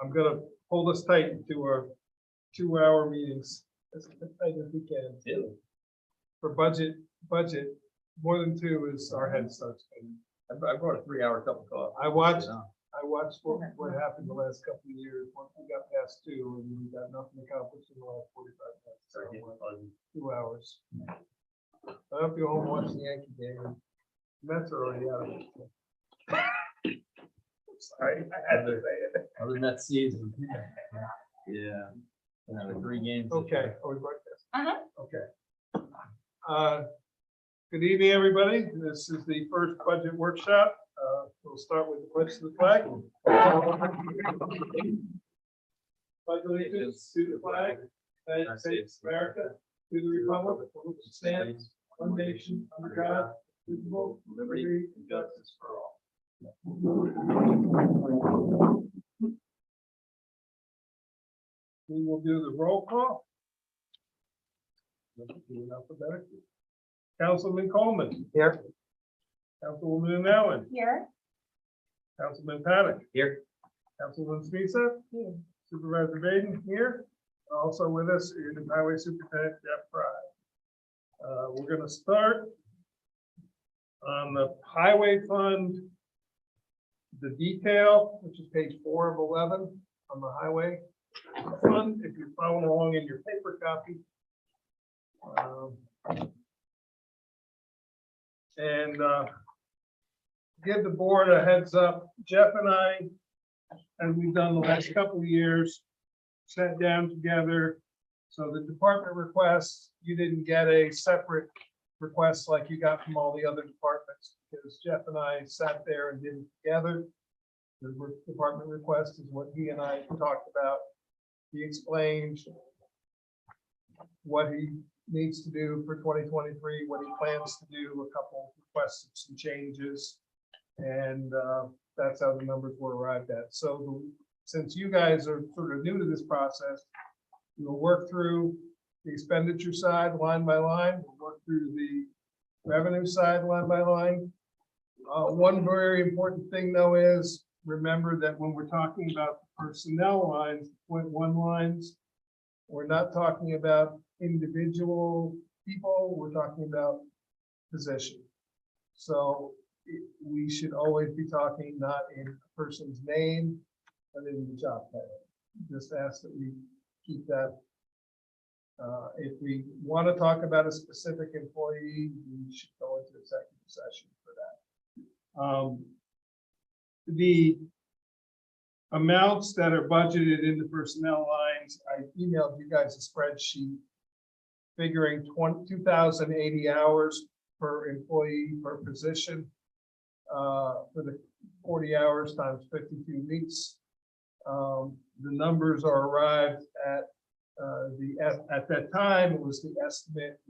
I'm gonna hold us tight to our 2-hour meetings as tight as we can. Yeah. For budget, more than 2 is our head starts spinning. I brought a 3-hour cup of coffee. I watched what happened the last couple of years, once we got past 2 and we got nothing accomplished in the last 45 minutes. So, 2 hours. I have to go home and watch the Yankee game. Mets are already out of it. Sorry, I had to say it. Other than that season. Yeah. The 3 games. Okay, are we broadcast? Uh-huh. Okay. Good evening, everybody. This is the first budget workshop. We'll start with the pledge to the flag. Pledge allegiance to the flag, United States of America, to the republic for which it stands, one nation, under God, indivisible, with liberty and justice for all. We will do the roll call. Alphabetically. Councilman Coleman. Here. Councilwoman Allen. Here. Councilman Paddock. Here. Councilman Smisa. Here. Supervisor Baden here. Also with us is the Highway Superintendent Jeff Fry. We're going to start on the Highway Fund, the detail, which is page 4 of 11 on the Highway Fund. If you're following along in your paper copy. And give the board a heads up. Jeff and I, as we've done the last couple of years, sat down together. So the department requests, you didn't get a separate request like you got from all the other departments, because Jeff and I sat there and did it together. The department request is what he and I talked about. He explained what he needs to do for 2023, what he plans to do, a couple requested some changes, and that's how the numbers were arrived at. So since you guys are sort of new to this process, we'll work through the expenditure side line by line, we'll work through the revenue side line by line. One very important thing though is remember that when we're talking about personnel lines, 0.1 lines, we're not talking about individual people, we're talking about position. So we should always be talking not in a person's name, but in the job title. Just ask that we keep that. If we want to talk about a specific employee, we should go into executive session for that. The amounts that are budgeted in the personnel lines, I emailed you guys a spreadsheet figuring 2,080 hours per employee per position for the 40 hours times 52 weeks. The numbers are arrived at at that time, it was the estimate.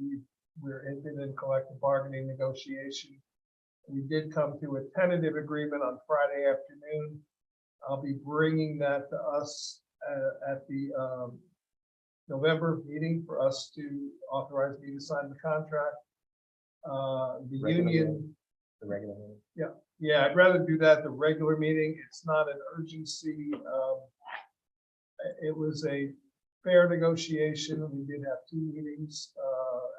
We're in collective bargaining negotiation. We did come to a tentative agreement on Friday afternoon. I'll be bringing that to us at the November meeting for us to authorize me to sign the contract. The union. The regular meeting. Yeah, I'd rather do that the regular meeting. It's not an urgency. It was a fair negotiation. We did have 2 meetings.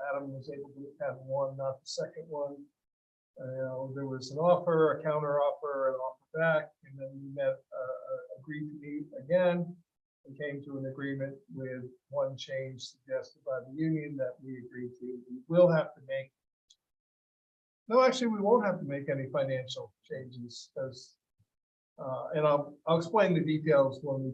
Adam was able to have one, not the second one. There was an offer, a counter offer, an offer back, and then we agreed to meet again and came to an agreement with one change suggested by the union that we agreed to. We will have to make. No, actually, we won't have to make any financial changes because, and I'll explain the details when we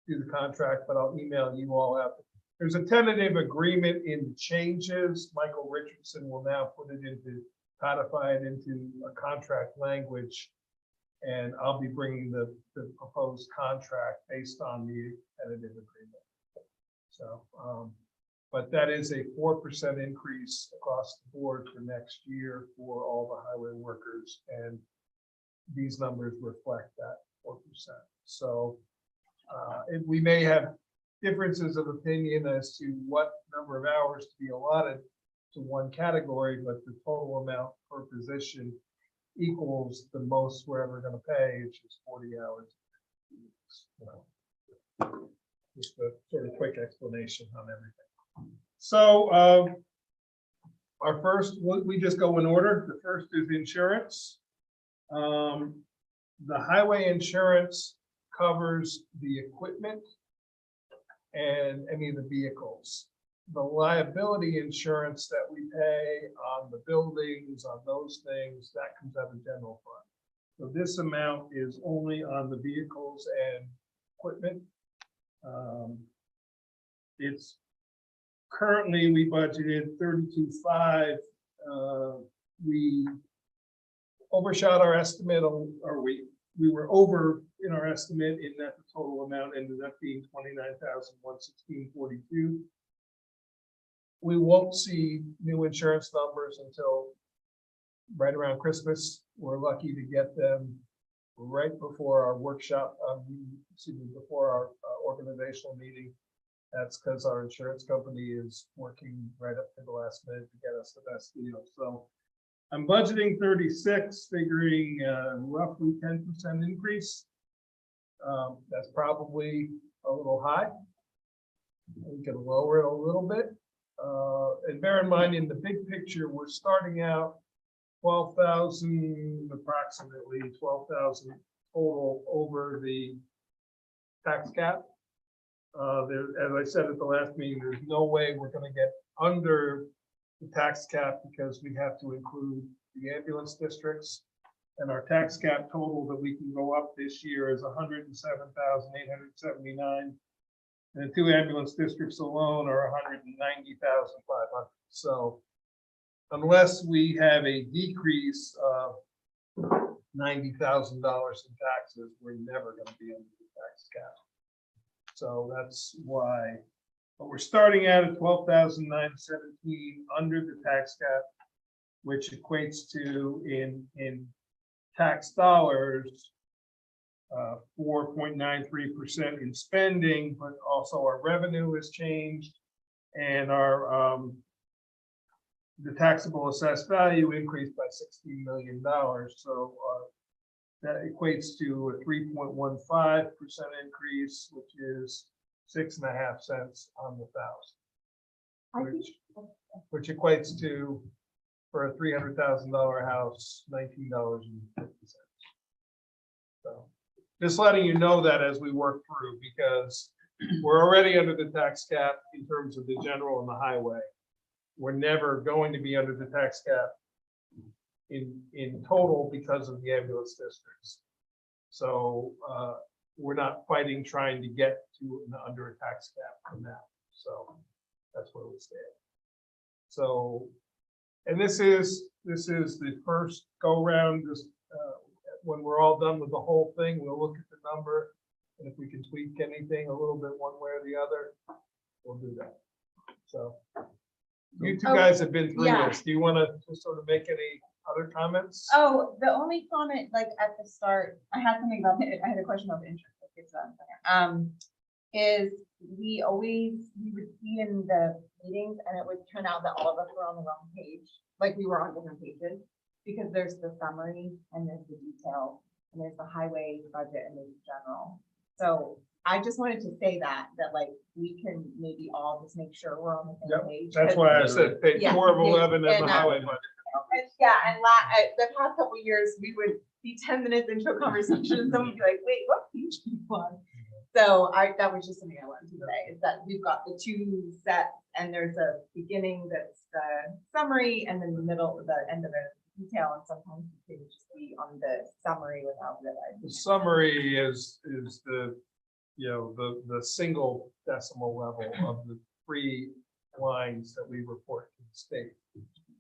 do the contract, but I'll email you all out. There's a tentative agreement in the changes. Michael Richardson will now put it into, codify it into a contract language, and I'll be bringing the proposed contract based on the tentative agreement. So, but that is a 4% increase across the board for next year for all the highway workers, and these numbers reflect that 4%. So we may have differences of opinion as to what number of hours to be allotted to one category, but the total amount per position equals the most we're ever going to pay, which is 40 hours. just a sort of quick explanation on everything. So our first, we just go in order. The first is insurance. The highway insurance covers the equipment and any of the vehicles. The liability insurance that we pay on the buildings, on those things, that comes out of general fund. So this amount is only on the vehicles and equipment. It's currently, we budgeted 32.5. We overshot our estimate, or we were over in our estimate in that the total amount ended up being 29,116.42. We won't see new insurance numbers until right around Christmas. We're lucky to get them right before our workshop, before our organizational meeting. That's because our insurance company is working right up to the last minute to get us the best deal. So I'm budgeting 36, figuring roughly 10% increase. That's probably a little high. We can lower it a little bit. And bear in mind, in the big picture, we're starting out 12,000, approximately 12,000 total over the tax cap. As I said at the last meeting, there's no way we're going to get under the tax cap because we have to include the ambulance districts, and our tax cap total that we can go up this year is 107,879, and the two ambulance districts alone are 190,500. So unless we have a decrease of $90,000 in taxes, we're never going to be under the tax cap. So that's why, but we're starting out at 12,917 under the tax cap, which equates to in tax dollars 4.93% in spending, but also our revenue has changed, and our the taxable assessed value increased by $16 million. So that equates to a 3.15% increase, which is 6.5 cents on the thousand, which equates to, for a $300,000 house, $19.50. So just letting you know that as we work through, because we're already under the tax cap in terms of the general and the highway. We're never going to be under the tax cap in total because of the ambulance districts. So we're not fighting trying to get to under a tax cap from that. So that's where we stand. So, and this is the first go round. Just when we're all done with the whole thing, we'll look at the number, and if we can tweak anything a little bit one way or the other, we'll do that. So you two guys have been through this. Do you want to just sort of make any other comments? Oh, the only comment, like at the start, I had something about it. I had a question about the insurance. Is we would see in the meetings, and it would turn out that all of us were on the wrong page, like we were on different pages, because there's the summary and there's the detail and there's the highway budget and there's the general. So I just wanted to say that like we can maybe all just make sure we're on the same page. That's why I said page 4 of 11 and the highway budget. And the past couple of years, we would be 10 minutes into a conversation and someone would be like, wait, what page do you want? So that was just something I wanted to say, is that we've got the two sets, and there's a beginning that's the summary, and then the middle, the end of it, detail, and sometimes you can just be on the summary without realizing. The summary is the, the single decimal level of the 3 lines that we report to the state.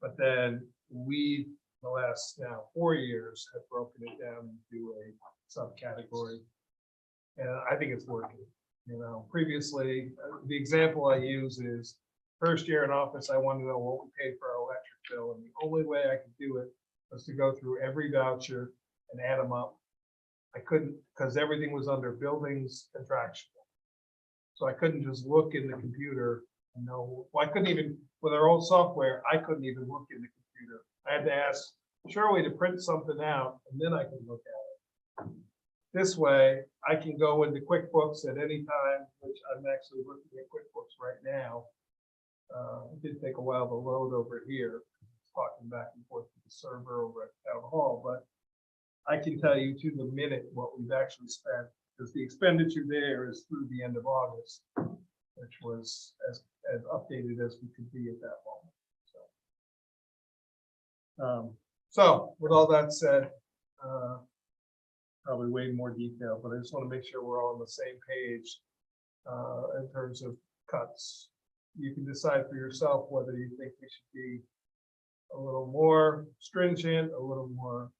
But then we, the last now 4 years, have broken it down into a subcategory, and I think it's working. Previously, the example I use is first year in office, I wanted to know what we paid for our electric bill, and the only way I could do it was to go through every voucher and add them up. I couldn't, because everything was under buildings contractual, so I couldn't just look in the computer and know. Well, I couldn't even, with our old software, I couldn't even look in the computer. I had to ask Shirley to print something out, and then I could look at it. This way, I can go into QuickBooks at any time, which I'm actually looking at QuickBooks right now. It did take a while to load over here, talking back and forth to the server over at Town Hall, but I can tell you to the minute what we've actually spent, because the expenditure there is through the end of August, which was as updated as we could be at that moment. So with all that said, probably way more detail, but I just want to make sure we're all on the same page in terms of cuts. You can decide for yourself whether you think we should be a little more stringent, a little more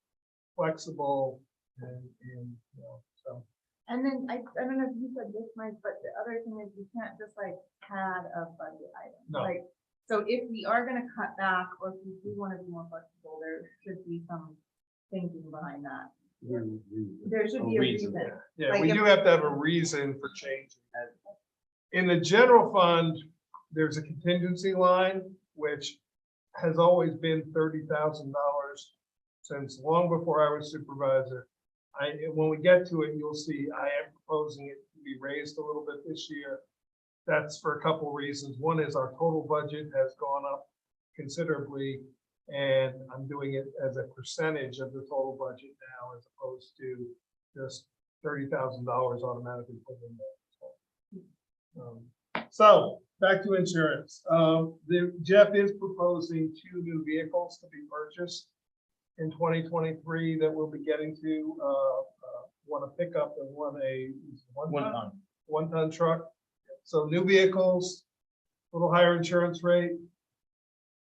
flexible, and you know, so. And then I don't know if you said this, Mike, but the other thing is you can't just like pad a budget item. No. Like, so if we are gonna cut back, or if we do wanna be more flexible, there should be some thinking behind that. There should be a reason. Yeah, Like we if- do have to have a reason for changing. In the general fund, there's a contingency line, which has always been $30,000 since long before I was supervisor. When we get to it, you'll see I am proposing it to be raised a little bit this year. That's for a couple reasons. One is our total budget has gone up considerably, and I'm doing it as a percentage of the total budget now, as opposed to just $30,000 automatically put in there. So back to insurance. Jeff is proposing 2 new vehicles to be purchased in 2023 that we'll be getting to. One a pickup and one a one-ton truck. So new vehicles, a little higher insurance rate.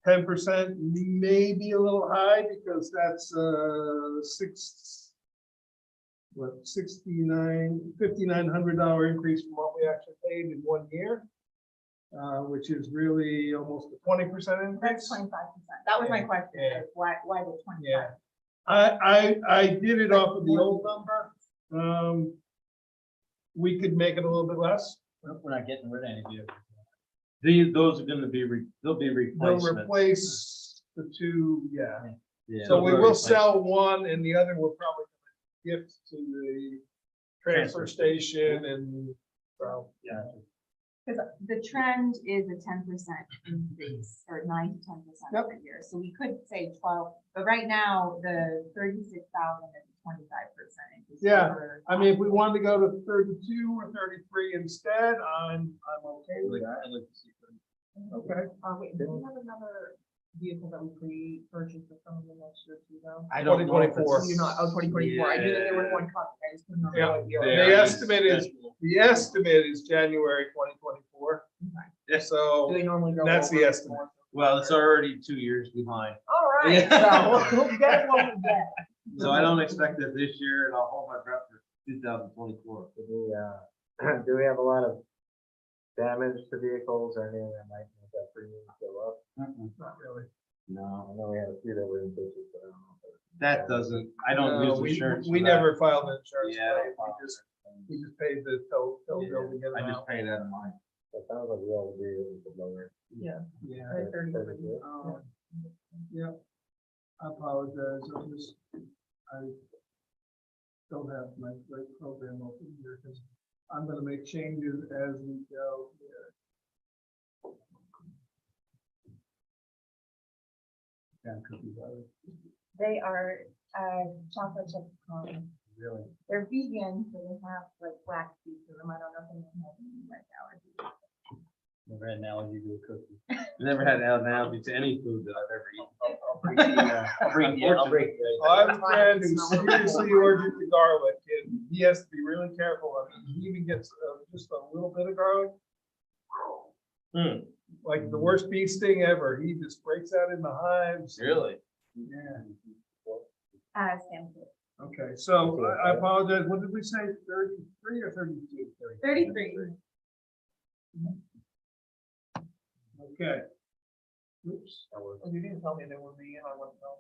10% may be a little high because that's $5,900 increase from what we actually paid in 1 year, which is really almost a 20% increase. That's 25%. That was my Yeah, question. yeah. is Why the 25? Yeah. I did it off of the old number. We could make it a little bit less. We're not getting rid of any vehicles. Those are gonna be, they'll be They'll replacements. replace the 2, yeah. Yeah, So they'll we be will replacements. sell one and the other we'll probably gift to the transfer station and so. Yeah. Because the trend is a 10% increase, or 9 to 10% Yep. per year. So we could say 12, but right now, the 36,000 is 25% increase. Yeah, over- I mean, if we wanted to go to 32 or 33 instead, I'm okay with that. I like to see them. Okay. Wait, do we have another vehicle that we pre-purchased for some of the next year too, though? I don't know if 2024. it's- You're not, 2024. I knew that there was Yeah. one coming. I just couldn't remember Yeah. what year. The There estimate is- schedule. The estimate is January 2024. Yeah. Do So they normally go? that's the over? estimate. Well, it's already 2 years behind, All right, Yeah. so we'll get what we get. so I don't expect it this year, and I'll hold my breath for 2024. Do do we have a lot of damage to vehicles or anything that might make that premium go up? Not really. No, I know we had a few that were in business, but I don't know. That doesn't, I don't No, use insurance. We for that. never filed insurance. Yeah, I claim. don't We just paid the tow bill to get I them just out. pay that in mine. It sounds like we ought to be able to lower. Yeah. Yeah. Or 30. Yeah. I apologize. I don't have my right program open here because I'm gonna make changes as we go here. Yeah, cookies are They are, chocolate chip cookies. really. They're vegan, so they have like black seeds in them. I don't know if anyone has any like allergies. Never had an allergy to a cookie. Never had an allergy to any food that I've ever eaten. I'll break the I have a friend who's seriously allergic to garlic and he has to be really careful. I mean, he even gets just a little bit of garlic. Like the worst bee sting ever. He just breaks out in the hives. Really? Yeah. Sam said. Okay, so I apologize. What did we say? 33 or 32? 33. Okay. Oops. You didn't tell me there were vegan, I wouldn't know.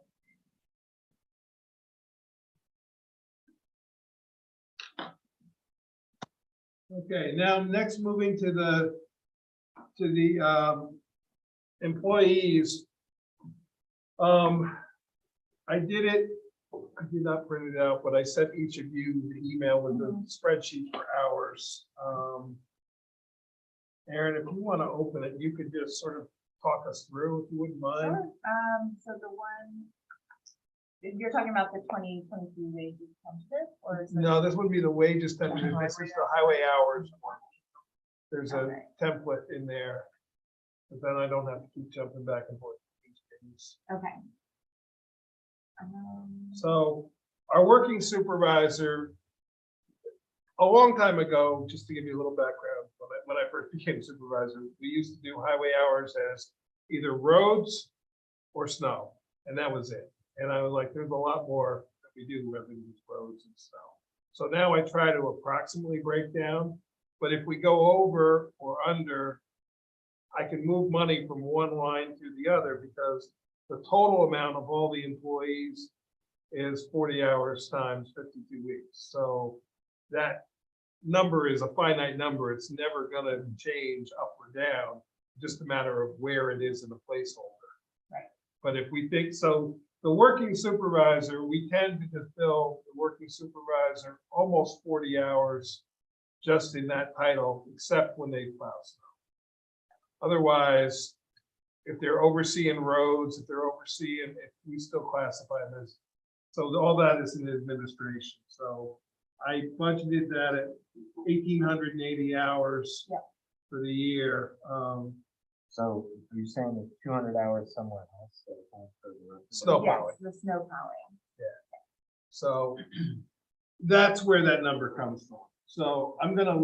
Okay, now next moving to the employees. I did not print it out, but I sent each of you the email with the spreadsheet for hours. Erin, if you want to open it, you could just sort of talk us through, if you wouldn't mind. So the one, you're talking about the 2023 wages tentative, or is it? No, this wouldn't be the wages tentative, this is the highway hours one. There's a Okay. template in there, but then I don't have to keep jumping back and forth. Okay. So our working supervisor, a long time ago, just to give you a little background, when I first became supervisor, we used to do highway hours as either roads or snow, and that was it. And I was like, there's a lot more that we do rather than just roads and snow. So now I try to approximately break down, but if we go over or under, I can move money from one line to the other because the total amount of all the employees is 40 hours times 52 weeks. So that number is a finite number. It's never gonna change up or down, just a matter of where it is in the placeholder. Right. But if we think, so the working supervisor, we tend to fill the working supervisor almost 40 hours just in that title, except when they plow snow. Otherwise, if they're overseeing roads, if they're overseeing, if we still classify them as, so all that is in administration. So I budgeted that at 1,880 hours Yeah. for the year. So you're saying it's 200 hours somewhere else? So it's not for the rest of Snow it? plowing. Yes, the snow plowing. So that's where that number comes from. So I'm gonna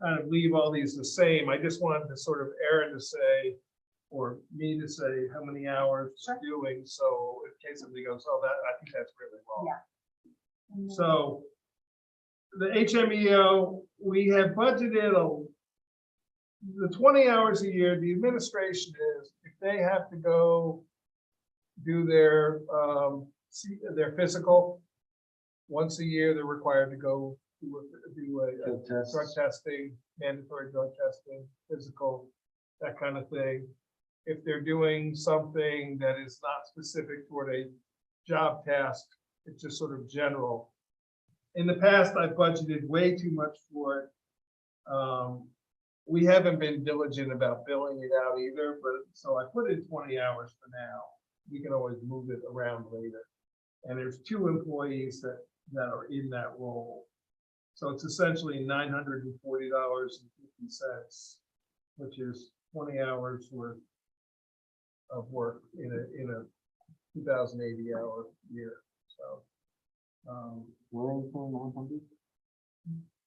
kind of leave all these the same. I just wanted to sort of Aaron to say, or me to say how many hours we're doing. So in case somebody goes, oh, that, I think that's really wrong. Yeah. And then- So the HMEO, we have budgeted the 20 hours a year. The administration is, if they have to go do their physical, once a year, they're required to go do a Drug tests. drug testing, mandatory drug testing, physical, that kind of thing. If they're doing something that is not specific toward a job task, it's just sort of general. In the past, I've budgeted way too much for it. We haven't been diligent about billing it out either, but so I put in 20 hours for now. We can always move it around later. And there's 2 employees that are in that role. So it's essentially $940.50, which is 20 hours worth of work in a 2,080 hour year. So Where are you saying 900?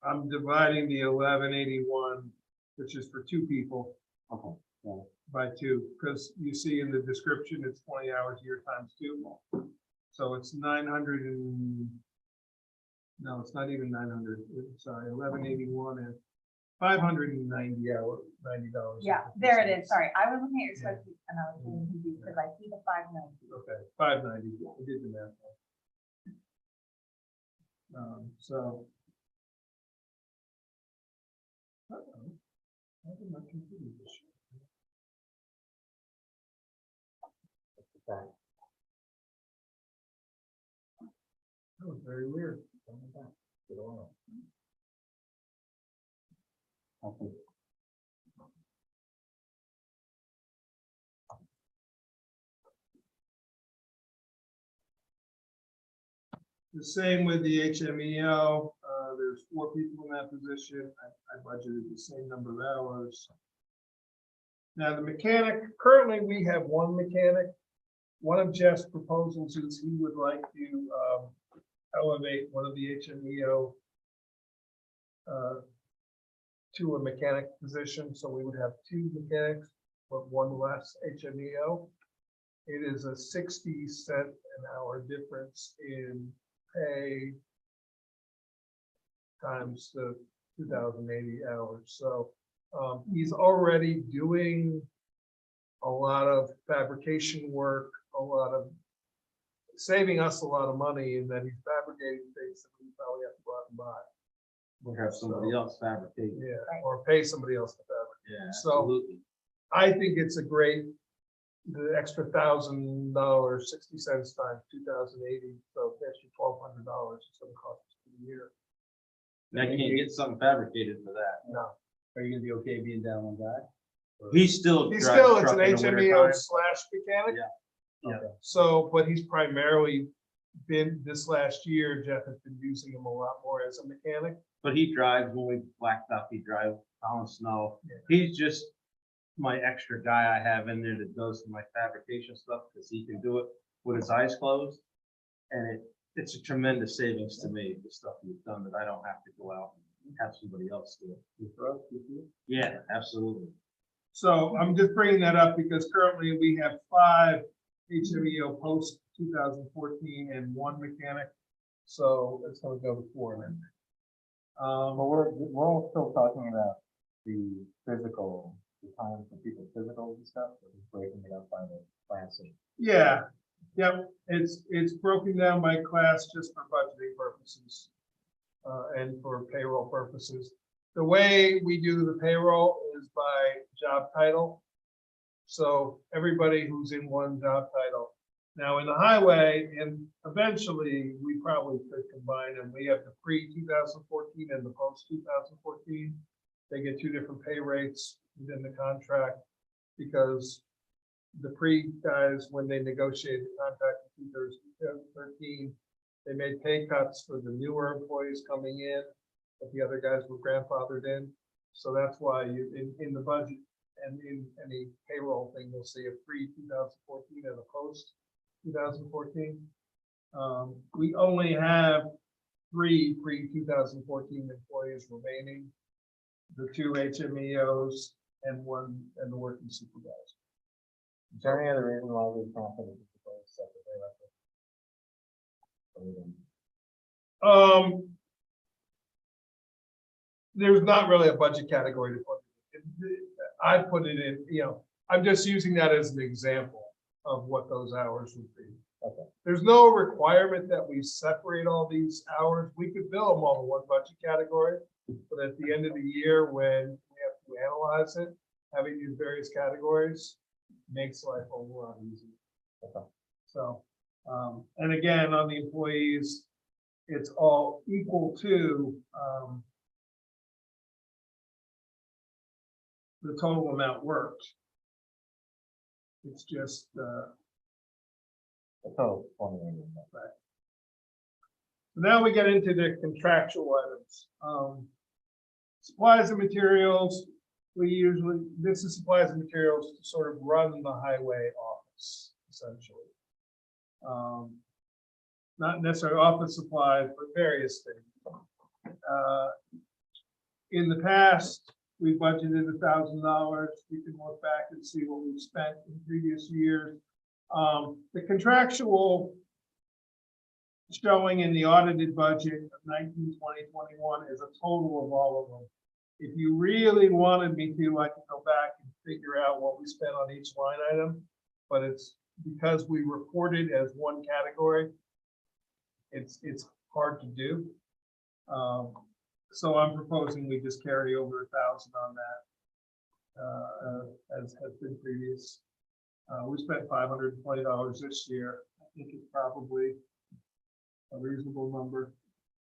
I'm dividing the 1181, which is for 2 people, Okay, got it. by 2, because you see in the description, it's 20 hours a year times 2. So it's 900 and, no, it's not even 900, sorry, 1181 and 590 hours, $90. Yeah, there it is. Sorry, I was looking at your spreadsheet and I was getting confused because I see the 590. Okay, 590, I did the math. So. Uh-oh. Why did my computer just shut down? Back. That was very weird. Get on. Okay. The same with the HMEO, there's 4 people in that position, I budgeted the same number of hours. Now, the mechanic, currently we have 1 mechanic. One of Jeff's proposals is he would like to elevate one of the HMEO to a mechanic position, so we would have 2 mechanics, but 1 less HMEO. It is a 60-cent an hour difference in pay times the 2,080 hours. So he's already doing a lot of fabrication work, a lot of saving us a lot of money in that he's fabricating things that we probably have to go out and buy. We'll have somebody else fabricate. Yeah, Right. or pay somebody else to fabricate. Yeah, So- absolutely. I think it's a great, the extra $1,000, 60 cents times 2,080, so that's your $1,200 it's gonna cost us for the year. Now you can't get something fabricated for that. No, Are you gonna be okay being down one guy? He's still. He's drives still, it's truck an in the winter HMEO time. / mechanic. Yeah. So, but he's primarily been, this last year, Jeff has been using him a lot more as a mechanic. But he drives when we blacktop, he drives on snow. Yeah. He's just my extra guy I have in there that does my fabrication stuff, because he can do it with his eyes closed. And it's a tremendous savings to me, the stuff you've done, that I don't have to go out and have somebody else do it. Yeah, absolutely. So I'm just bringing that up because currently we have 5 HMEO post 2014 and 1 mechanic. So it's gonna go to 4 then. But we're all still talking about the physical, the time for people's physicals and stuff, but just breaking it up by the classes. Yeah, yep, it's broken down by class just for budgeting purposes. And for payroll purposes. The way we do the payroll is by job title. So everybody who's in one job title. Now in the highway, and eventually we probably could combine them. We have the pre-2014 and the post-2014. They get 2 different pay rates within the contract because the pre guys, when they negotiated the contract in 2013, they made pay cuts for the newer employees coming in, but the other guys were grandfathered in. So that's why you, in the budget and in any payroll thing, you'll see a pre-2014 and a post-2014. We only have 3 pre-2014 employees remaining, the 2 HMEOs and 1 and the working supervisor. Is there any other reason why we can't put it separately like this? There's not really a budget category to put it in. I put it in, I'm just using that as an example of what those hours would be. Okay. There's no requirement that we separate all these hours. We could bill them all in one budget category, but at the end of the year, when we have to analyze it, having these various categories makes life a whole lot easier. Okay. So, and again, on the employees, it's all equal to, the total amount worked. It's just, The total 28. so now we get into the contractual items. Supplies and materials, this is supplies and materials to sort of run the highway office, essentially. Not necessarily office supplies, but various things. In the past, we budgeted $1,000. We can look back and see what we've spent in previous years. The contractual showing in the audited budget of 19, 20, 21 is a total of all of them. If you really wanted me to, I could go back and figure out what we spent on each line item, but it's because we reported as one category, it's hard to do. So I'm proposing we just carry over 1,000 on that, as has been previous. We spent $520 this year. I think it's probably a reasonable number.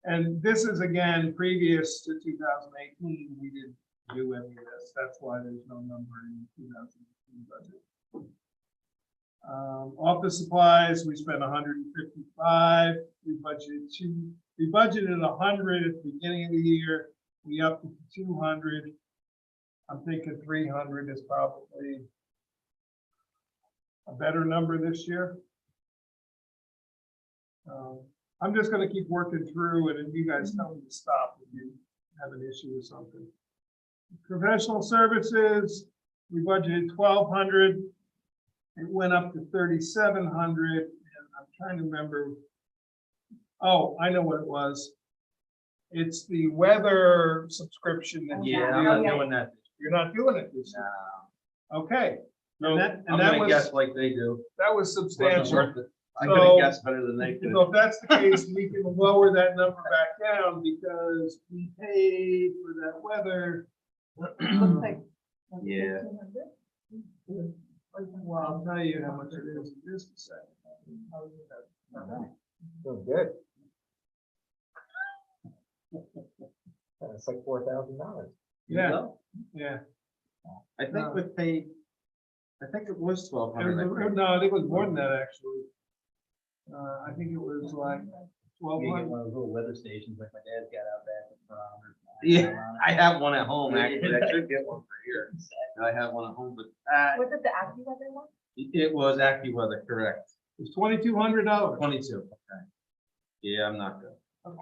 And this is again, previous to 2018, we didn't do any of this. That's why there's no number in the 2018 budget. Office supplies, we spent 155. We budgeted 100 at the beginning of the year. We upped it to 200. I'm thinking 300 is probably a better number this year. I'm just going to keep working through it, and you guys tell me to stop if you have an issue with something. Professional services, we budgeted 1,200. It went up to 3,700, and I'm trying to remember. Oh, I know what it was. It's the weather subscription that Yeah, you I'm do. not doing that. You're not doing it this year. Okay. No, And that I'm gonna was- guess like they do. That was Wasn't substantial. worth it. I So- could've guessed better than they could. So if that's the case, we can lower that number back down because we paid for that weather. Looks like. Yeah. 1,500? Well, I'll tell you how much it is in just a second. So good. It's like $4,000. Yeah, yeah. I think we paid, I think it was It 1,200. was, no, I think it was more than that, actually. I think it was like You get 1,200. one of those little weather stations like my dad's got out back in Toronto. Yeah, I have one at home, actually. I should get one for here. I have one at home, but, Was it the AccuWeather one? it was AccuWeather, correct. It was $2,200. 22, okay. Yeah, I'm not good. Okay.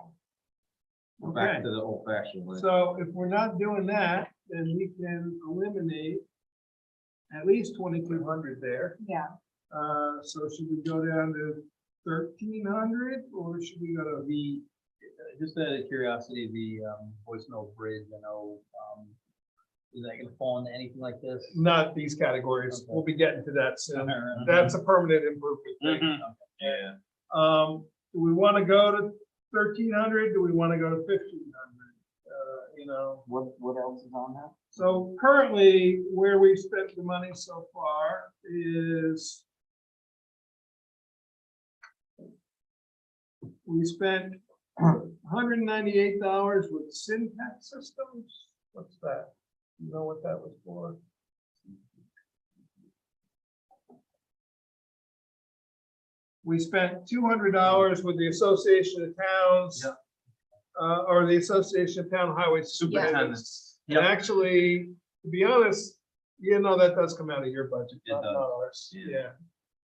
We're back Okay. to the old fashioned way. So if we're not doing that, then we can eliminate at least 2,200 there. Yeah. So should we go down to 1,300 or should we go to The, just out of curiosity, the, Voice Note Bridge, I know, is that gonna fall into anything like this? not these categories? Okay. We'll be getting to that soon. Mhm. That's a permanent improvement thing. Yeah. Do we want to go to 1,300? Do we want to go to 1,500? You know, What else is on that? so currently where we spent the money so far is we spent $198 with Syntax Systems. What's that? You know what that was for? We spent $200 with the Association of Towns. Yeah. Or the Association of Town Highway Superintendents. Superintendents. And actually, to be honest, you know, that does come out of your budget, It not does. ours. Yeah. Yeah.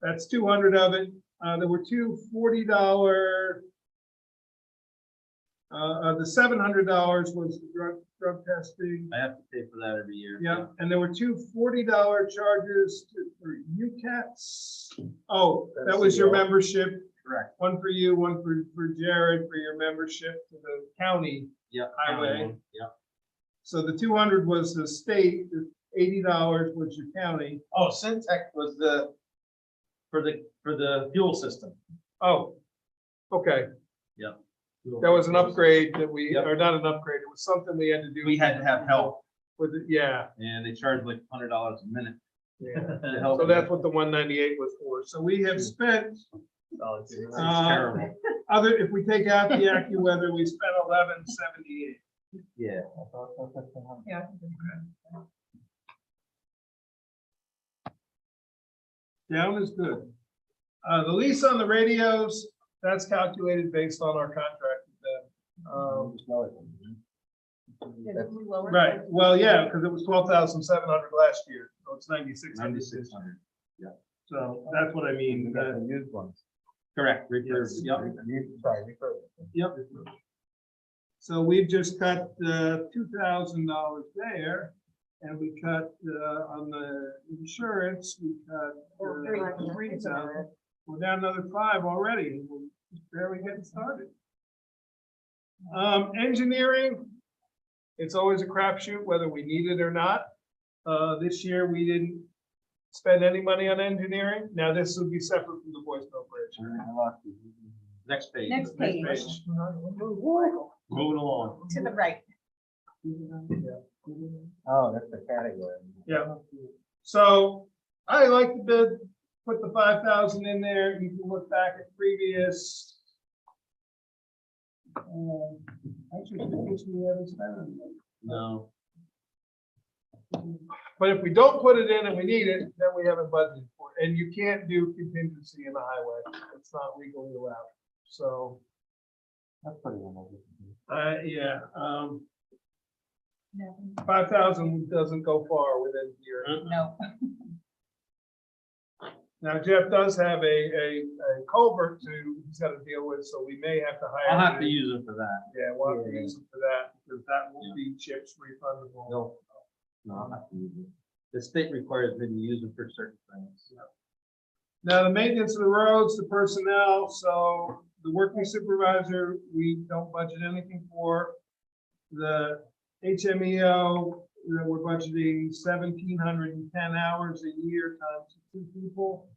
That's 200 of it. There were two $40. The $700 was the drug testing. I have to pay for that every year. Yeah, and there were two $40 charges for UCATs. Oh, that was your membership. Correct. One for you, one for Jared for your membership to the county. Yeah. Highway. Yeah. So the 200 was the state, the $80 was your county. Oh, Syntec was for the fuel system. Oh, okay. Yeah. That was an upgrade that we, Yep. or not an upgrade, it was something we had to do. We had to have help, With it, yeah, and they charged like $100 a minute yeah. to help. So that's what the 198 was for. So we have spent, It's Uh, terrible. if we take out the AccuWeather, we spent 1178. Yeah. Yeah. Down is good. The lease on the radios, that's calculated based on our contract with them. Right, well, yeah, because it was 12,700 last year, so it's 9,600. 9,600. So that's what I mean. Used ones. Correct. Repairs. Yep. Sorry, refurb. Yep. So we've just cut $2,000 there, and we cut on the insurance, we cut $3,000. We're down another 5 already, and we're just barely getting started. Engineering, it's always a crapshoot whether we need it or not. This year, we didn't spend any money on engineering. Now, this would be separate from the Boys Note Bridge. Next page. Next page, Moving along. to the right. Oh, that's the category. Yeah. So I like to put the 5,000 in there. You can look back at previous. Actually, we haven't spent it. No. But if we don't put it in and we need it, then we haven't budgeted for it. And you can't do contingency in the highway. It's not legally allowed. So, That's pretty good. yeah, 5,000 doesn't go far within here. No. Now Jeff does have a culvert he's got to deal with, so we may have to hire. I'll have to him. use it for that. Yeah, we'll have to use it for that, because that will be chips refundable. No. No, I'll have to use it. The state requires me to use it for certain things. Now, the maintenance of the roads, the personnel, so the working supervisor, we don't budget anything for. The HMEO, we're budgeting 1,710 hours a year times 2 people.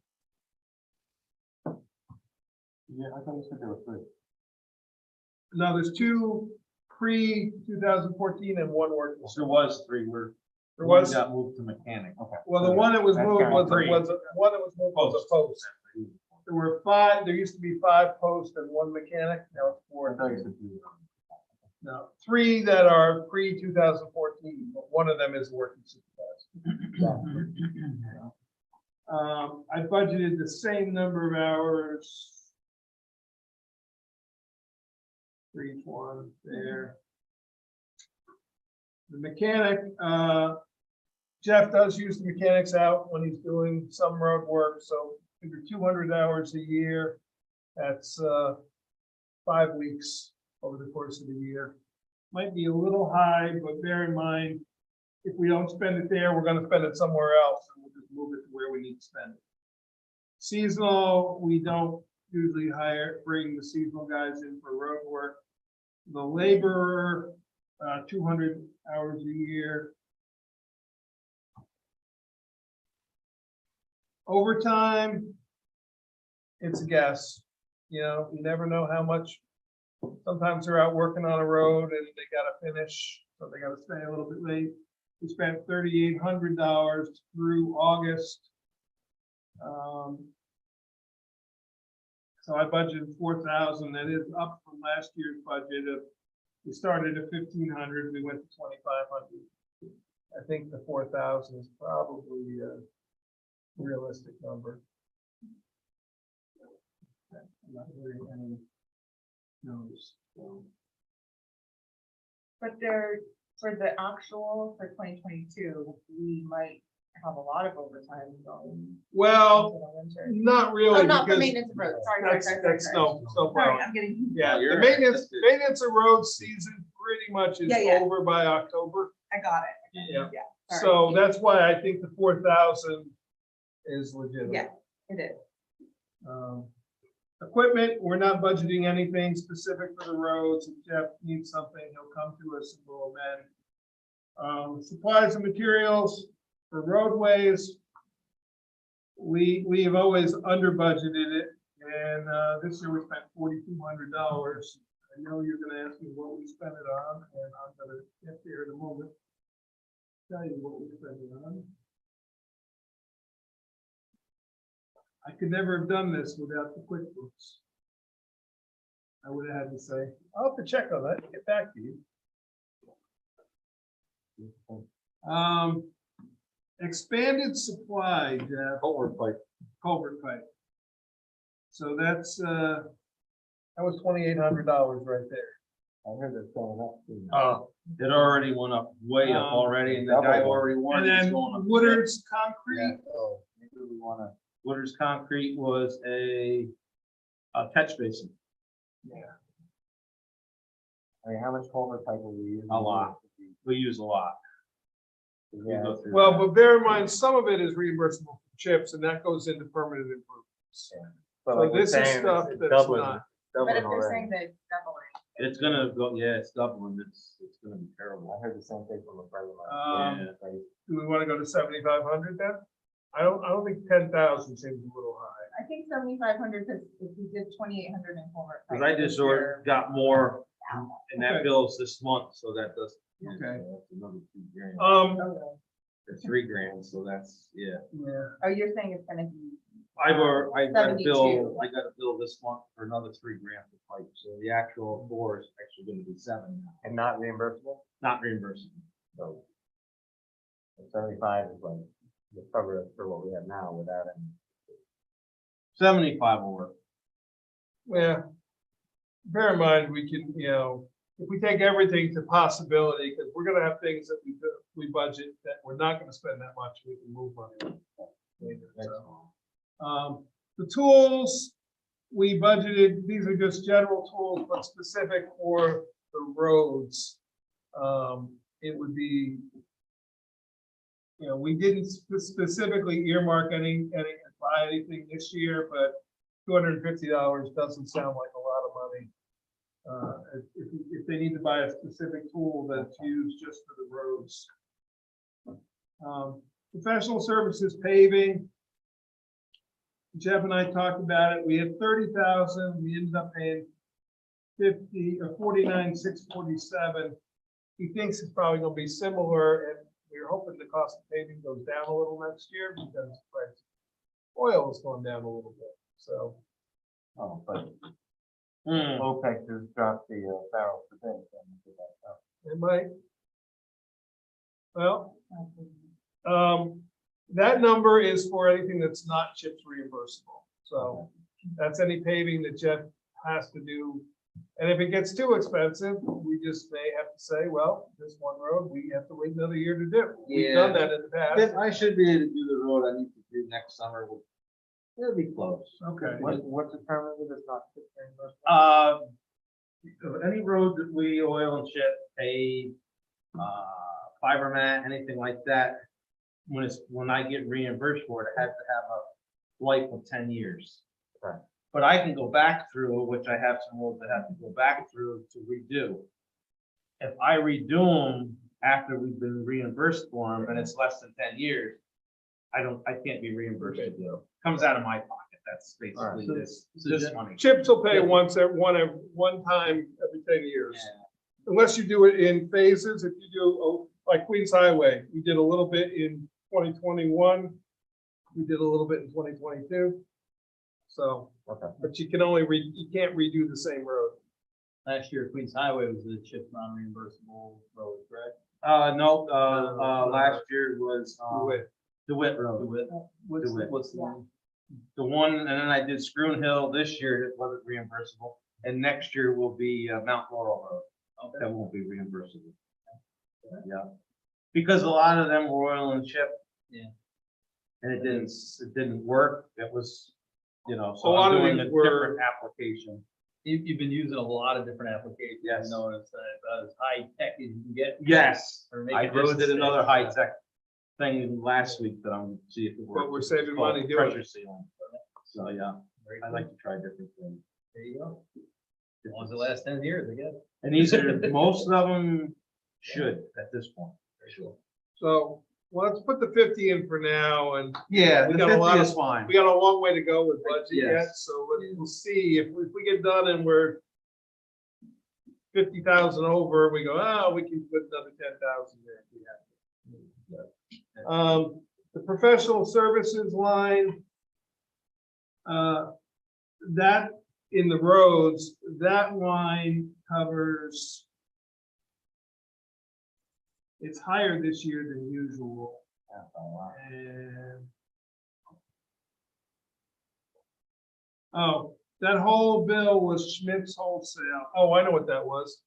Yeah, I thought you said there were 3. No, there's 2 pre-2014 and 1 working. There was 3. There was, Got moved to mechanic. Okay. well, the one that was That's moved kind of was, three. one that was moved was a post. There were 5, there used to be 5 posts and 1 mechanic, now it's 4. I thought you said 3. No, 3 that are pre-2014, but one of them is working supervisor. I budgeted the same number of hours. For each one there. The mechanic, Jeff does use the mechanics out when he's doing some road work, so figure 200 hours a year. That's 5 weeks over the course of the year. Might be a little high, but bear in mind, if we don't spend it there, we're gonna spend it somewhere else, and we'll just move it to where we need to spend it. Seasonal, we don't usually bring the seasonal guys in for road work. The laborer, 200 hours a year. Overtime, it's a guess. You know, you never know how much. Sometimes they're out working on a road and they gotta finish, so they gotta stay a little bit late. We spent $3,800 through August. So I budgeted 4,000. That is up from last year's budget of, we started at 1,500, we went to 2,500. I think the 4,000 is probably a realistic number. I'm not hearing any no's, so. But there, for the actual for 2022, we might have a lot of overtime going Well, into the winter. not really, Oh, not for because maintenance of roads, sorry. that's no Sorry, problem. I'm getting, Yeah, you're the right, maintenance that's it. of roads season pretty much is Yeah, yeah. over by October. I got it. Yeah. Sorry. So that's why I think the 4,000 is legitimate. Yeah, it is. Equipment, we're not budgeting anything specific for the roads. If Jeff needs something, he'll come to us and we'll amend. Supplies and materials for roadways. We have always under budgeted it, and this year we spent $4,200. I know you're gonna ask me what we spent it on, and I'm gonna get there in a moment. Tell you what we spent it on. I could never have done this without the QuickBooks. I would have had to say, I'll have to check on that, and get back to you. Expanded supply, Jeff. Culvert pipe. So that's, that was $2,800 right there. I heard it's going up. too. It already went up, way up already, and the guy already And wanted it's then going up. Woodard's Yeah, concrete, so maybe we wanna, Wooders Concrete was a catch basin, I mean, how much culvert pipe will we use? A lot. we use a lot. We Yeah, go through well, that. but bear in mind, some of it is reimbursable from CHIPS, and that goes into permanent improvements. but So like we're this is saying, stuff it's that's doubling- not. But doubling if they're already. saying that doubling, It's gonna go, yeah, it's doubling, it's gonna be terrible. I heard the same thing from a friend of mine. Yeah. Like, Do we want to go to 7,500 then? I don't think 10,000 seems a little high. I think 7,500, because if we did 2,800 in culvert. Cause I just got more in that Okay. bills this month, so that does. yeah, Okay. so that's another 2 grand, Um, or 3 grand, so that's, yeah. yeah, Oh, you're saying it's gonna be, I got a 72. bill this month for another 3 grand for pipe, so the actual door is actually gonna be 7 now, And not reimbursable, not reimbursable. so. 75 is like, the cover for what we have now without any. 75 will work. yeah. Bear in mind, we can, if we take everything to possibility, because we're gonna have things that we budget that we're not gonna spend that much, we can move money later, so. The tools, we budgeted, these are just general tools, but specific for the roads. It would be, we didn't specifically earmark buy anything this year, but $250 doesn't sound like a lot of money. If they need to buy a specific tool that's used just for the roads. Professional services paving. Jeff and I talked about it. We had 30,000. We ended up paying 49,647. He thinks it's probably going to be similar, and we're hoping the cost of paving goes down a little next year because the price of oil has gone down a little bit. So Oh, but OPEC just dropped the barrel per day. It might. Well, that number is for anything that's not CHIPS reimbursable. So that's any paving that Jeff has to do. And if it gets too expensive, we just may have to say, well, this one road, we have to wait another year to do. We've done that in the past. I should be able to do the road I need to do next summer. It'll be close. Okay. What's the term of it? It's not CHIPS reimbursement? Any road that we oil and chip, pave, fiber mat, anything like that, when I get reimbursed for it, I have to have a life of 10 years. Right. But I can go back through, which I have some roads that have to go back through to redo. If I redo them after we've been reimbursed for them and it's less than 10 years, I can't be reimbursed to do it. Comes out of my pocket. That's basically Alright. this money. CHIPS will pay one time every 10 years. Yeah. Unless you do it in phases. If you do, like Queens Highway, we did a little bit in 2021. We did a little bit in 2022. So, Okay. but you can't redo the same road. Last year, Queens Highway was a CHIP non-reimbursable road, correct? No, last year was, Do it. DeWitt Road. What's DeWitt. the one? The one, and then I did Scroon Hill this year, it wasn't reimbursable, and next year will be Mount Laurel Road. That won't be reimbursable. Yeah, because a lot of them were oil and chip. Yeah. And it didn't work, it was, so A lot I'm of doing a these were- different application. You've been using a lot of different applications. Yes. You know, it's as high tech as you can get. Yes, Or I make it just did safe. another high tech thing last week that I'm see if it works. But we're saving It's called money doing it. Pressure sealing. So, yeah, Very I cool. like to try different things. There you go. As long as it lasts 10 years, I guess. And these are, most of them should at this point. Sure. So, well, let's put the 50 in for now, and Yeah, We the got a lot 50 of- is fine. we got a long way to go with budget yet, Yes. so we'll see if we get done and we're 50,000 over, we go, we can put another 10,000 there if we have to. The professional services line, that in the roads, that line covers, it's higher this year than usual. And oh, that whole bill was Schmidt's Wholesale. Oh, I know what that was.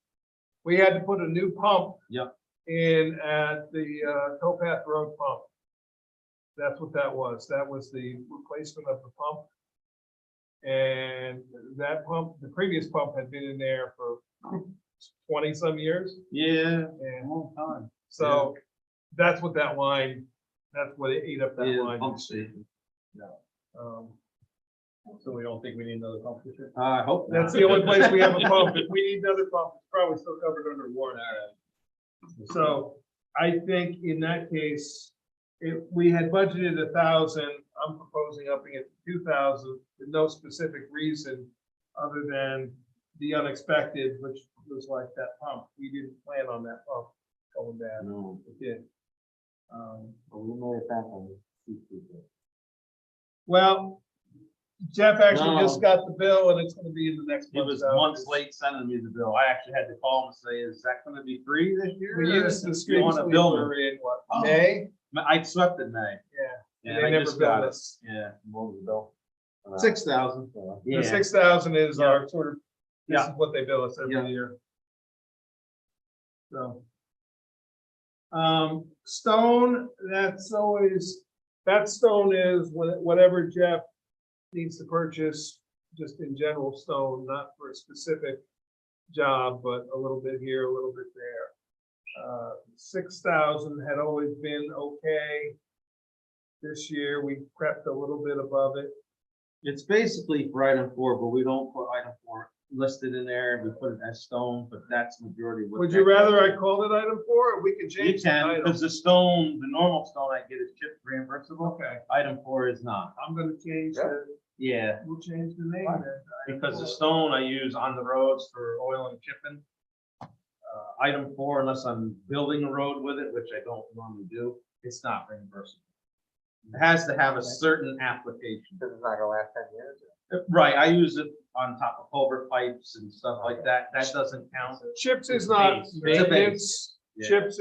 We had to put a new pump. Yep. In at the Towpath Road pump. That's what that was. That was the replacement of the pump. And that pump, the previous pump had been in there for 20 some years. Yeah, And long time. so that's what that line, that's what it ate up that Yeah, line. pump station. Um, So we don't think we need another pump this year? I hope not. That's the only place we have a pump. If we need another pump, it's probably still covered under warranty. So I think in that case, if we had budgeted 1,000, I'm proposing upping it to 2,000 with no specific reason other than the unexpected, which was like that pump. We didn't plan on that pump going bad. No. It did. We made it back on the CCD. Well, Jeff actually No. just got the bill and it's gonna be in the next He month. was months late sending me the bill. I actually had to call him and say, is that gonna be free this year? We used the You street wanna bill sweeper me? in what, Oh. May? I swept in May. Yeah. Yeah, They I never just billed got it. us. Yeah. What was the bill? 6,000. Yeah. The Yeah. 6,000 is Yeah. our sort of, this is Yeah. what they bill us every Yeah. year. So. Stone, that stone is whatever Jeff needs to purchase, just in general stone, not for a specific job, but a little bit here, a little bit there. 6,000 had always been okay. This year, we crept a little bit above it. It's basically for item 4, but we don't put item 4 listed in there. We put it as stone, but that's majority. what Would that you rather I goes. call it item 4, or we can You change the can, title? because the stone, the normal stone I get is chip reimbursable. Okay, Item 4 is not. I'm gonna change the, Yeah, we'll change the name then. because the stone I use on the roads for oil and chipping. Item 4, unless I'm building a road with it, which I don't normally do, it's not reimbursable. It has to have a certain application. This is not gonna last 10 years. Right, I use it on top of culvert pipes and stuff like that. That doesn't count. Chips is It's not base. It's a base. maintenance, Yeah. chips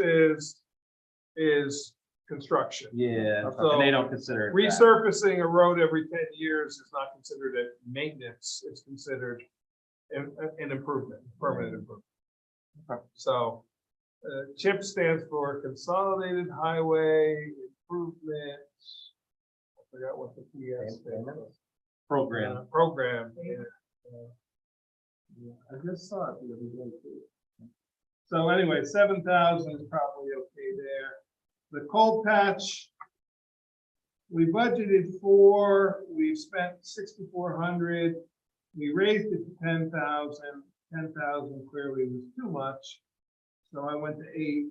is construction. Yeah, So, and they don't consider it that. Resurfacing a road every 10 years is not considered a maintenance, it's considered an improvement, permanent improvement. So, CHIP stands for Consolidated Highway Improvement. I forgot what the PS stands for. Program. Program. Yeah. I just saw it the other day too. So anyway, 7,000 is probably okay there. The cold patch, we budgeted for, we spent 6,400. We raised it to 10,000. 10,000 clearly was too much. So I went to 8.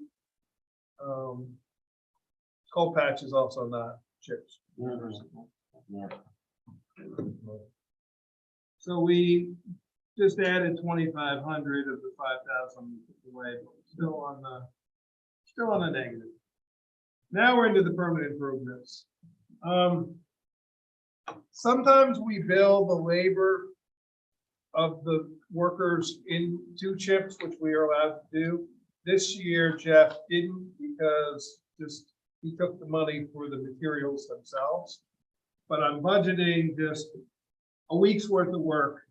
Cold patch is also not chips. Yeah. So we just added 2,500 of the 5,000 away, but we're still on the negative. Now we're into the permanent improvements. Sometimes we bill the labor of the workers into chips, which we are allowed to do. This year, Jeff didn't because he took the money for the materials themselves. But I'm budgeting just a week's worth of work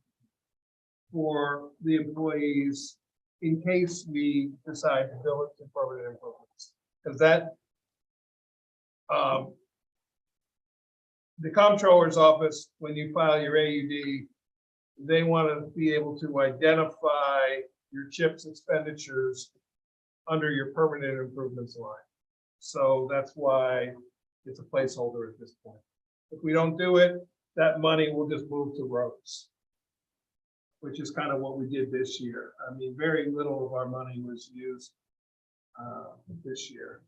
for the employees in case we decide to bill it to permanent improvements. Because that, the comptroller's office, when you file your AUD, they want to be able to identify your CHIPS expenditures under your permanent improvements line. So that's why it's a placeholder at this point. If we don't do it, that money will just move to roads, which is kind of what we did this year. I mean, very little of our money was used this year.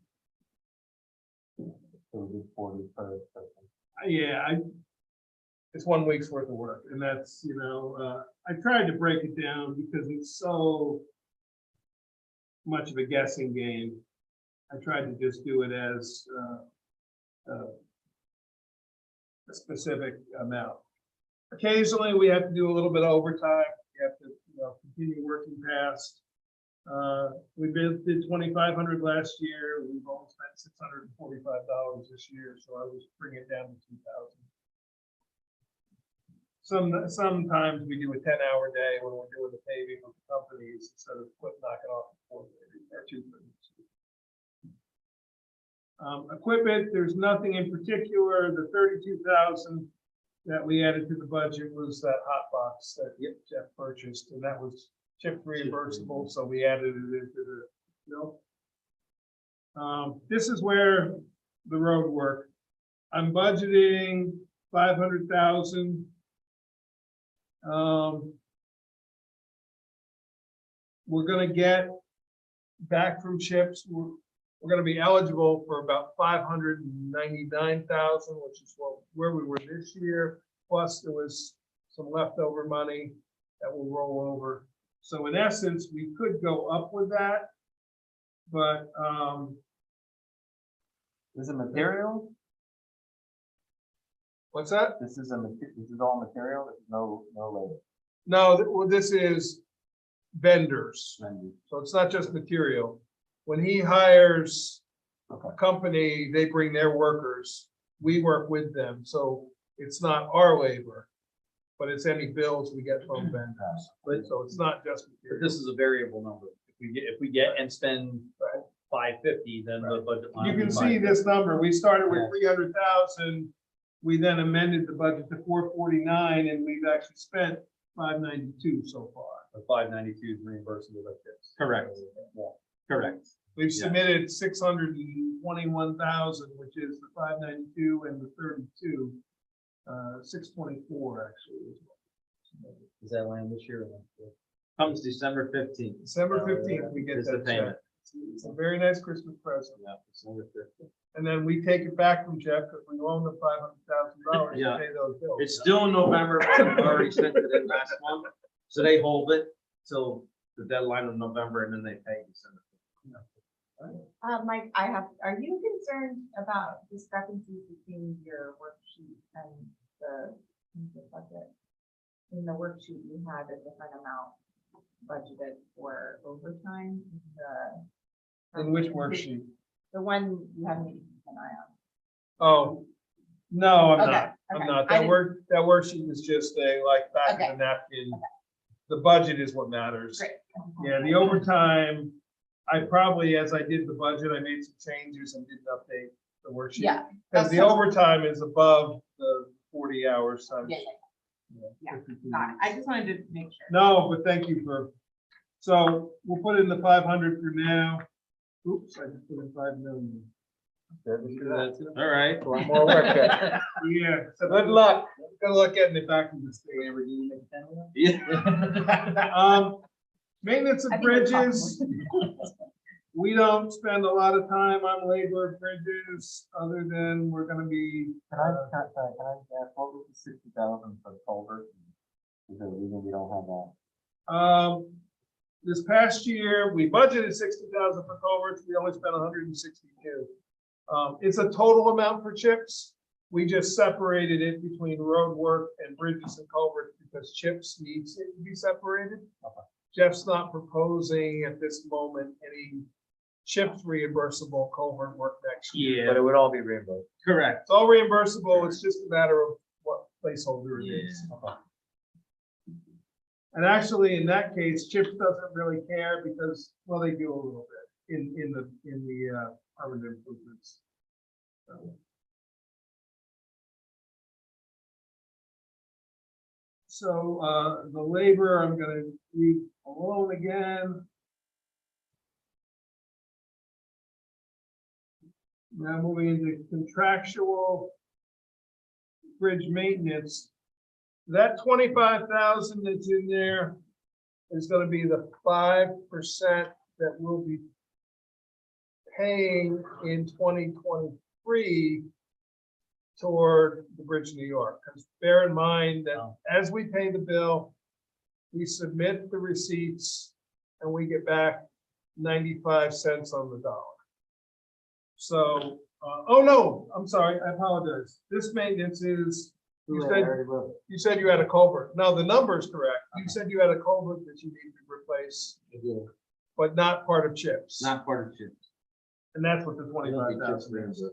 So we did 40 per person. Yeah, it's 1 week's worth of work, and that's, I tried to break it down because it's so much of a guessing game. I tried to just do it as a specific amount. Occasionally, we have to do a little bit of overtime. We have to, continue working past. We did 2,500 last year. We've only spent $645 this year, so I was bringing it down to 2,000. Sometimes we do a 10-hour day when we're doing the paving with the companies instead of knocking off the 4 days or 2 days. Equipment, there's nothing in particular. The 32,000 that we added to the budget was that hot box that Jeff purchased, and that was chip reimbursable, so we added it into the bill. This is where the road work. I'm budgeting 500,000. We're gonna get back from chips. We're going to be eligible for about 599,000, which is where we were this year. Plus, there was some leftover money that will roll over. So in essence, we could go up with that, but Is it material? what's that? This is all material. There's no labor. No, this is vendors. Vendor. So it's not just material. When he hires Okay. a company, they bring their workers. We work with them. So it's not our labor, but it's any bills we get from vendors. So it's not just But material. this is a variable number. If we get and spend 550, then the budget line. You can will be see 550. this number. We started with Yeah. 300,000. We then amended the budget to 449, and we've actually spent 592 so far. The 592 is reimbursable like this. Correct. Yeah. Correct. We've Yeah. submitted 621,000, which is the 592 and the 32, 624 actually. Does that land this year? Or next year? Comes December 15th. December 15th, we get Is the that payment. check. It's a very nice Christmas present. Yeah, December 15th. And then we take it back from Jeff because we loan them $500,000 Yeah. to pay those bills. It's still in November, but I've already sent it in last month. So they hold it till the deadline of November and then they pay December. Mike, are you concerned about discrepancies between your worksheet and the budget? in the worksheet you had a different amount budgeted for overtime. In which worksheet? The one you had me keep an eye Oh, no, I'm Okay, not. I'm okay. not. I That worksheet is just a like back Okay. of the napkin. The budget is what matters. Great. Yeah, the overtime, I probably, as I did the budget, I made some changes and didn't update the worksheet. Yeah. Because that's the fine. overtime is above the 40 hours times. Yeah, yeah, 52 got it. weeks. I just wanted to make sure. No, but thank you for, so we'll put in the 500 for now. Oops, I just put in 5 million. All right. A lot more work there. Yeah, so good luck. Good luck getting it back in the state. Yeah. Maintenance I of think we're talking bridges. We don't spend a lot of time on labor of bridges, other than we're gonna be, Can I ask, what was the 60,000 for culvert? Is there a reason we don't have that? this past year, we budgeted 60,000 for culverts, we only spent 162. It's a total amount for chips. We just separated it between road work and bridges and culverts because chips needs it to be separated. Jeff's not proposing at this moment any chips reimbursable culvert work next year. Yeah, But it would all be reimbursed. correct. It's all reimbursable, it's just a matter of what placeholder it is. And actually, in that case, CHIPS doesn't really care because, well, they do a little bit in the permanent improvements. So, the labor, I'm gonna leave alone again. Now moving into contractual bridge maintenance. That 25,000 that's in there is gonna be the 5% that we'll be paying in 2023 toward the Bridge of New York. Because bear in mind that as we pay the bill, we submit the receipts and we get back 95 cents on the dollar. So, oh no, I'm sorry, I apologize. This maintenance is, you said you had a culvert. No, the number is correct. You said you had a culvert that you need to replace, but not part of CHIPS. Not part of chips. And that's what the 25,000 is.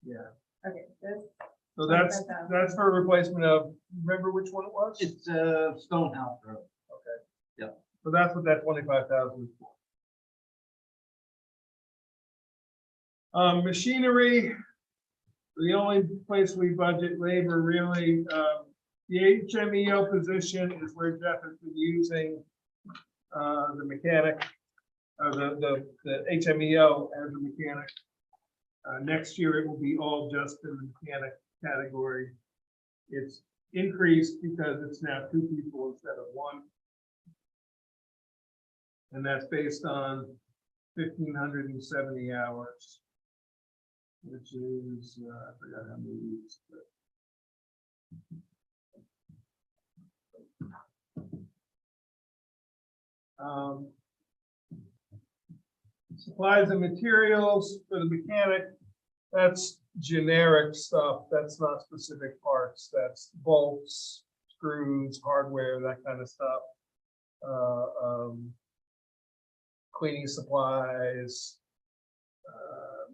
Yeah, Okay, this, so that's for a replacement of, remember which one it was? It's Stonehouse Road. So that's what that 25,000 is for. Machinery, the only place we budget labor really, the HMEO position is where Jeff has been using the mechanic, the HMEO as a mechanic. Next year, it will be all just in the mechanic category. It's increased because it's now 2 people instead of 1. And that's based on 1,570 hours, which is, I forgot how many weeks. Supplies and materials for the mechanic, that's generic stuff. That's not specific parts. That's bolts, screws, hardware, that kind of stuff. Cleaning supplies.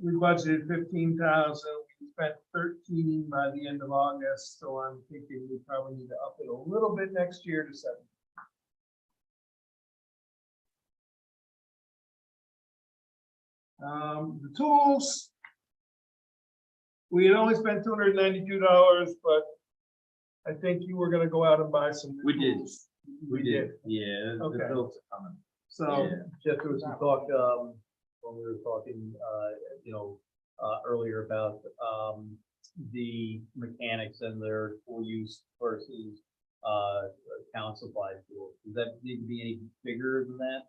We budgeted 15,000. We spent 13 by the end of August, so I'm thinking we probably need to up it a little bit next year to 7. The tools. We had only spent $292, but I think you were gonna go out and buy some. We did. tools. We did, yeah, the Okay. bills are coming. So, Yeah. Jeff, there was some talk, when we were talking, earlier about, the mechanics and their full use versus, town supply tools. Does that need to be any bigger than that?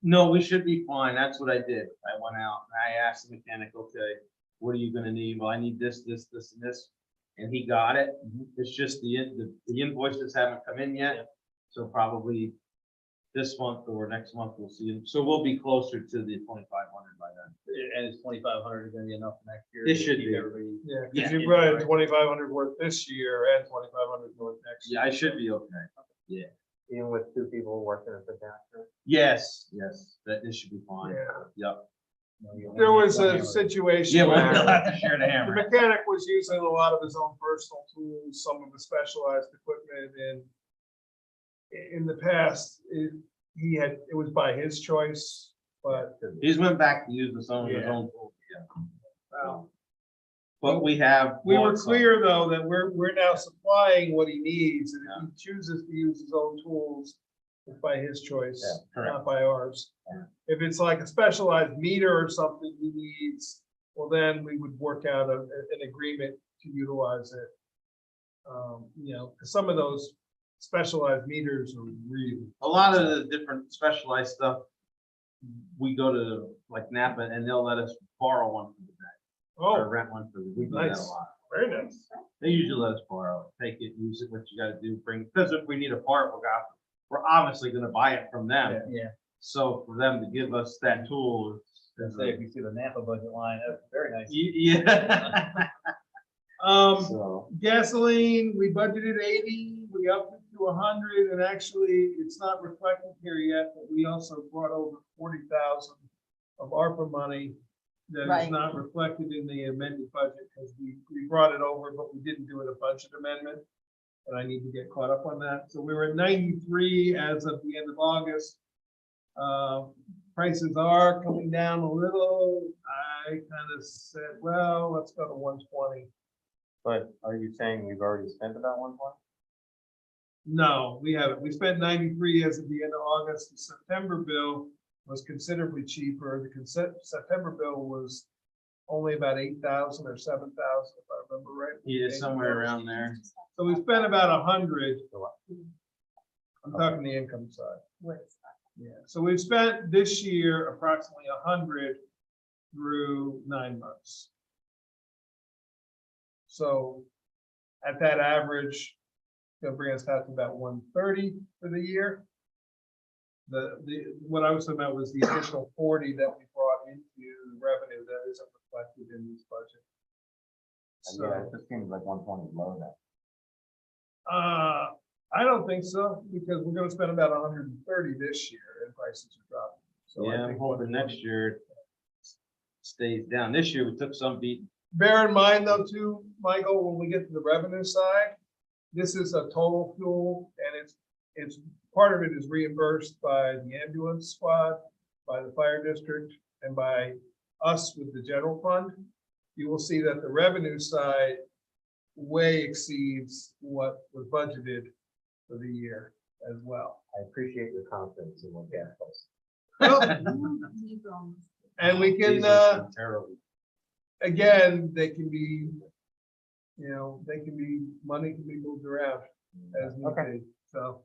No, we should be fine. That's what I did. I went out and I asked the mechanic, okay, what are you gonna need? Well, I need this, this, this, and this. And he got it. It's just the invoices haven't come in yet. So probably this month or next month, we'll see them. So we'll be closer to the 2,500 by then. And is 2,500 gonna be enough next year? It to should keep be. everybody- Yeah, Yeah. because you brought in 2,500 worth this year and 2,500 worth next year. Yeah, I should be okay. Even with two people working at the doctor. Yes, that this should be fine. Yeah. Yep. There was a situation Yeah, we'll where have to share the the hammer. mechanic was using a lot of his own personal tools, some of the specialized equipment, and in the past, it was by his choice, but He's went back to using some of his Yeah. own tools, yeah. well, But we have. we were bought some. clear though that we're now supplying what he needs, and if he chooses to use his own tools, it's by his choice, Correct. not by ours. If it's like a specialized meter or something he needs, well, then we would work out an agreement to utilize it. You know, 'cause some of those specialized meters are really, A lot of the different specialized stuff, we go to like Napa and they'll let us borrow one for the day or oh, rent one for the, we do that a Nice. lot. very nice. They usually let us borrow, it, take it, use it, what you gotta do, bring, because if we need a part, we're obviously gonna buy it from them. Yeah, So for them to give us that tool. and say, if you see the Napa budget line, that's very nice. Yeah. So, Gasoline, we budgeted 80, we upped it to 100, and actually, it's not reflected here yet, but we also brought over 40,000 of ARPA money that is Right. not reflected in the amended budget, because we brought it over, but we didn't do it a budget amendment. And I need to get caught up on that. So we were at 93 as of the end of August. Prices are coming down a little. I kind of said, well, let's go to 120. But are you saying we've already spent about 120? No, we haven't. We spent 93 as of the end of August. The September bill was considerably cheaper. The September bill was only about 8,000 or 7,000, if I remember right. yeah, somewhere around there. So we spent about 100. I'm talking the income side. Yeah, so we've spent this year approximately 100 through 9 months. So at that average, it'll bring us out to about 130 for the year. What I was talking about was the additional 40 that we brought into revenue that isn't reflected in this budget. And yeah, So, it just seems like 120 is low now. I don't think so, because we're gonna spend about 130 this year and prices are dropping. So I Yeah, I'm think hoping next year it stays down. This year we took some beat. Bear in mind though too, Michael, when we get to the revenue side, this is a total fuel and it's part of it is reimbursed by the ambulance squad, by the fire district and by us with the general fund. You will see that the revenue side way exceeds what was budgeted for the year as well. I appreciate your confidence in what gas costs. Well, and we can, Diesel's been terrible. again, they can be, money can be moved around as Okay. needed, so.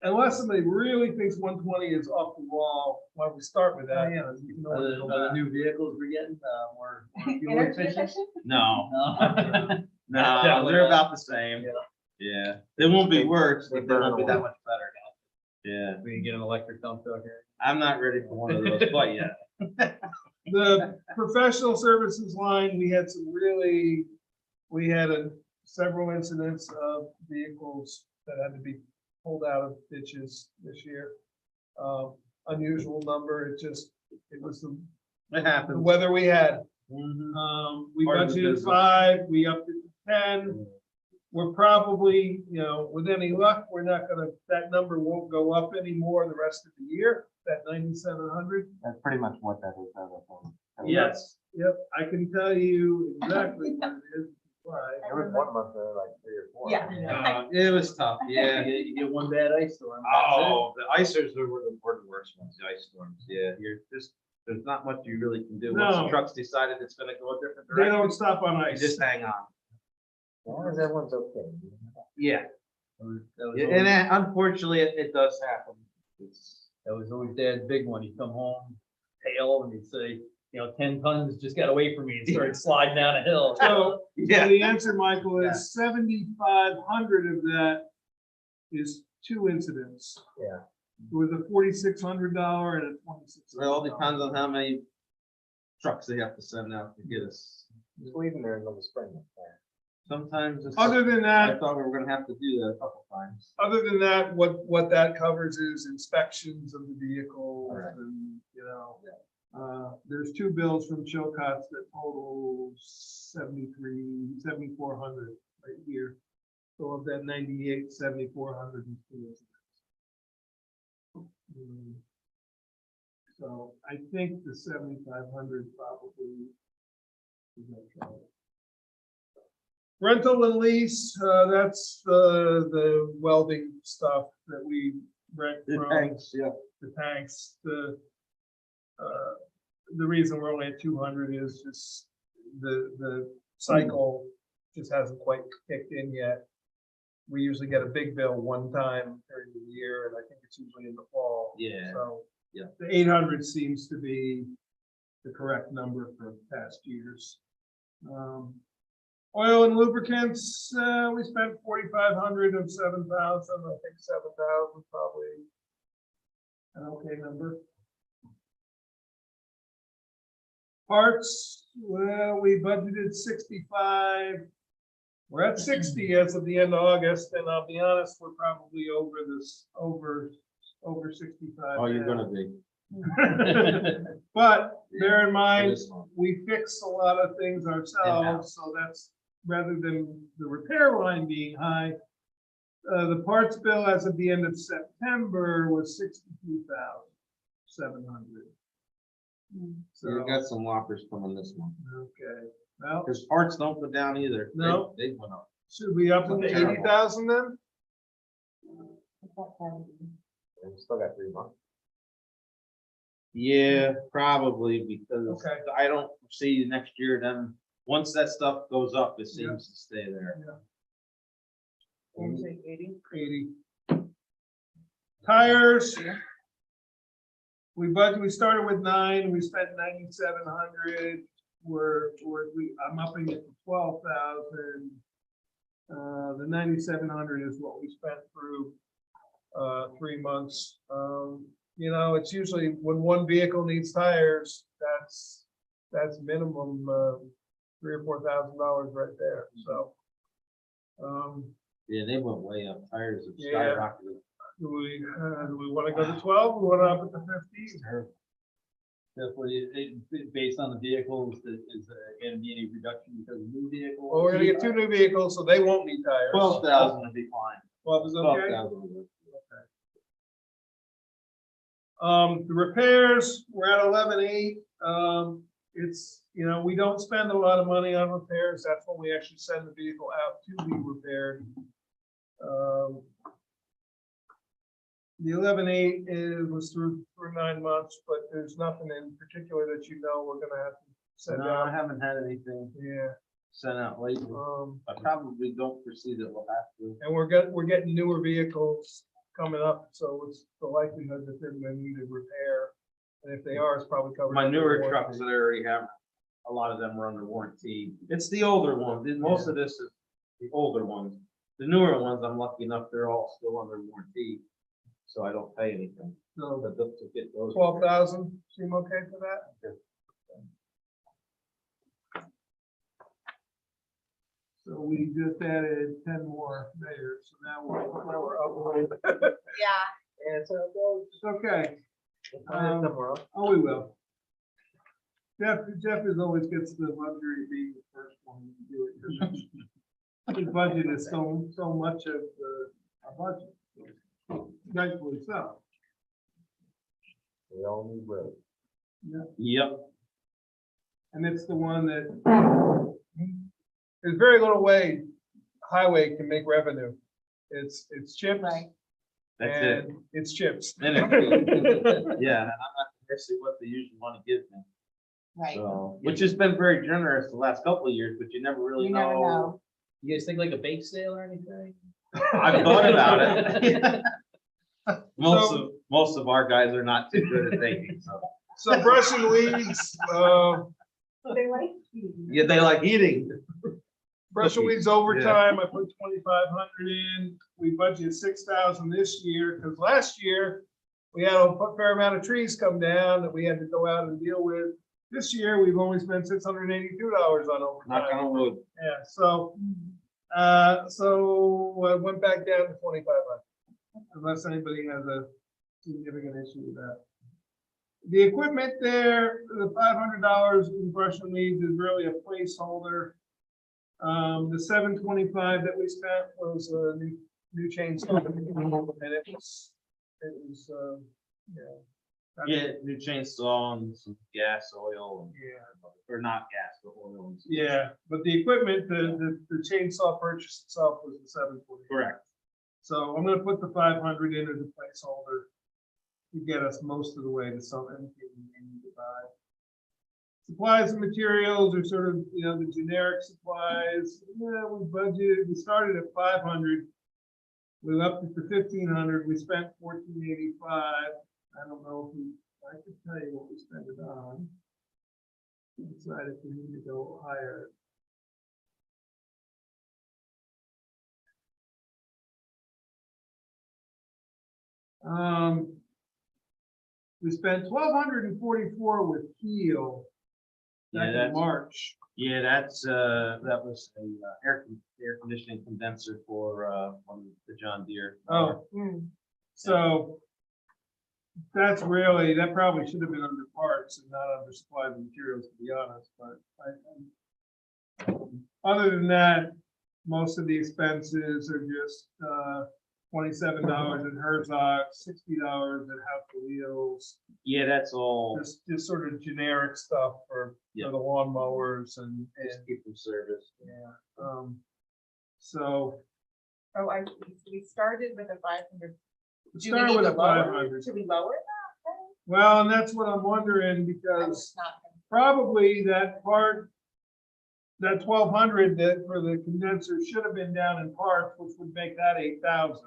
Unless somebody really thinks 120 is off the wall, why don't we start with that? Yeah. We can always go Are the back. new vehicles we're getting, more fuel Energy efficient? efficient? No, No. no, Definitely they're not. about the same. Yeah. Yeah, they won't be worse, They but they won't be burn that much better. Yeah, We can get an electric dump truck here. I'm not ready for one of those quite yet. The professional services line, we had several incidents of vehicles that had to be pulled out of ditches this year. Unusual number, it was the It happens. weather we had. Mhm. We Part of the budgeted business. 5, we upped it to 10. We're probably, with any luck, that number won't go up anymore the rest of the year, that 9,700. That's pretty much what that is. Yes, yep, I can tell you exactly what it is. Why. There was one month there, like 3 or 4. Yeah. It was tough, yeah. You get one bad ice storm. that's Oh, the icers were the worst ones, the ice storms, yeah, there's not much you really can do. Once the No. truck's decided it's gonna go a different They direction, don't stop on you ice. just hang on. As long as everyone's okay. Yeah, it. That was and always- unfortunately, it does happen. It's, That was always Dad's big one. He'd come home, tail, and he'd say, 10 tons just got away from me and started sliding down a hill. So Yeah. the answer, Michael, is 7,500 of that is two incidents. Yeah. It was a $4,600 and a $2,600. It all depends on how many trucks they have to send out to get us. So even there in the spring. Sometimes it's, Other than I that, thought we were gonna have to do that a couple times. other than that, what that covers is inspections of the vehicle Alright. and, there's two bills from Chilcott's that total 7,400 right here. So of that 98, 7,400 is two incidents. So I think the 7,500 probably is okay. Rental and lease, that's the welding stuff that we rent from. Yeah. The tanks, the reason we're only at 200 is just the cycle just hasn't quite kicked in yet. We usually get a big bill one time during the year, and I think it's usually in the fall. Yeah. So Yeah. the 800 seems to be the correct number for past years. Oil and lubricants, we spent 4,500 of 7,000. I think 7,000 probably an okay number. Parts, well, we budgeted 65. We're at 60 as of the end of August, and I'll be honest, we're probably over 65. Oh, you're now. gonna be. But bear in For mind, this one. we fix a lot of things ourselves, so that's rather than the repair line being high. The parts bill as of the end of September was 62,700. So you got some whoppers coming this month. Okay, well, Because parts don't go down either. No. They went up. should we up to Terrible. 80,000 then? We still got 3 months. Yeah, probably because Okay. I don't see next year then, once that stuff goes up, it seems to stay there. 80. Tires. We started with 9, we spent 9,700. I'm upping it to 12,000. The 9,700 is what we spent through 3 months. It's usually when one vehicle needs tires, that's minimum $3,000 or $4,000 right there. So, Yeah, they went way up. Tires have Yeah. skyrocketed. do we want to go to 12? We want to up it to 15? Definitely, based on the vehicles, is there gonna be any reduction because of new vehicles? Well, we're gonna get 2 new vehicles, so they won't need tires. 12,000 would be fine. 12 is okay? 12,000. The repairs, we're at 11,800. It's, we don't spend a lot of money on repairs. That's when we actually send the vehicle out to be repaired. The 11,800 was through 9 months, but there's nothing in particular that we're gonna have to send No, I out. haven't had anything Yeah, sent out lately. I probably don't foresee that we'll have to. and we're getting newer vehicles coming up, so it's the likelihood that they're gonna need a repair. And if they are, it's probably covered. My under newer warranty. trucks that I already have, a lot of them are under warranty. It's the older ones. Most of this is the older ones. The newer ones, I'm lucky enough, they're all still under warranty. So I don't pay anything. So But to get those. 12,000 seem okay for that? So we just added 10 more there, so now we're up a little bit. Yeah. And so it's okay. Find it somewhere else. Oh, we will. Jeff is always gets the luxury of being the first one to do it. 'Cause his budget is so much of our budget. Rightfully so. We all need roads. Yep. And it's the one that there's very little way highway can make revenue. It's chips. Right. That's it. And it's chips. And yeah, and I'm not mercy what they usually want to give me. Right. So, which has been very generous the last couple of years, but you never really You never know. You guys think like a bake sale or anything? I've thought about it. Most of our guys are not too good at baking, so. So brushing weeds, So they like. Yeah, they like eating. Brush and Cookies, weeds overtime, I put 2,500 in. We budgeted 6,000 this year, because last year we had a fair amount of trees come down that we had to go out and deal with. This year, we've only spent $682 on Knock overtime. on wood. Yeah, so I went back down to 2,500, unless anybody has a significant issue with that. The equipment there, the $500 in brush and weeds is really a placeholder. The $725 that we spent was a new chainsaw, and it was, yeah. Yeah, new chainsaw and some gas, oil, Yeah. or not gas, but oil. and some- Yeah, but the equipment, the chainsaw purchase itself was the 720. Correct. So I'm gonna put the 500 in as a placeholder to get us most of the way to something we need to buy. Supplies and materials are sort of, the generic supplies. Yeah, we started at 500. We upped it to 1,500. We spent 1,485. I don't know if I could tell you what we spent it on. Decide if we need to go higher. We spent 1,244 with Keel Yeah, back in that's, March. yeah, that was a air conditioning condenser for one of the John Deere. Oh, so that's really, that probably should have been under parts and not under supplies and materials, to be honest, but other than that, most of the expenses are just, $27 at Herzog, $60 at House of Wheels, Yeah, that's all. just sort of generic stuff for the lawn mowers and, Just keep them serviced. yeah, so Oh, we started with a 500. Do we start need with to a lower 500. it? Should we lower that? Well, and that's what I'm wondering, Then? because It's not. probably that part, that 1,200 that for the condenser should have been down in parts, which would make that 8,000.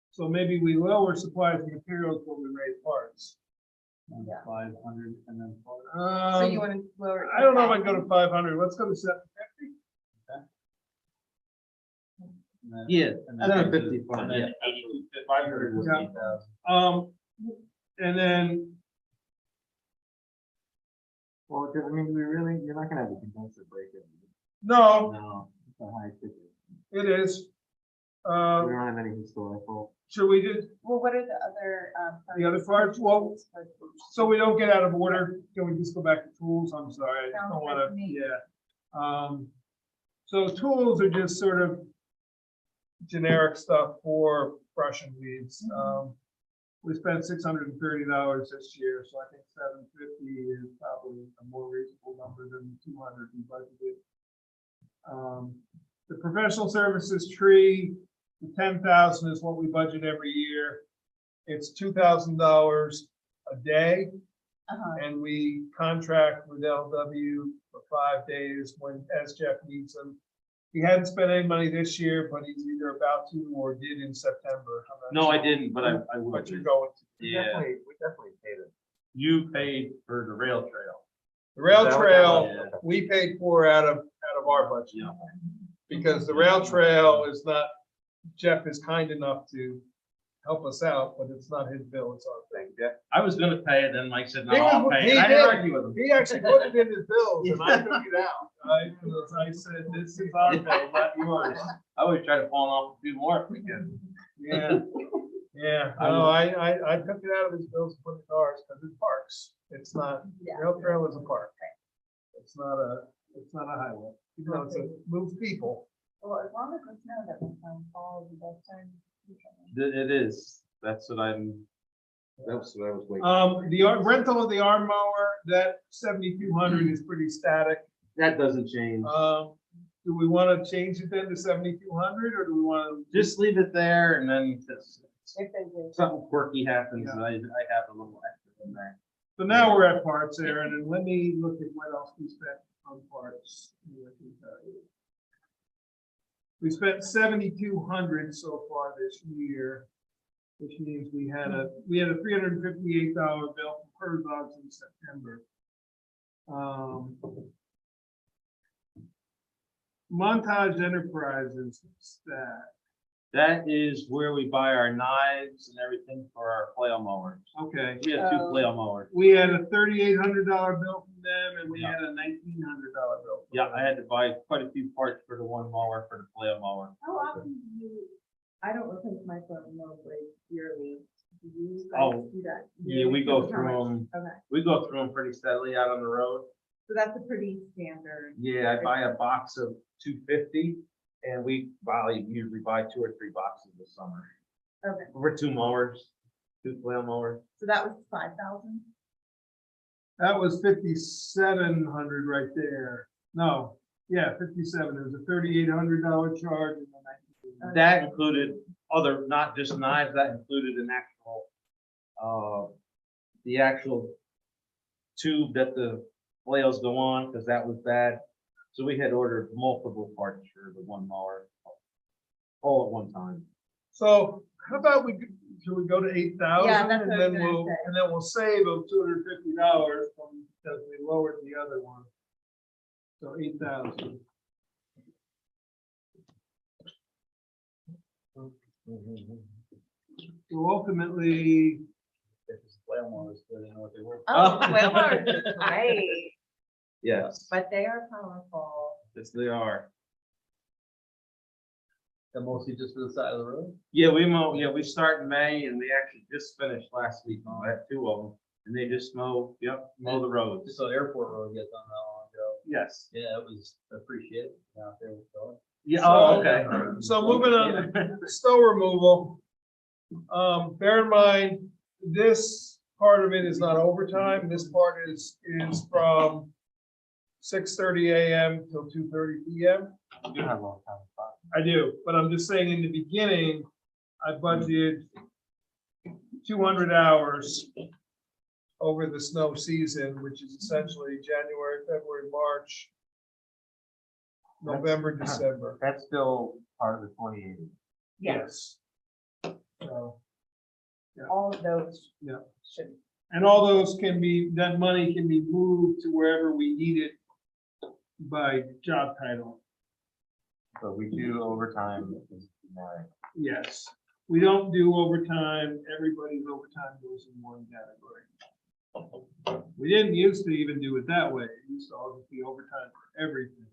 So maybe we lower supplies and materials when we raise parts. Yeah. 500 and then. So you want to lower? it I don't know if I to go to 500. Let's go to 750. Yeah, And that's then- a 55, and then yeah. 500 was Yeah. 8,000. And then, Well, because you're not gonna have a condenser break it. no, No, It's a high ticket. it is. We don't have any historical. Should we just, Well, what are the other? The other parts? Well, so we don't get out of order, can we just go back to tools? I'm sorry, I just Sounds don't good wanna, to me. yeah. So tools are just sort of generic stuff for brush and weeds. We spent $630 this year, so I think 750 is probably a more reasonable number than the 200 we budgeted. The professional services tree, the 10,000 is what we budget every year. It's $2,000 a day, and we contract with LW for 5 days as Jeff needs them. He hadn't spent any money this year, but he's either about to or did in September. I'm not no, I sure didn't, but I would. what you're going to. Yeah, We definitely paid it. you paid for the rail trail. The rail Is that what trail, that was? we paid for out of our budget. Yeah. Because the rail trail is not, Jeff is kind enough to help us out, but it's not his bill, it's our thing. Yeah. I was gonna pay it, then Mike said, no, He was- I'll pay he it. I didn't did. argue with him. He actually put it in his bills and I took it out. I said, this is our bill, not yours. I always try to pawn off a few more if we can. Yeah, yeah, no, I took it out of his bills and put it in ours, because it's parks. It's not, Yeah. rail trail is a park. It's not a highway, even though it's a moves people. Well, as long as we know that we can follow the best time. It is, that's what I was waiting. The rental of the arm mower, that 7,200 is pretty static. That doesn't change. Do we want to change it then to 7,200 or do we want to? Just leave it there and then If they do. something quirky happens, I have a little extra in there. So now we're at parts, Aaron, and let me look at what else we spent on parts. We spent 7,200 so far this year, which means we had a $358 bill from Herzog's in September. Montage Enterprises, what's that? That is where we buy our knives and everything for our flail mowers. Okay, We have two Oh. flail mowers. we had a $3,800 bill from them and we had a $1,900 bill. from Yeah, them. I had to buy quite a few parts for the one mower for the flail mower. How often do you, I don't replace my phone mostly yearly. Do you Oh, guys do that? Yeah, yearly? we go How through much? them, Okay, we go through them pretty steadily out on the road. so that's a pretty standard. Yeah, I buy a box of 250 and we usually buy 2 or 3 boxes this summer. Okay, For 2 mowers, 2 flail mowers. so that was 5,000? That was 5,700 right there. No, yeah, 57. It was a $3,800 charge and then That included other, not just knives, that included an actual, the actual tube that the flails go on, because that was bad. So we had ordered multiple parts for the one mower, all at one time. So how about should we go to 8,000? Yeah, that's what I was And then gonna say. and then we'll save those $250 because we lowered the other one. So 8,000. So ultimately, If it's flail mowers, but they know what they were. Oh, flail mowers is great, Yes, but they are powerful. yes, they are. They're mostly just for the side of the road. Yeah, we start in May and we actually just finished last week. I had 2 of them and they just mow the roads. Just so Airport Road gets on that long ago. Yes. Yeah, it was appreciated out there with going. Yeah, oh, okay. So moving on to snow removal. Bear in mind, this part of it is not overtime. This part is from 6:30 a.m. till 2:30 p.m. You do have a long time. I do, but I'm just saying in the beginning, I budgeted 200 hours over the snow season, which is essentially January, February, March, November, December. That's still part of the 2080. Yes. So, All of those. Yeah. Should, and all those that money can be moved to wherever we need it by job title. But we do overtime. Yes. We don't do overtime. Everybody's overtime goes in one category. We didn't used to even do it that way. It used to always be overtime for everything.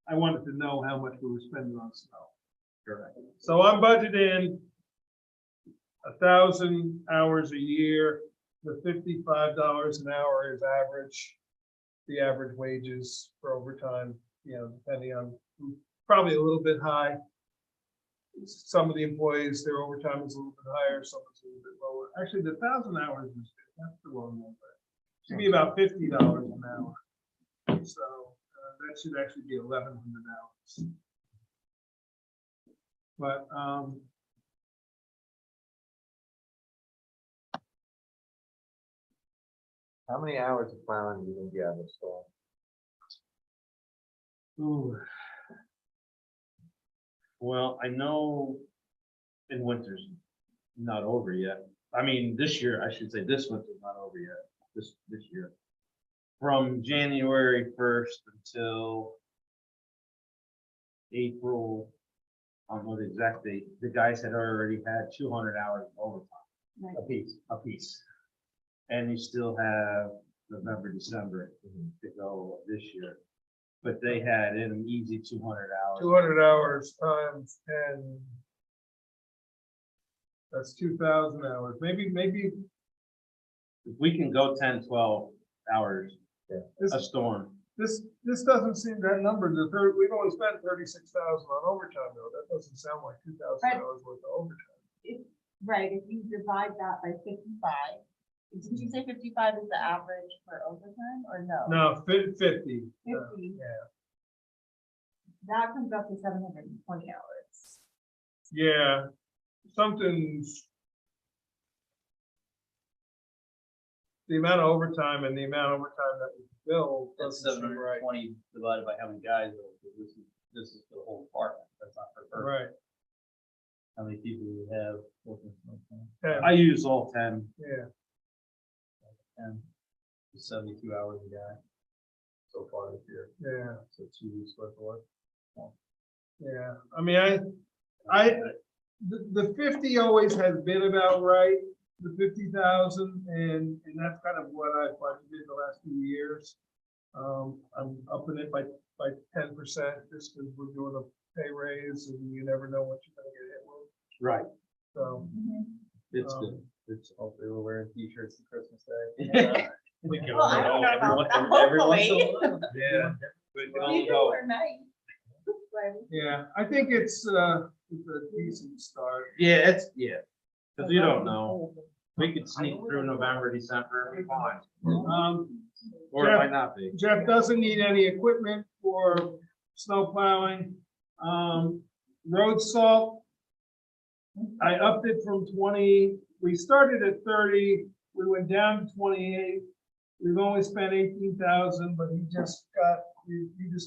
I wanted to know how much we were spending on snow. Correct. So I'm budgeting 1,000 hours a year. The $55 an hour is average. The average wages for overtime, depending on, probably a little bit high. Some of the employees, their overtime is a little bit higher, some is a little bit lower. Actually, the 1,000 hours is, that's the wrong number. Should be about $50 an hour. So that should actually be 1,100 hours. But, How many hours of plowing do you think you have installed? ooh, Well, I know in winter's not over yet. I mean, this year, I should say this winter's not over yet, this year. From January 1st until April, I don't know the exact date, the guys had already had 200 hours of overtime apiece. And you still have November, December to go this year. But they had an easy 200 hours. 200 hours times 10. That's 2,000 hours. Maybe If we can go 10, 12 hours, this, a storm. this doesn't seem that number. We've only spent 36,000 on overtime though. That doesn't sound like 2,000 Right. hours worth of overtime. Right, if you divide that by 55. Did you say 55 is the average for overtime or no? No, 50. 50, Yeah. that comes up to 720 hours. Yeah, something's. The amount of overtime and the amount of overtime that we bill That's doesn't seem right. 720 divided by how many guys, though, because this is for the whole department, that's not per person. Right, How many people we have working? 10, I use all 10. yeah. And 72 hours a guy. so far this year. Yeah, So 2 weeks worth of work. yeah. I mean, the 50 always has been about right, the 50,000, and that's kind of what I budgeted the last few years. I'm upping it by 10% just because we're doing a pay raise and you never know what you're gonna get hit with. Right, So, it's good. It's hopefully we're wearing t-shirts on Christmas Day. We can Well, I only don't go know everyone- about that, every once in a hopefully. while. yeah, We can You only can go. wear nice. yeah, I think it's a decent start. Yeah, because you don't know. We could sneak through November, December, and be fine. Or it might not be. Jeff doesn't need any equipment for snow plowing. Road salt, I upped it from 20, we started at 30, we went down to 28. We've only spent 18,000, but you just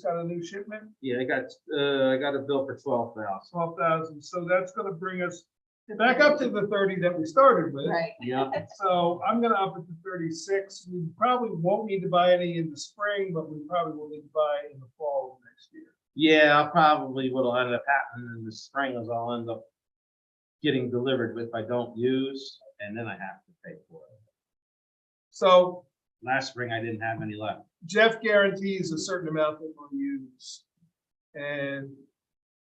got a new shipment, Yeah, I got a bill for 12,000. 12,000, so that's gonna bring us back up to the 30 that we started with. Right. Yeah, So I'm gonna up it to 36. We probably won't need to buy any in the spring, but we probably will need to buy in the fall of next year. yeah, what'll end up happening in the spring is I'll end up getting delivered if I don't use, and then I have to pay for it. So Last spring, I didn't have any left. Jeff guarantees a certain amount that we'll use. And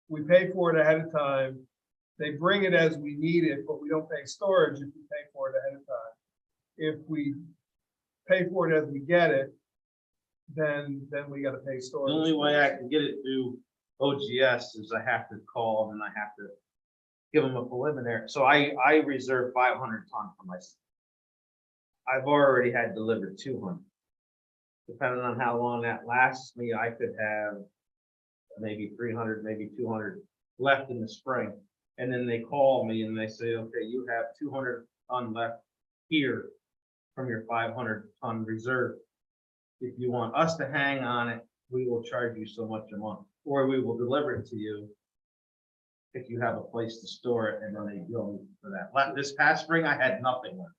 we pay for it ahead of time. They bring it as we need it, but we don't pay storage if we pay for it ahead of time. If we pay for it as we get it, then we gotta pay The storage. only way I can get it through OGS is I have to call them and I have to give them a preliminary. So I reserved 500 ton for myself. I've already had delivered 200. Depending on how long that lasts me, I could have maybe 300, maybe 200 left in the spring. And then they call me and they say, okay, you have 200 ton left here from your 500 ton reserve. If you want us to hang on it, we will charge you so much a month, or we will deliver it to you if you have a place to store it, and then they bill me for that. This past spring, I had nothing left.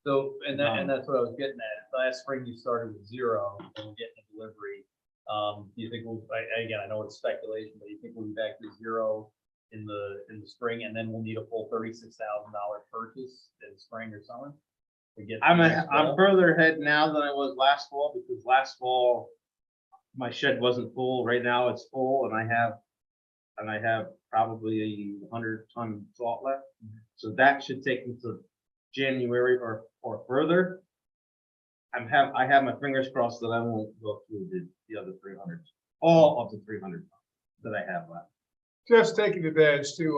So, and that's what I was getting at. Last spring you started with 0 and we're getting a delivery. Do you think again, I know it's speculation, but you think we'll be back to 0 in the spring, and then we'll need a full $36,000 purchase in spring or summer? to get I'm next fall? further ahead now than I was last fall, because last fall my shed wasn't full. Right now it's full, and I have probably 100 ton salt left. So that should take me to January or further. I have my fingers crossed that I won't go through the other 300, all of the 300 that I have left. Jeff's taking advantage too.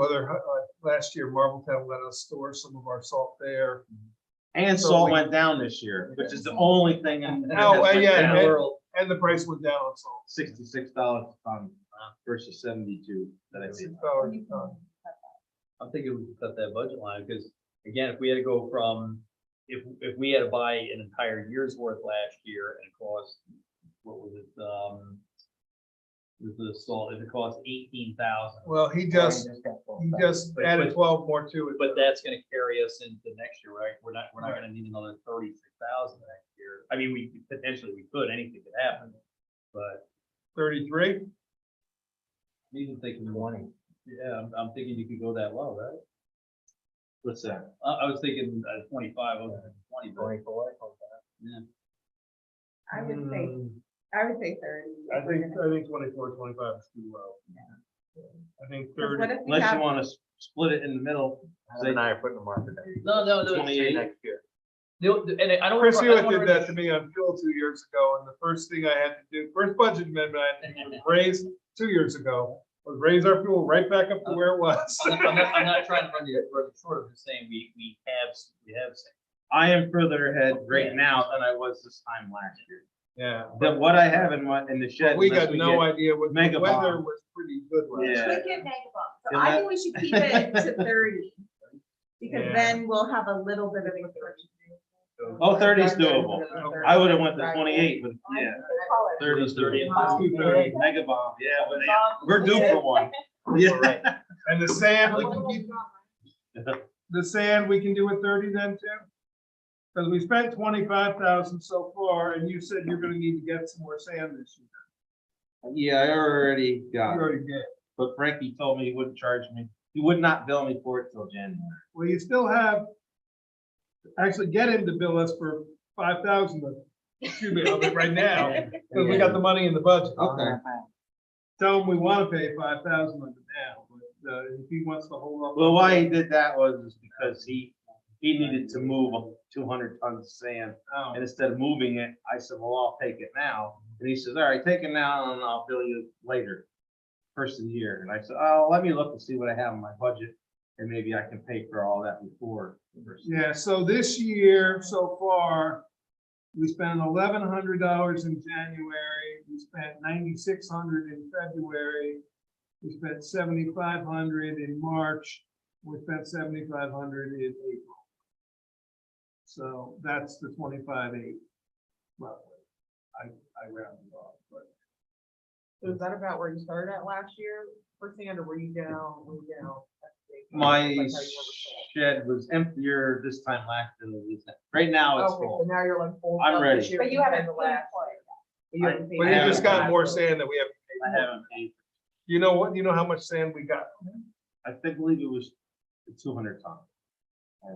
Last year, Marbletown let us store some of our salt there. And So salt we- went down this year, which is the only thing in Oh, yeah, in the and- world. And the price went down on salt. $66 a ton versus 72 that I paid. $6 a ton. I'm thinking we could cut that budget line, because again, if we had to go from, if we had to buy an entire year's worth last year and it cost, what was it, with the salt, if it cost 18,000. Well, he just But- added but- 12 more to it. But that's gonna carry us into next year, right? We're not gonna need another 36,000 next year. I mean, we potentially, we could, anything could happen, but 33? even thinking 20. Yeah, I'm thinking you could go that low, right? What's that? I was thinking 25, I was thinking 20, but 24. yeah. I would say 30. I think 24, 25 is too low. I think 30. What if we Unless have, you want to split it in the middle. Adam and I are putting the marker down. No, 28. next year. And I don't. Chris I Hewitt don't did wanna- that to me on fuel 2 years ago, and the first thing I had to do, first budget amendment I had to do was raise 2 years ago, was raise our fuel right back up to where it was. I'm not trying to run you short of just saying we have. I am further ahead right now than I was this time last year. Yeah. But what I have in the shed. We unless got no get- idea what, the Mega weather Bomb. was pretty good last Yeah. year. we get mega bump, so And I that- think we should keep it to 30. Because Yeah. then we'll have a little bit of encouragement. Oh, 30 is doable. I would have went to Right. 28, but yeah, 30 is 30 and doable. 230. Mega bomb, yeah, but yeah, we're due for one. Yeah. And the sand, we can keep, the sand, we can do at 30 then too? Because we spent 25,000 so far, and you said you're gonna need to get some more sand this year. Yeah, I already You got it, already did. but Frankie told me he wouldn't charge me, he would not bill me for it till January. Well, you still have, actually get him to bill us for 5,000 excuse me, of it right now, because we got the money in the budget. Okay. Tell him we want to pay 5,000 of it now, but if he wants to hold up. Well, why he did that was because he needed to move 200 tons of sand. Oh, And instead of moving it, I said, well, I'll take it now. And he says, all right, take it now and I'll bill you later, first of the year. And I said, oh, let me look and see what I have in my budget. And maybe I can pay for all that before. the first of the year." yeah, so this year, so far, we spent $1,100 in January, we spent 9,600 in February, we spent 7,500 in March, we spent 7,500 in April. So that's the 25,800 roughly. I rounded off, but So is that about where you started at last year for sand, or were you down, My Like how you were before. shed was emptier this time last year. than this time. Right now it's Okay, full. so now you're like full. I'm up ready. this year But you compared haven't to paid last for it. But you haven't paid but for you it. just got more sand that we haven't I paid for. haven't paid. You know what, you know how much sand we got, I think, believe it was 200 tons.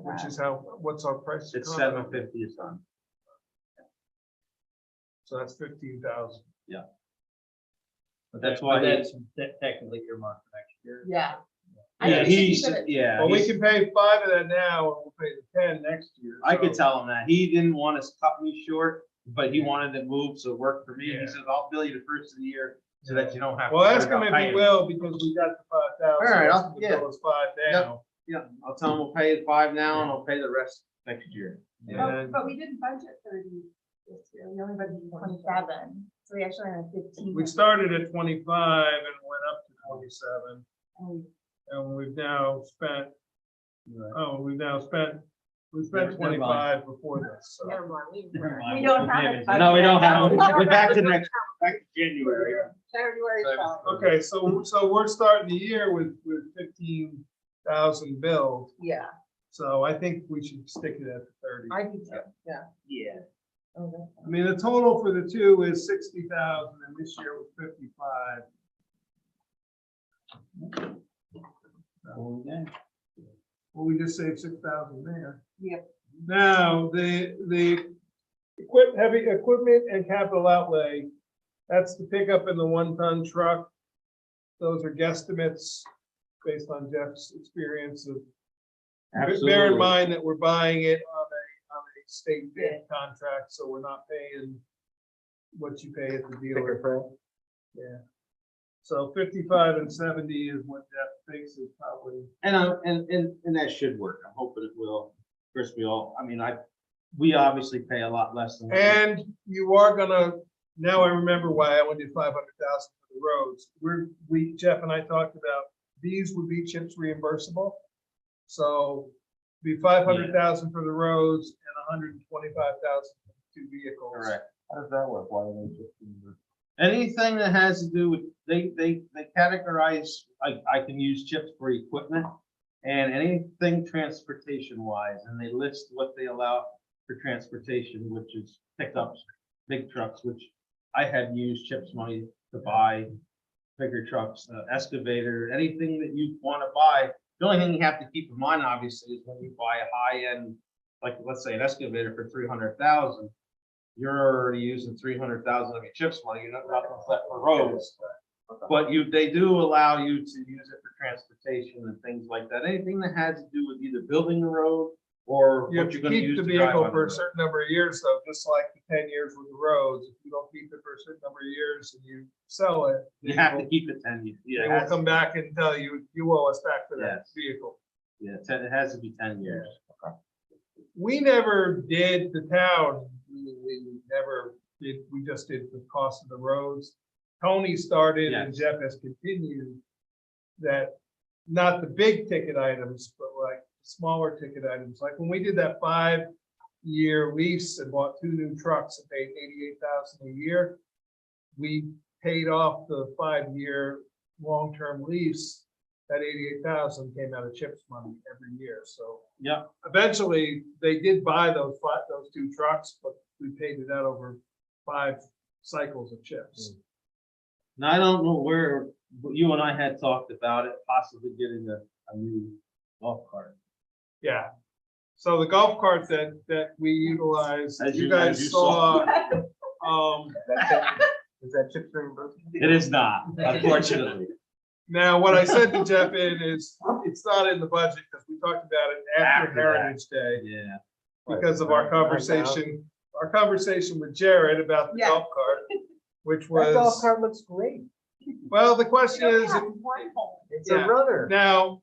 which is how, what's our price? It's 750 a ton. So that's 15,000. But that's But why. that's technically earmarked for next year. Yeah. I Yeah, think we should he's, keep it- yeah. Well, we he's- can pay 5 of that now, and we'll pay the 10 next year. I could so- tell him that. He didn't want to cut me short, but he wanted to move, so it worked for me. Yeah. He says, I'll bill you the first of the year so that you don't have. to Well, worry ask him about if he paying. will, because we got the 5,000. All right, ask him to yeah. bill us 5 now. Yeah, I'll tell him we'll pay it 5 now and I'll pay the rest next year. And But we didn't budget 30 this year, we only budgeted 27, so we actually had 15. we started at 25 and went up to 27, And and we've now spent, we spent Never mind. 25 before this, so. Never mind, we- Never mind. We don't have it. No, we don't have, we're back to January. January's fine. Okay, so we're starting the year with 15,000 billed, Yeah, so I think we should stick it at 30. I do too, yeah. Yeah. Okay. I mean, the total for the two is 60,000 and this year was 55. Well, we just saved 6,000 there. Yep. Now, the heavy equipment and capital outlay, that's the pickup in the 1-ton truck. Those are guesstimates based on Jeff's experience of. Bear in Absolutely. mind that we're buying it on a state bid contract, so we're not paying what you pay at the dealer. Yeah. So 55 and 70 is what Jeff thinks is probably. And that should work. I'm hoping it will. First, we obviously pay a lot less than. And you are gonna, now I remember why I only did 500,000 for the roads. Jeff and I talked about, these would be CHIPS reimbursable. So be 500,000 for the roads and 125,000 for the 2 vehicles. Correct. How does that work? Why are they just? Anything that has to do with, they categorize, I can use chips for equipment and anything transportation wise, and they list what they allow for transportation, which is pickups, big trucks, which I had used chips money to buy bigger trucks, excavator, anything that you want to buy. The only thing you have to keep in mind, obviously, is when you buy a high end, like let's say an excavator for 300,000. You're already using 300,000 of your CHIPS money, you're not left for roads. But they do allow you to use it for transportation and things like that. Anything that has to do with either building a road or You have what to you're gonna keep use the to drive vehicle on the for a road. certain number of years, though, just like the 10 years with the roads. If you don't keep it for a certain number of years and you sell it. You have to keep it 10 years. They Yeah, it will has come back and tell you, you owe us back for that Yes. vehicle. it has to be 10 years. We never did the town, we never did, we just did the cost of the roads. Tony started and Yes. Jeff has continued that, not the big ticket items, but like smaller ticket items. Like when we did that 5-year lease and bought 2 new trucks and paid 88,000 a year, we paid off the 5-year long-term lease. That 88,000 came out of CHIPS money every year, so Yeah, eventually, they did buy those two trucks, but we paid it out over 5 cycles of chips. now I don't know where, but you and I had talked about it, possibly getting a new golf cart. Yeah. So the golf cart that we utilize, As you you guys saw. saw, Is that chip reimbursement? It is not, unfortunately. now what I said to Jeff is, it's not in the budget because we talked about it after After that. Heritage Day Yeah. because of our conversation with Jared about the Yeah. golf cart, which That golf was, cart looks great. well, the question is, It's Yeah. a runner. now,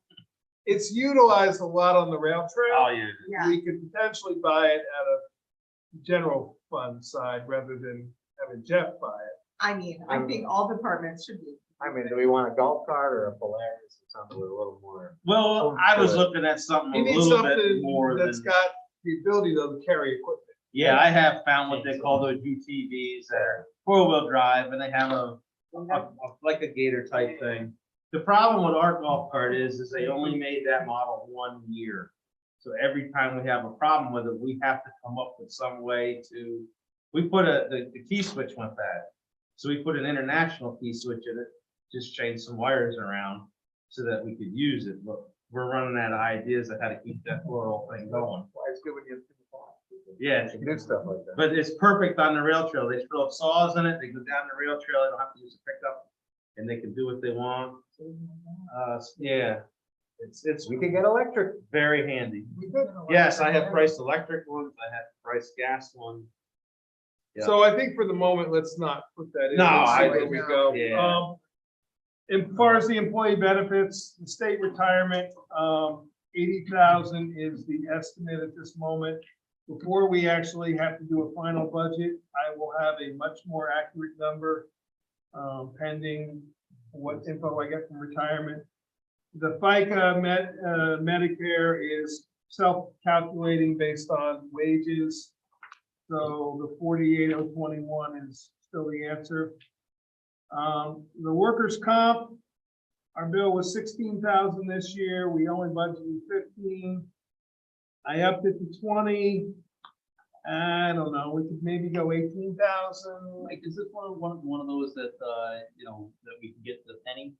it's utilized a lot on the rail trail. Oh, yeah. Yeah. We could potentially buy it at a general fund side rather than having Jeff buy it. I mean, I think all departments should be. I mean, do we want a golf cart or a Polaris or something with a little more? Well, I was looking at something You a need little bit something more that's than, got the ability to carry equipment. yeah, I have found what they call those UTVs that are 4-wheel drive and they have like a gator type thing. The problem with our golf cart is they only made that model 1 year. So every time we have a problem with it, we have to come up with some way to, we put the key switch went bad. So we put an international key switch in it, just changed some wires around so that we could use it. But we're running out of ideas of how to keep that poor old thing going. Why it's good when you Yeah, can do stuff like that. but it's perfect on the rail trail. They throw saws in it, they go down the rail trail, they don't have to use a pickup, and they can do what they want. Yeah, it's We could get electric. very handy. We did. Yes, I have priced electric ones, I have priced gas ones. Yeah. So I think for the moment, let's not put that in. No, Let's see I where we go. Yeah. As far as the employee benefits, the state retirement, 80,000 is the estimate at this moment. Before we actually have to do a final budget, I will have a much more accurate number, pending what info I get from retirement. The FICA Medicare is self-calculating based on wages. So the 48,021 is still the answer. The workers' comp, our bill was 16,000 this year. We only budgeted 15. I upped it to 20. I don't know, we could maybe go 18,000. Like, is this one of those that, you know, that we can get the penny?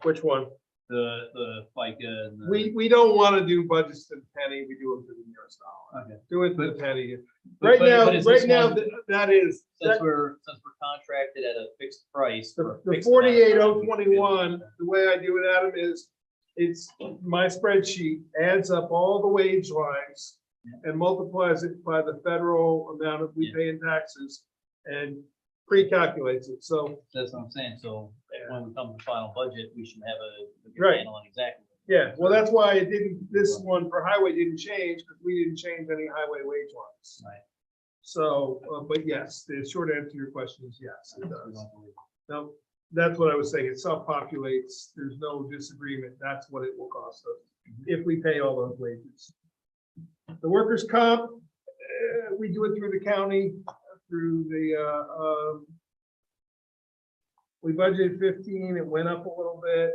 Which one? The FICA and the. We don't want to do budgets to the penny. We do them to the nearest dollar. Okay. Do it to the penny. But- Right is this now, one- that is, Since we're contracted at a fixed price. for a the fixed amount of time, 48,021, the way I do it, Adam, is it's my spreadsheet adds up all the wage lines and multiplies it by the federal amount of we pay in taxes and pre-calculates it. So, That's what I'm saying, so when we come to the final budget, we should have a good Right. handle on exactly. yeah, well, that's why it didn't, this one for highway didn't change because we didn't change any highway wage lines. Right. So, but yes, the short answer to your question is yes, it does. No, that's what I was saying. It self-populates. There's no disagreement. That's what it will cost us if we pay all those wages. The workers' comp, we do it through the county, through the, we budgeted 15, it went up a little bit.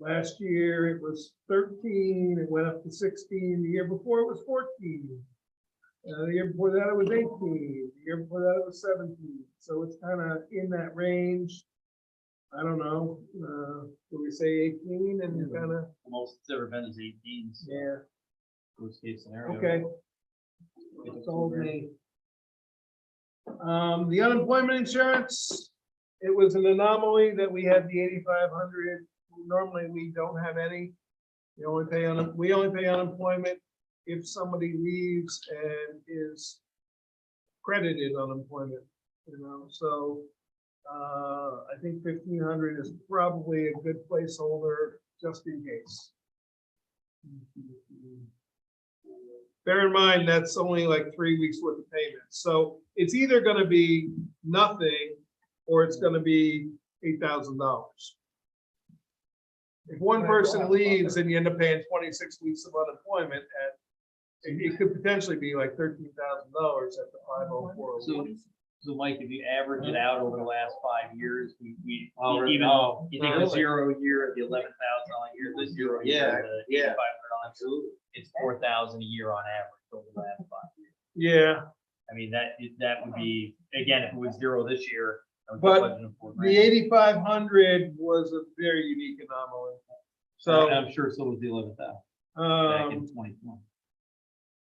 Last year it was 13, it went up to 16. The year before it was 14. The year before that it was 18. The year before that it was 17. So it's kind of in that range. I don't know, do we say 18 and kind of, The most it's ever been is 18, so yeah, worst case scenario. okay. Told me. The unemployment insurance, it was an anomaly that we had the 8,500. Normally, we don't have any. We only pay unemployment if somebody leaves and is credited unemployment, you know, so I think 1,500 is probably a good placeholder just in case. Bear in mind, that's only like 3 weeks worth of payments. So it's either gonna be nothing or it's gonna be $8,000. If one person leaves and you end up paying 26 weeks of unemployment at, it could potentially be like $13,000 at the 504. So Mike, if you average it out over the last 5 years, we Oh, even, no. you think a 0 year, the $11,000 year, the 0 year, Yeah, the yeah. $8,500 months, it's 4,000 a year on average over the last 5 years. Yeah, I mean, that would be, again, if it was 0 this year. I would But budget them $4 the grand. 8,500 was a very unique anomaly. So, And I'm sure so was the 11,000 back in 2020.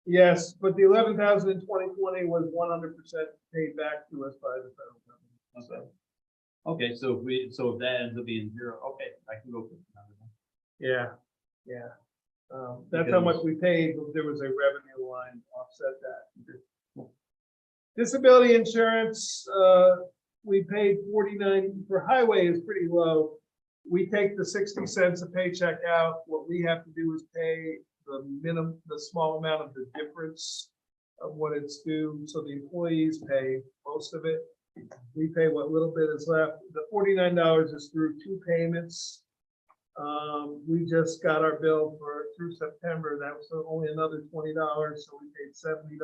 yes, but the 11,000 in 2020 was 100% paid back to us by the federal government. So, Okay, so if that ends up being 0, okay, I can go for another yeah, yeah. That's how much we paid, but there was a revenue line to offset that. Disability insurance, we paid 49, for highway is pretty low. We take the 60 cents a paycheck out. What we have to do is pay the small amount of the difference of what it's due. So the employees pay most of it. We pay what little bit is left. The $49 is through 2 payments. We just got our bill through September. That was only another $20, so we paid $70.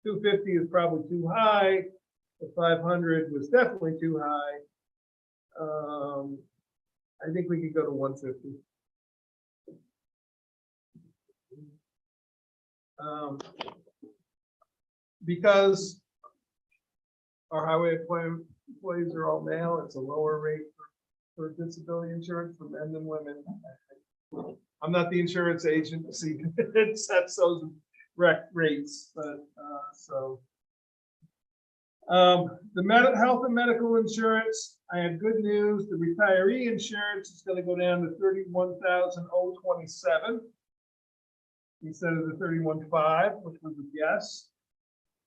$250 is probably too high. The 500 was definitely too high. I think we could go to 150. Because our highway employees are all male, it's a lower rate for disability insurance for men than women. I'm not the insurance agency that sets those rates, but the health and medical insurance, I have good news. The retiree insurance is going to go down to $31,027 instead of the $31,500, which was a guess.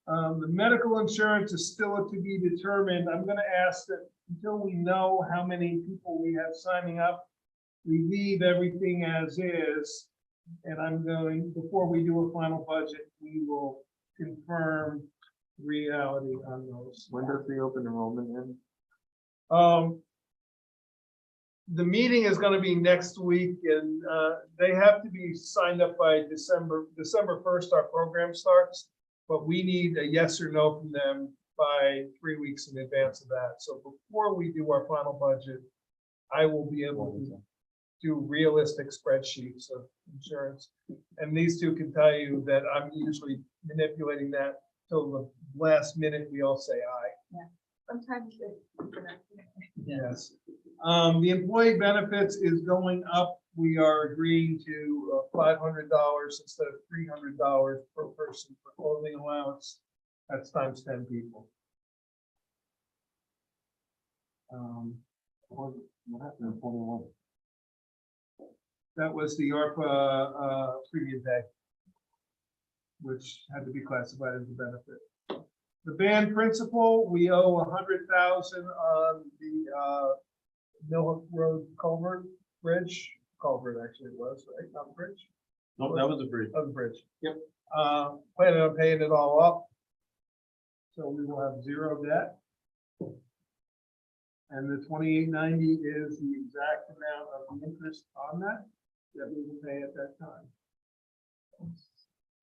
The medical insurance is still to be determined. I'm going to ask that until we know how many people we have signing up, we leave everything as is. And I'm going, before we do a final budget, we will confirm reality on those. When does the open enrollment end? The meeting is going to be next week, and they have to be signed up by December 1st. Our program starts, but we need a yes or no from them by 3 weeks in advance of that. So before we do our final budget, I will be able to do realistic spreadsheets of insurance. And these two can tell you that I'm usually manipulating that till the last minute. We all say aye. Sometimes Yes. The employee benefits is going up. We are agreeing to $500 instead of $300 per person for clothing allowance. That's times 10 people. What happened in 41? That was the ARPA premium pay, which had to be classified as a benefit. The band principal, we owe $100,000 on the Mill Road culvert bridge. Culvert actually it was, right? Not bridge. Nope, that was a bridge. Of the bridge. Yep. Planning on paying it all up. So we will have 0 debt. And the 2890 is the exact amount of the interest on that we will pay at that time.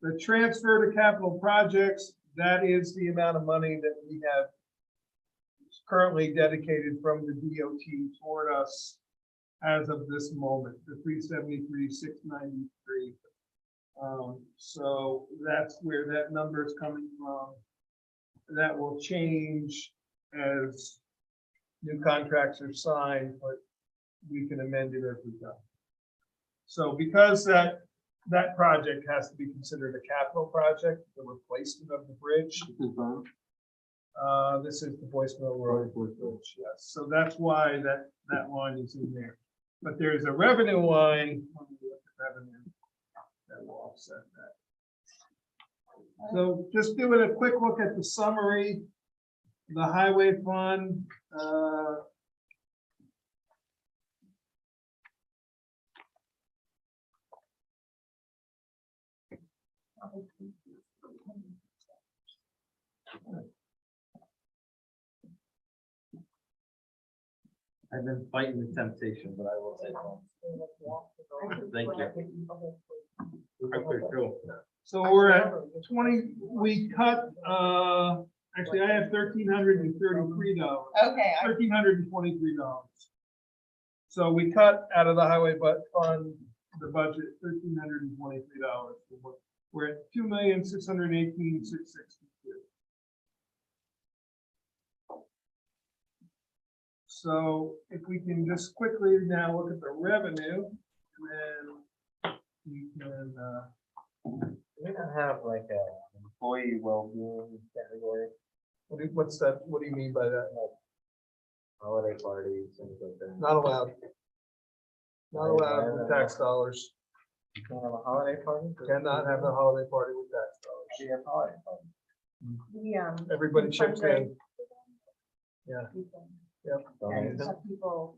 The transfer to capital projects, that is the amount of money that we have currently dedicated from the DOT toward us as of this moment, the 373,693. So that's where that number is coming from. That will change as new contracts are signed, but we can amend it as we go. So because that project has to be considered a capital project, the replacement of the bridge. This is the Boyce Mill Road Bridge, yes. So that's why that line is in there. But there's a revenue line, when we look at revenue, that will offset that. So just doing a quick look at the summary, the highway fund, I've been fighting the temptation, but I will say no. Thank you. Okay, cool. so we're at 20, we cut, actually I have $1,333. Okay, $1,323. So we cut out of the highway fund the budget $1,323. We're at $2,618,662. So if we can just quickly now look at the revenue, and you can, We don't have like a employee well-being category, what's that, what do you mean by that? holiday parties, things like that. Not allowed. Not allowed with tax dollars. You can't have a holiday party? Cannot have a holiday party with tax dollars. You have holiday party. Everybody chips in. Donations. Some people,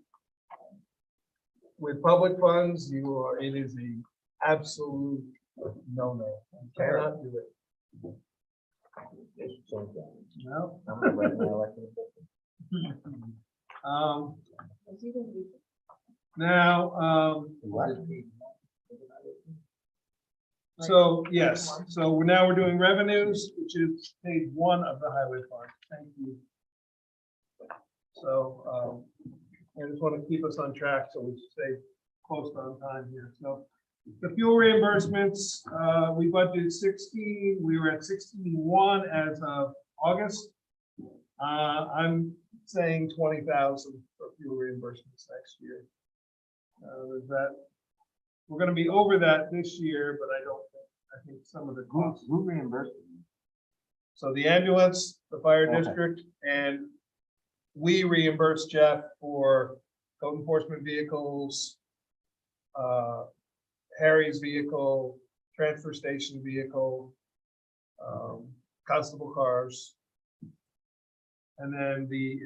With public funds, it is a absolute no-no. You cannot do it. They should change that. No. I'm gonna write my elected official. Now, What? so yes, so now we're doing revenues, which is page 1 of the highway fund. Thank you. So, I just want to keep us on track so we stay close on time here. So the fuel reimbursements, we budgeted 16, we were at 61 as of August. I'm saying 20,000 for fuel reimbursements next year. Is that, we're gonna be over that this year, but I think some of the costs. Who reimbursed? So the ambulance, the fire Okay. district, and we reimburse Jeff for code enforcement vehicles, Harry's vehicle, transfer station vehicle, constable cars. And then the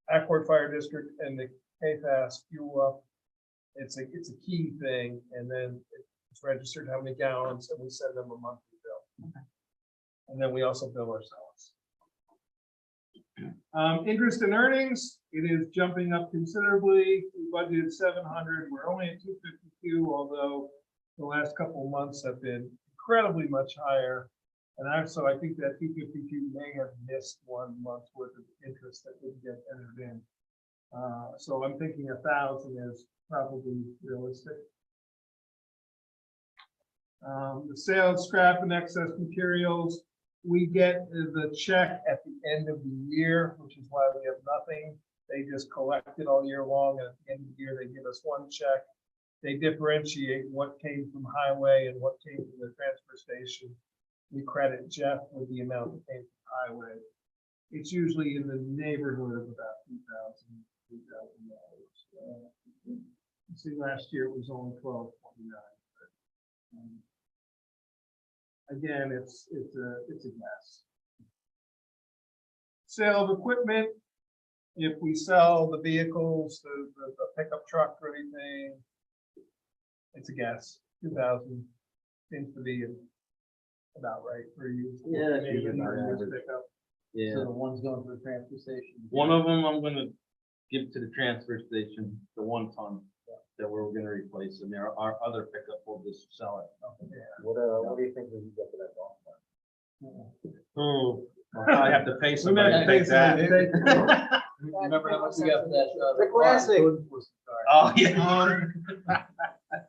Accord Fire District and the KFAS fuel up. It's a key thing, and then it's registered how many gallons, and we send them a monthly bill. And then we also bill ourselves. Interest and earnings, it is jumping up considerably. We budgeted 700, we're only at 252, although the last couple of months have been incredibly much higher. And I think that 252 may have missed 1 month's worth of interest that didn't get entered in. So I'm thinking 1,000 is probably realistic. The sales, scrap and excess materials, we get the check at the end of the year, which is why we have nothing. They just collect it all year long, and at the end of the year, they give us 1 check. They differentiate what came from highway and what came from the transfer station. We credit Jeff with the amount that came from highway. It's usually in the neighborhood of about $2,000. See, last year it was only $1,229. Again, it's a guess. Sale of equipment. If we sell the vehicles, the pickup truck or anything, it's a guess. 2,000 seems to be about right for you. Yeah, that's Maybe usually not about used average. pickup. Yeah, So the one's going to the transfer station. one of them I'm gonna give to the transfer station, the 1 ton that we're gonna replace, and there are other pickup, we'll just sell it. What do you think we can get for that golf cart? Oh, I have to pay We somebody might to pay take that. somebody to take it. Remember how much we got for that? The classic. Oh, yeah.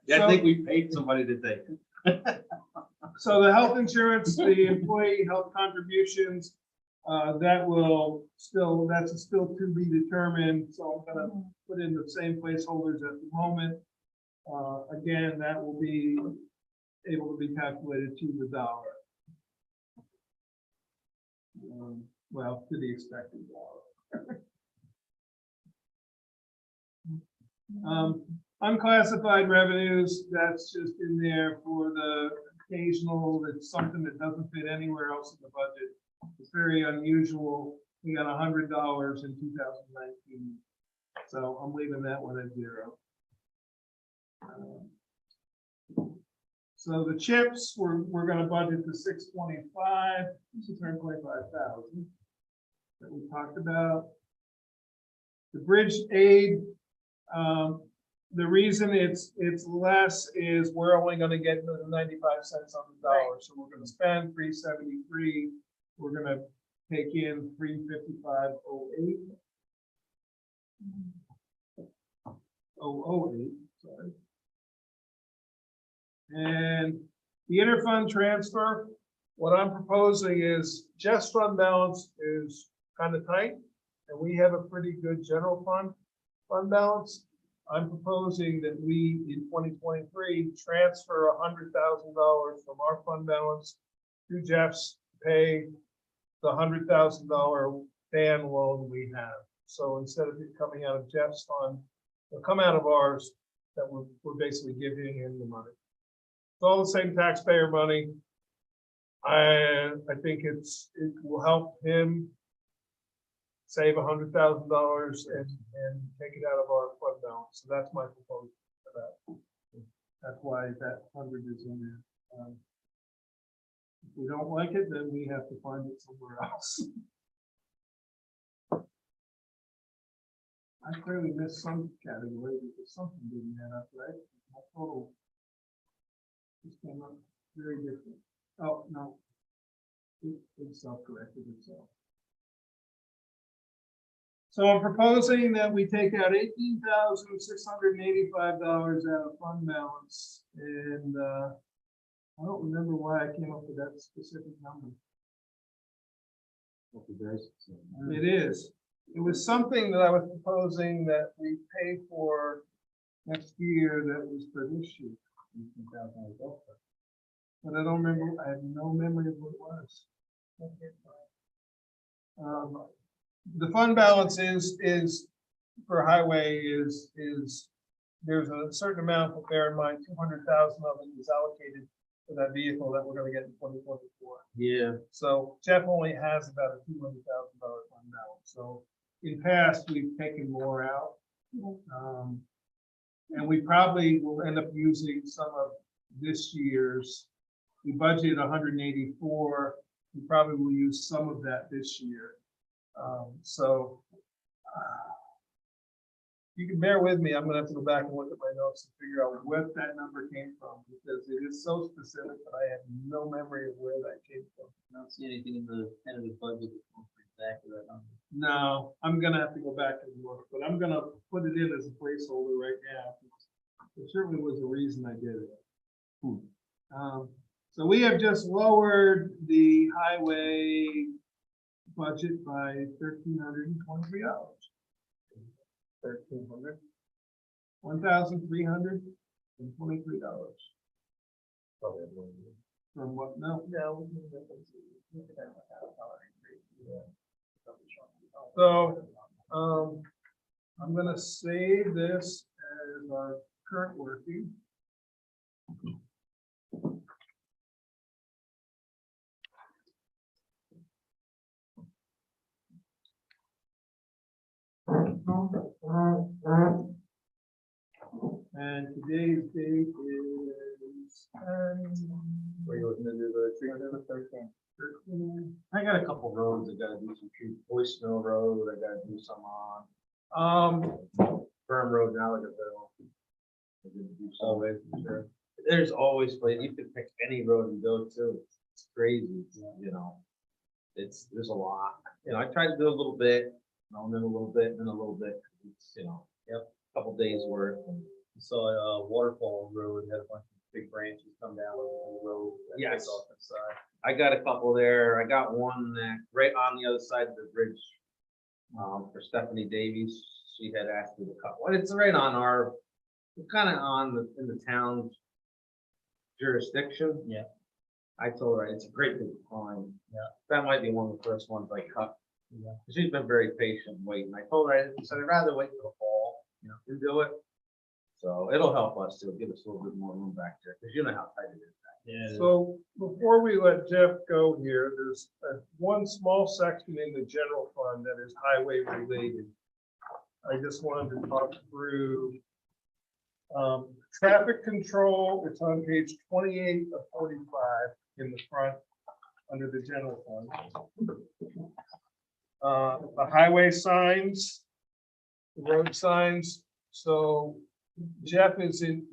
Yeah, I So- think we paid somebody to take it. So the health insurance, the employee health contributions, that's still to be determined, so I'm gonna put in the same placeholders at the moment. Again, that will be able to be calculated to the dollar. Well, to the expected dollar. Unclassified revenues, that's just in there for the occasional, it's something that doesn't fit anywhere else in the budget. It's very unusual. We got $100 in 2019. So I'm leaving that one at 0. So the chips, we're gonna budget to 625,000 that we talked about. The bridge aid, the reason it's less is we're only gonna get the 95 cents on the dollar. So we're gonna spend 373. We're gonna take in 355.08. sorry. And the interfund transfer, what I'm proposing is Jeff's fund balance is kind of tight, and we have a pretty good general fund balance. I'm proposing that we, in 2023, transfer $100,000 from our fund balance to Jeff's, pay the $100,000 fan loan we have. So instead of it coming out of Jeff's fund, it'll come out of ours, that we're basically giving him the money. It's all the same taxpayer money. I think it will help him save $100,000 and take it out of our fund balance. So that's my proposal for that. That's why that 100 is in there. If we don't like it, then we have to find it somewhere else. I clearly missed some category because something didn't add up, right? My total just came up very different. Oh, no. It self-corrected itself. So I'm proposing that we take out $18,685 out of fund balance, and I don't remember why I came up with that specific number. It is. It was something that I was proposing that we pay for next year that was for this year. But I don't remember, I have no memory of what it was. The fund balance is for highway is there's a certain amount, but bear in mind, 200,000 of it is allocated for that vehicle that we're gonna get in 2024. Yeah. So Jeff only has about a $200,000 fund balance. So in past, we've taken more out. And we probably will end up using some of this year's. We budgeted 184. We probably will use some of that this year. You can bear with me. I'm gonna have to go back and look at my notes and figure out what that number came from, because it is so specific that I have no memory of where that came from. I don't see anything in the tentative budget that's exactly that number. No, I'm gonna have to go back and look, but I'm gonna put it in as a placeholder right now. There certainly was a reason I did it. So we have just lowered the highway budget by $1,323. $1,323. From what? No. So, I'm gonna save this as our current working. And today's date is. Were you looking to do the 313? I got a couple roads I gotta do some trees. Voice Mill Road, I gotta do some on. Firm Road now, I got that. Always, sure. There's always, place you could pick any road and go to. It's crazy, you know. There's a lot. You know, I tried to do a little bit, and then a little bit, and then a little bit. It's, you know, couple days worth. And So Waterfall Road had a bunch of big branches come down the road. that Yes. takes off the side. I got a couple there. I got one that right on the other side of the bridge. For Stephanie Davies, she had asked me to cut one. It's right on our, kind of in the town jurisdiction. Yeah. I told her it's a great big pine. Yeah. That might be one of the first ones I cut. Yeah. She's been very patient waiting. I told her, I said, I'd rather wait till the fall, and do it. So it'll help us to give us a little bit more room back there, because you know how tight it is. Yeah. So before we let Jeff go here, there's one small section in the general fund that is highway related. I just wanted to talk through traffic control. It's on page 28 of 45 in the front under the general fund. The highway signs, the road signs. So Jeff is in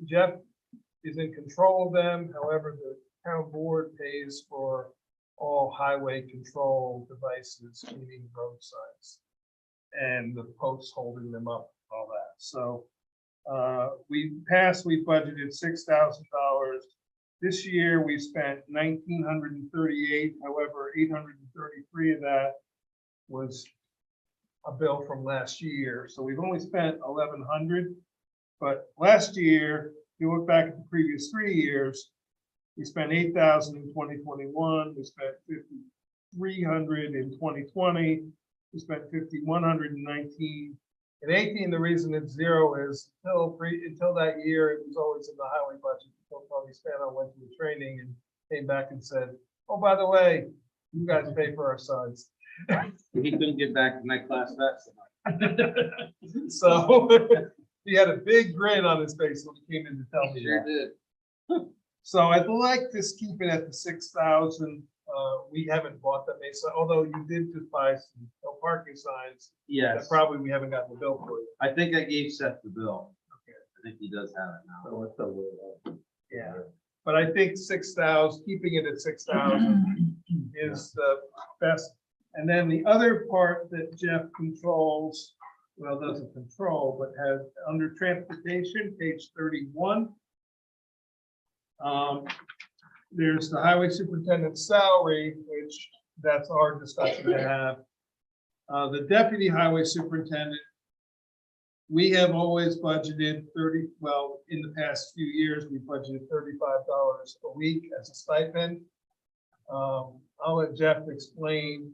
control of them. However, the town board pays for all highway control devices, meaning road signs, and the posts holding them up, all that. So we budgeted $6,000. This year, we spent 1,938, however, 833 of that was a bill from last year, so we've only spent 1,100. But last year, if you look back at the previous 3 years, we spent 8,000 in 2021, we spent 5,300 in 2020, we spent 5,119 in 18. The reason it's zero is until that year, it was always in the highway budget. Until Tony Spano went to the training and came back and said, "Oh, by the way, you guys pay for our signs." He couldn't get back to my class that. So he had a big grin on his face when he came in to tell me that. did. So I'd like to keep it at the 6,000. We haven't bought that many, although you did just buy some no parking signs. That Yes, probably we haven't gotten the bill for it. I think I gave Seth the bill. Okay. I think he does have it now. So what's the word? Yeah. But I think 6,000, keeping it at 6,000 is the best. And then the other part that Jeff controls, well, doesn't control, but has under transportation, page 31. There's the highway superintendent's salary, which that's our discussion to have. The deputy highway superintendent, we have always budgeted in the past few years, we budgeted $35 a week as a stipend. I'll let Jeff explain,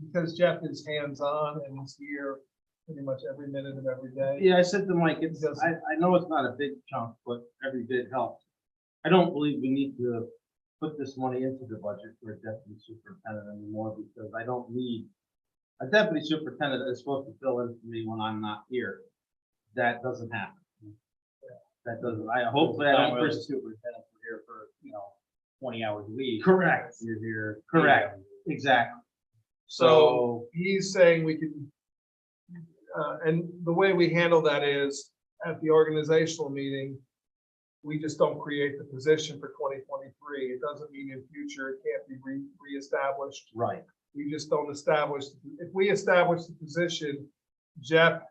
because Jeff is hands-on and he's here pretty much every minute of every day. Yeah, I said to Mike, I know it's not a big chunk, but every bit helps. I don't believe we need to put this money into the budget for a deputy superintendent anymore, because I don't need a deputy superintendent that is supposed to fill in for me when I'm not here. That doesn't happen. That doesn't, hopefully I don't. Superintendents are here for, 20 hours a week. Correct. You're here. Correct. Exactly. So he's saying we can, and the way we handle that is at the organizational meeting, we just don't create the position for 2023. It doesn't mean in future it can't be reestablished. Right. We just don't establish, if we establish the position, Jeff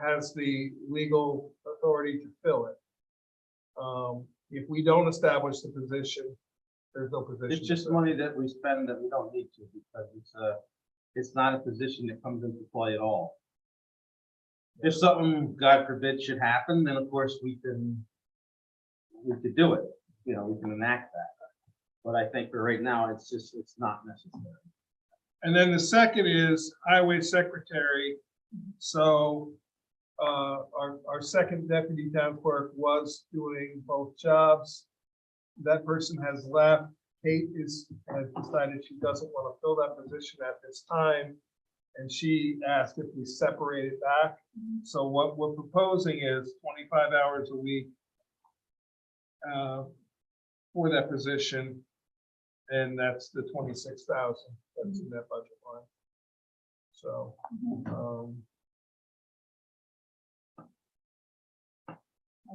has the legal authority to fill it. If we don't establish the position, there's no position. It's just money that we spend that we don't need to, because it's not a position that comes into play at all. If something, God forbid, should happen, then of course we could do it, we can enact that. But I think for right now, it's not necessary. And then the second is highway secretary. So our second deputy town clerk was doing both jobs. That person has left. Kate has decided she doesn't want to fill that position at this time. And she asked if we separate it back. So what we're proposing is 25 hours a week for that position. And that's the 26,000 that's in that budget line. So, All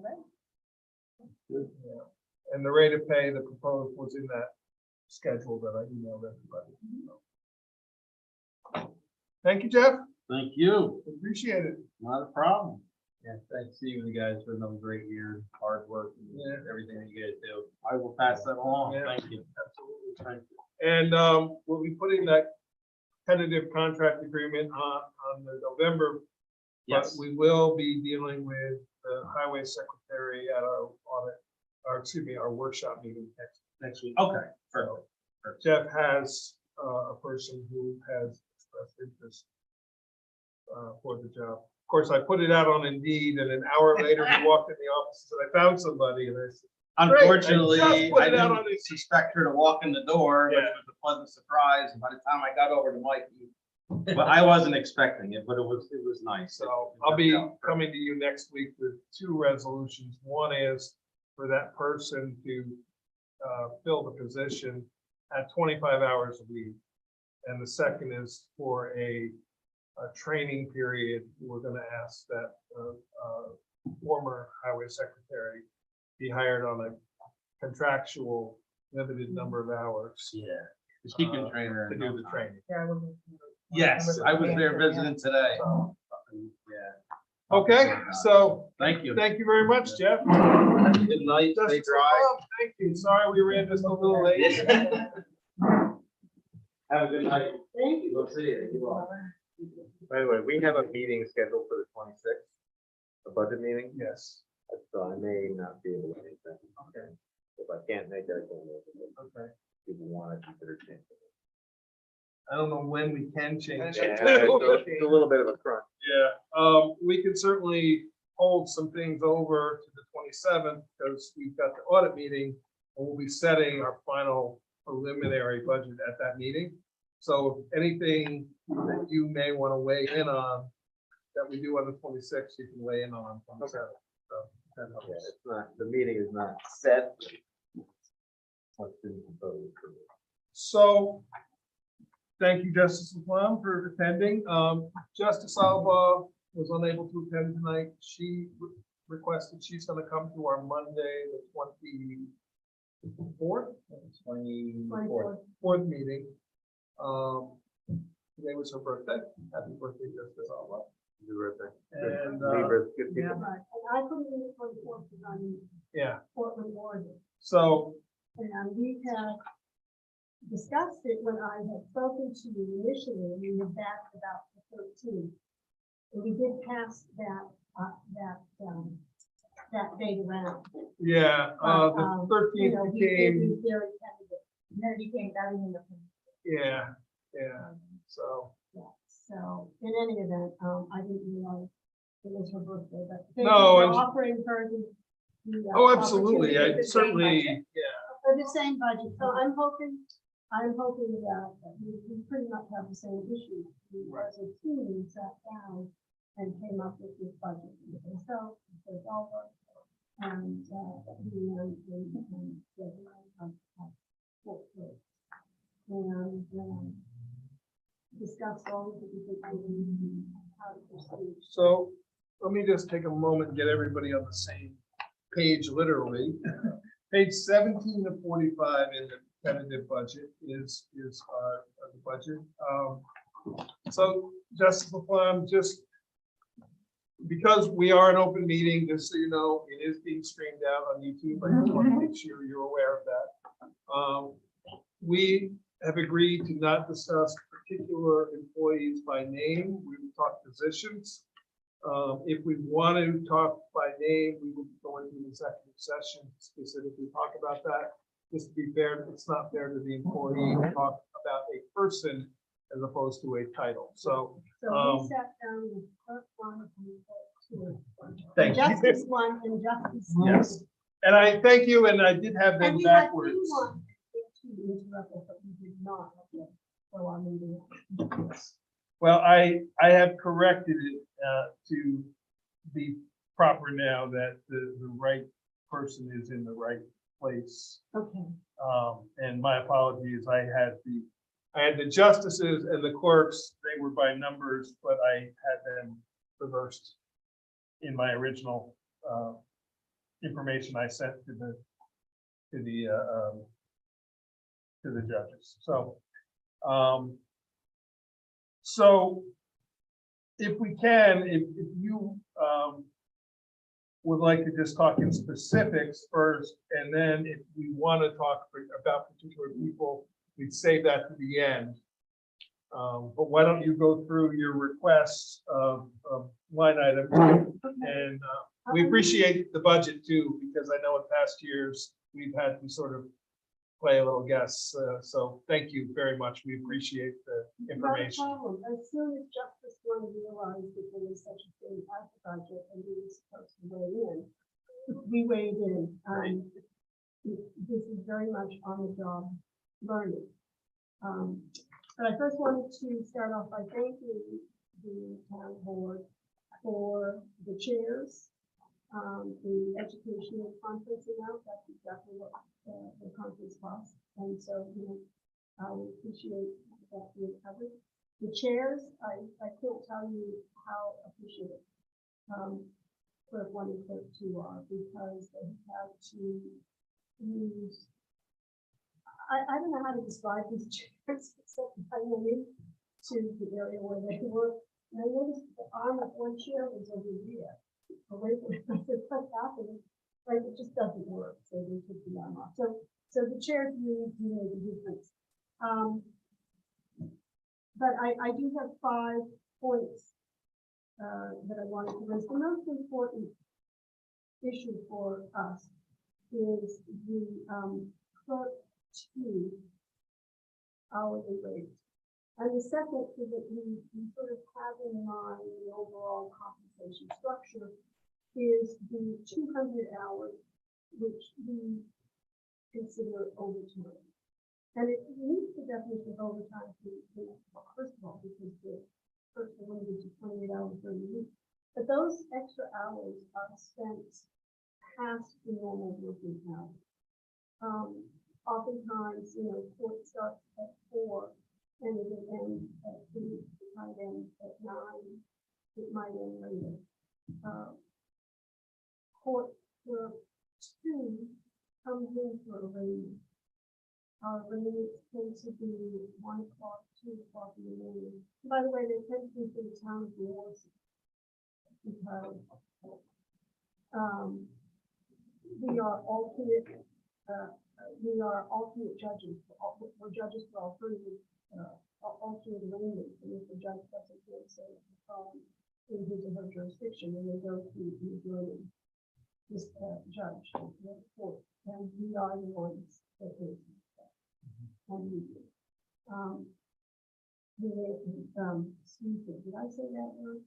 right. yeah. And the rate of pay, the proposed was in that schedule that I emailed everybody. Thank you, Jeff. Thank you. Appreciate it. Not a problem. Yeah, thanks to you and the guys for another great year, hard work, and Yeah. everything that you guys do. I will pass that along. Yeah. Thank you. Absolutely. Thank you. And we'll be putting that tentative contract agreement on the November. But Yes. we will be dealing with the highway secretary at our audit, or excuse me, our workshop meeting next week. Okay, perfect. Jeff has a person who has expressed interest for the job. Of course, I put it out on Indeed, and an hour later, he walked in the office and I found somebody, and I said, Great, I Unfortunately, just put I it out on didn't Indeed. suspect her to walk in the door, which Yeah. was a pleasant surprise. And by the time I got over to Mike, but I wasn't expecting it, but it was nice. So I'll be coming to you next week with two resolutions. One is for that person to fill the position at 25 hours a week. And the second is for a training period. We're going to ask that former highway secretary be hired on a contractual limited number of hours Yeah. She can train her. to in do no the time. training. Yeah, I wasn't- Yes, I was there visiting today. So, Yeah. Okay, so Thank you. thank you very much, Jeff. Good night, stay Justice dry. Laflamme, thank you. Sorry we ran just a little late. Have a good night. Thank you. We'll see you. By the way, we have a meeting scheduled for the 26th, a budget meeting, Yes. so I may not be able to make that. Okay. If I can't make that, I can't make it. Okay. People want to consider changing it. I don't know when we can change Yeah, it. it's a little bit of a crunch. Yeah, we can certainly hold some things over to the 27th because we've got the audit meeting and we'll be setting our final preliminary budget at that meeting. So if anything that you may want to weigh in on that we do on the 26th, you can weigh in on 27th. So that helps. Yeah, it's not, the meeting is not set. What's been proposed for me. So, thank you, Justice Laflamme, for attending. Justice Alba was unable to attend tonight. She requested she's gonna come to our Monday, the 24th, 4th meeting. Today was her birthday. Happy birthday, Justice Alba. Terrific. And, Libra's good Yeah, people. right. And I put it in the 24th because I'm in yeah, Portland, Oregon. so, And we had discussed it when I had spoken to you initially, and we were back about the 13th. And we did pass that date around. yeah, But, the you 13th know, he became, was very tentative. And then he came down in the. yeah, so. Yeah, so in any event, I didn't realize it was her birthday, but thank you No, for and- offering her the. Oh, absolutely, I the same certainly, budget. yeah. For the same budget, so I'm hoping that we pretty much have the same issues. We as a team sat down and came up with this budget. So, it's all work. And, discuss all of the different how to proceed. So let me just take a moment and get everybody on the same page, literally. Page 17 to 45 in the tentative budget is our the budget. So Justice Laflamme, just because we are an open meeting, just so you know, it is being streamed out on YouTube. I just want to make sure you're aware of that. We have agreed to not discuss particular employees by name. We will talk positions. If we want to talk by name, we would go into an executive session, specifically talk about that. Just to be fair, it's not fair to the employee to talk about a person as opposed to a title. So, So we sat down with clerk one and clerk two. thank you. Justice one and justice two. Yes, and I thank you, and I did have And them we had backwards. one to interrupt us, but we did not. So our meeting. Well, I have corrected it to be proper now that the right person is in the right place. Okay. And my apologies, I had the justices and the clerks, they were by numbers, but I had them reversed in my original information I sent to the judges. So, so if we can, if you would like to just talk in specifics first, and then if we want to talk about particular people, we'd save that to the end. But why don't you go through your requests of line items? And we appreciate the budget too, because I know in past years, we've had to sort of play a little guess. So thank you very much. We appreciate the information. Not a problem. As soon as Justice one realized that there was such a thing as the budget and we were supposed to weigh in, we weighed in. This is very much on the job learning. But I first wanted to start off by thanking the town board for the chairs, the educational conferencing out. That's exactly what the conference costs. And so, I appreciate that being covered. The chairs, I can't tell you how appreciative clerk one and clerk two are, because they have to use, I don't know how to describe these chairs, except by name to the area where they work. And I noticed the arm of one chair was over here, away from, I said, what's happening? Right, it just doesn't work, so they took the arm off. So the chairs really do make a difference. But I do have 5 points that I wanted to raise. The most important issue for us is the clerk 2 hourly rate. And the second is that we sort of have in mind the overall compensation structure is the 200 hours, which we consider overtime. And it meets the definition of overtime first of all, because the first one is 28 hours during the week. But those extra hours are spent past the normal working hours. Oftentimes, court starts at 4 and it will end at 3, it might end at 9, it might end later. Court clerk 2 comes in for a raise. Our raise tends to be 1 o'clock, 2 o'clock in the morning. By the way, they tend to be for the town of Warsaw because we are alternate judges. We're judges for alternative alternate arrangements, and if the judge doesn't feel safe in his or her jurisdiction, then they go to the majority this judge of the court, and we are the ones that is and we do. Excuse me, did I say that word?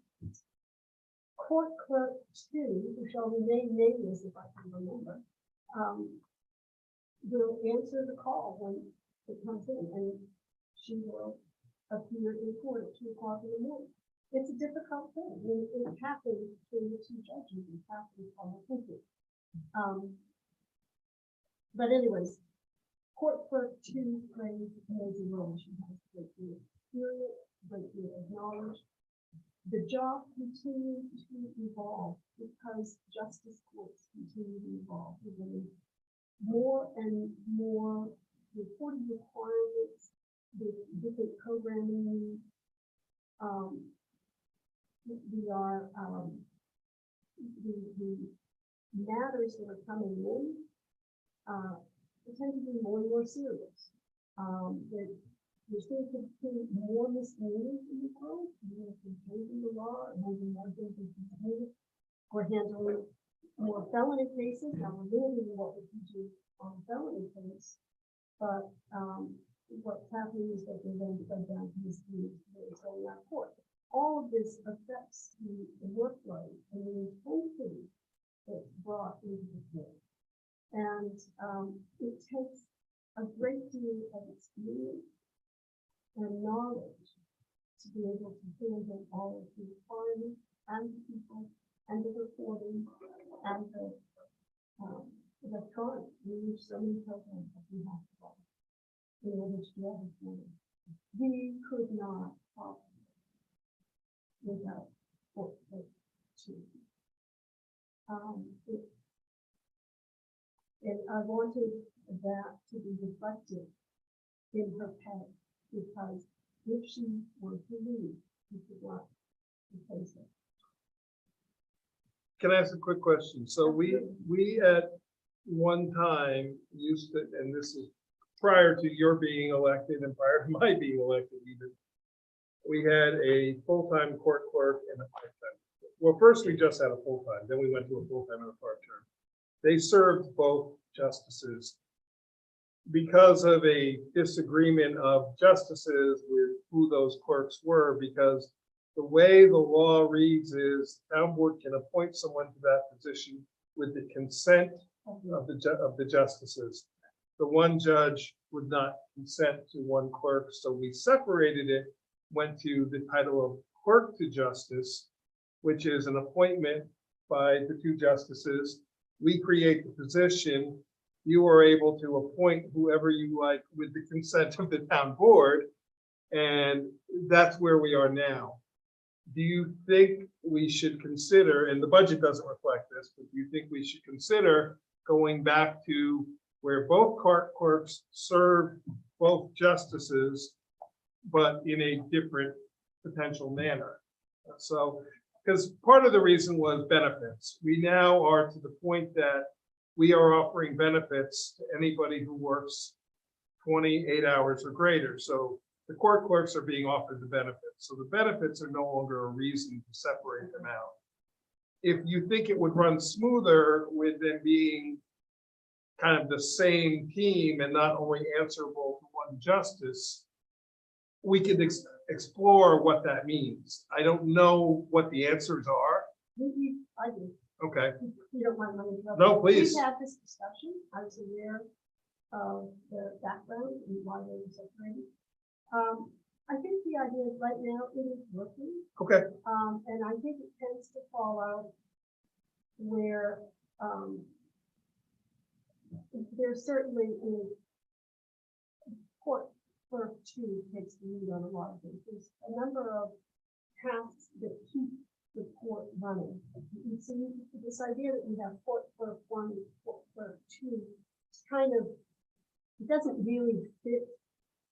Court clerk 2, who shall remain nameless if I can remember, will answer the call when it comes in, and she will appear in court at 2 o'clock in the morning. It's a difficult thing. I mean, it happens between the 2 judges. It happens on the thinking. But anyways, court clerk 2 plays an amazing role. She has a great deal of experience, a great deal of knowledge. The job continues to evolve because justice courts continue to evolve. There's more and more reporting requirements, the different programming needs. The matters that are coming in tend to be more and more serious. There seems to be more misdemeanors in the world, changing the law, and having more things in misdemeanors. We're handling more felony cases. Now we're limiting what we can do on felony case, but what's happening is that they're then spread down to misdemeanors today, so in our court. All of this affects the workload and the intensity that's brought into the court. And it takes a great deal of experience and knowledge to be able to handle all of the requirements and the people and the reporting and the electronic. We use so many programs that we have to follow in order to do everything. We could not follow without court clerk 2. And I wanted that to be reflected in her pay, because if she were to leave, we could not replace her. Can I ask a quick question? So we at one time used to, and this is prior to your being elected and prior to my being elected even, we had a full-time court clerk and a part-time. Well, first we just had a full-time, then we went to a full-time and a part-time. They served both justices. Because of a disagreement of justices with who those clerks were, because the way the law reads is town board can appoint someone to that position with the consent of the justices. The one judge would not consent to one clerk, so we separated it, went to the title of clerk to justice, which is an appointment by the 2 justices. We create the position. You are able to appoint whoever you like with the consent of the town board, and that's where we are now. Do you think we should consider, and the budget doesn't reflect this, but do you think we should consider going back to where both court clerks serve both justices, but in a different potential manner? So, because part of the reason was benefits. We now are to the point that we are offering benefits to anybody who works 28 hours or greater. So the court clerks are being offered the benefits. So the benefits are no longer a reason to separate them out. If you think it would run smoother with them being kind of the same team and not only answerable to one justice, we could explore what that means. I don't know what the answers are. I do. Okay, If you don't mind my interrupting. no, please. We had this discussion. I was aware of the background and why they were separated. I think the idea is right now it is working. Okay, And I think it tends to fall out where, there certainly is court clerk two takes the lead on a lot of things. There's a number of tasks that keep the court running. You see, this idea that we have court clerk one, court clerk two, it's kind of, it doesn't really fit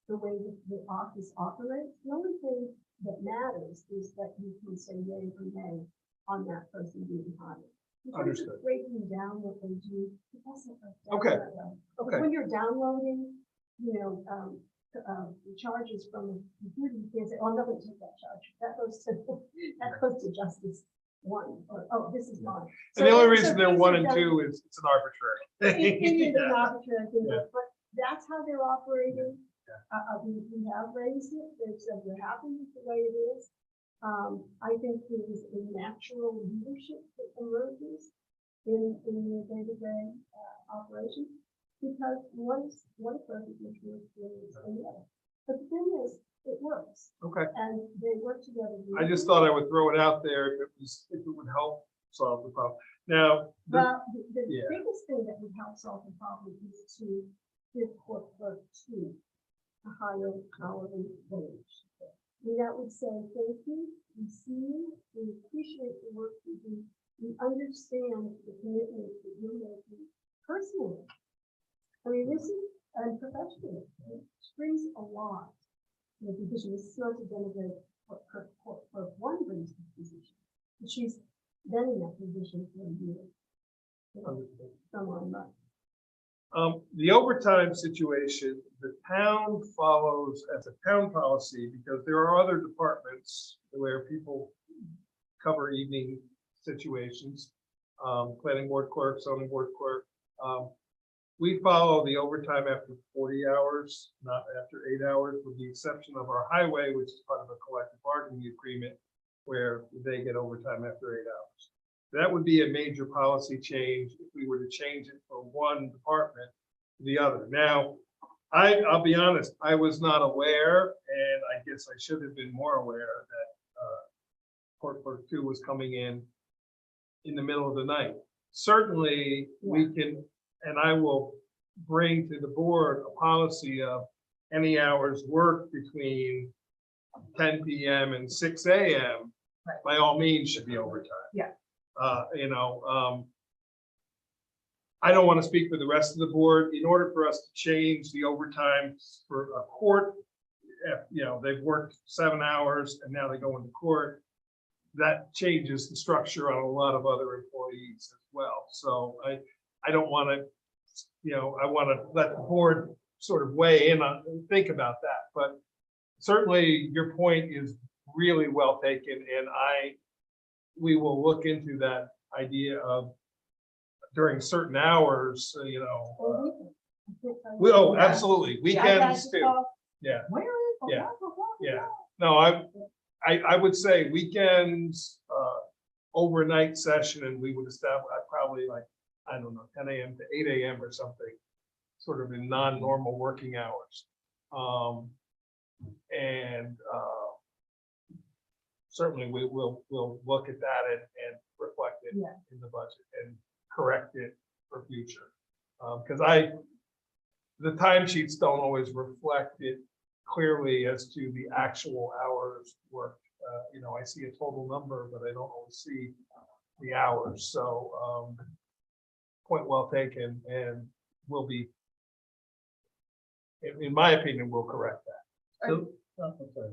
the way that the office operates. The only thing that matters is that you can say yay or nay on that person being hired. In terms of Understood. breaking down what they do, it doesn't work out Okay. that way. okay, When you're downloading, charges from the computer, you can't say, oh, I'm not gonna take that charge. That goes to justice one, or, oh, this is mine. and the only So reason they're things one are and done- two is it's an arbitrary It thing. is an arbitrary thing, Yeah. but that's how they're operating. We have raised it, they've said they're happy with the way it is. I think there is a natural leadership that emerges in the day-to-day operation, because one person is more experienced than the other. But the thing is, it works, Okay, and they work together. I just thought I would throw it out there if it would help solve the problem. Now, Well, the Yeah. biggest thing that would help solve the problem is to give court clerk two a higher hourly wage. And that would say, thank you, we see you, we appreciate the work you do, we understand the commitment that you're making personally. I mean, this is, and professionally, it brings a lot to the position. This is not to denigrate what clerk one brings to the position. But she's been in that position for a year. Someone, but the overtime situation, the town follows as a town policy, because there are other departments where people cover evening situations. Planning board clerk, zoning board clerk. We follow the overtime after 40 hours, not after 8 hours, with the exception of our highway, which is part of a collective bargaining agreement, where they get overtime after 8 hours. That would be a major policy change if we were to change it from one department to the other. Now, I'll be honest, I was not aware, and I guess I should have been more aware that court clerk two was coming in the middle of the night. Certainly, we can, and I will bring to the board a policy of any hours worked between 10 PM and 6 AM, Right. by all means should be overtime. Yeah. I don't want to speak for the rest of the board. In order for us to change the overtime for a court, if, they've worked 7 hours and now they go into court, that changes the structure on a lot of other employees as well. So I don't want to, I want to let the board sort of weigh in on, think about that. But certainly your point is really well taken, and we will look into that idea of during certain hours, or absolutely, weekends too. Yeah. Where is? the Yeah. blah, blah, blah, blah, Yeah. blah? No, I would say weekends, overnight session, and we would establish probably like, I don't know, 10 AM to 8 AM or something, sort of in non-normal working hours. Certainly we'll look at that and reflect it Yeah. in the budget and correct it for future. Because the timesheets don't always reflect it clearly as to the actual hours worked. I see a total number, but I don't always see the hours. So point well taken, and will be, in my opinion, we'll correct that. So, I'm sorry,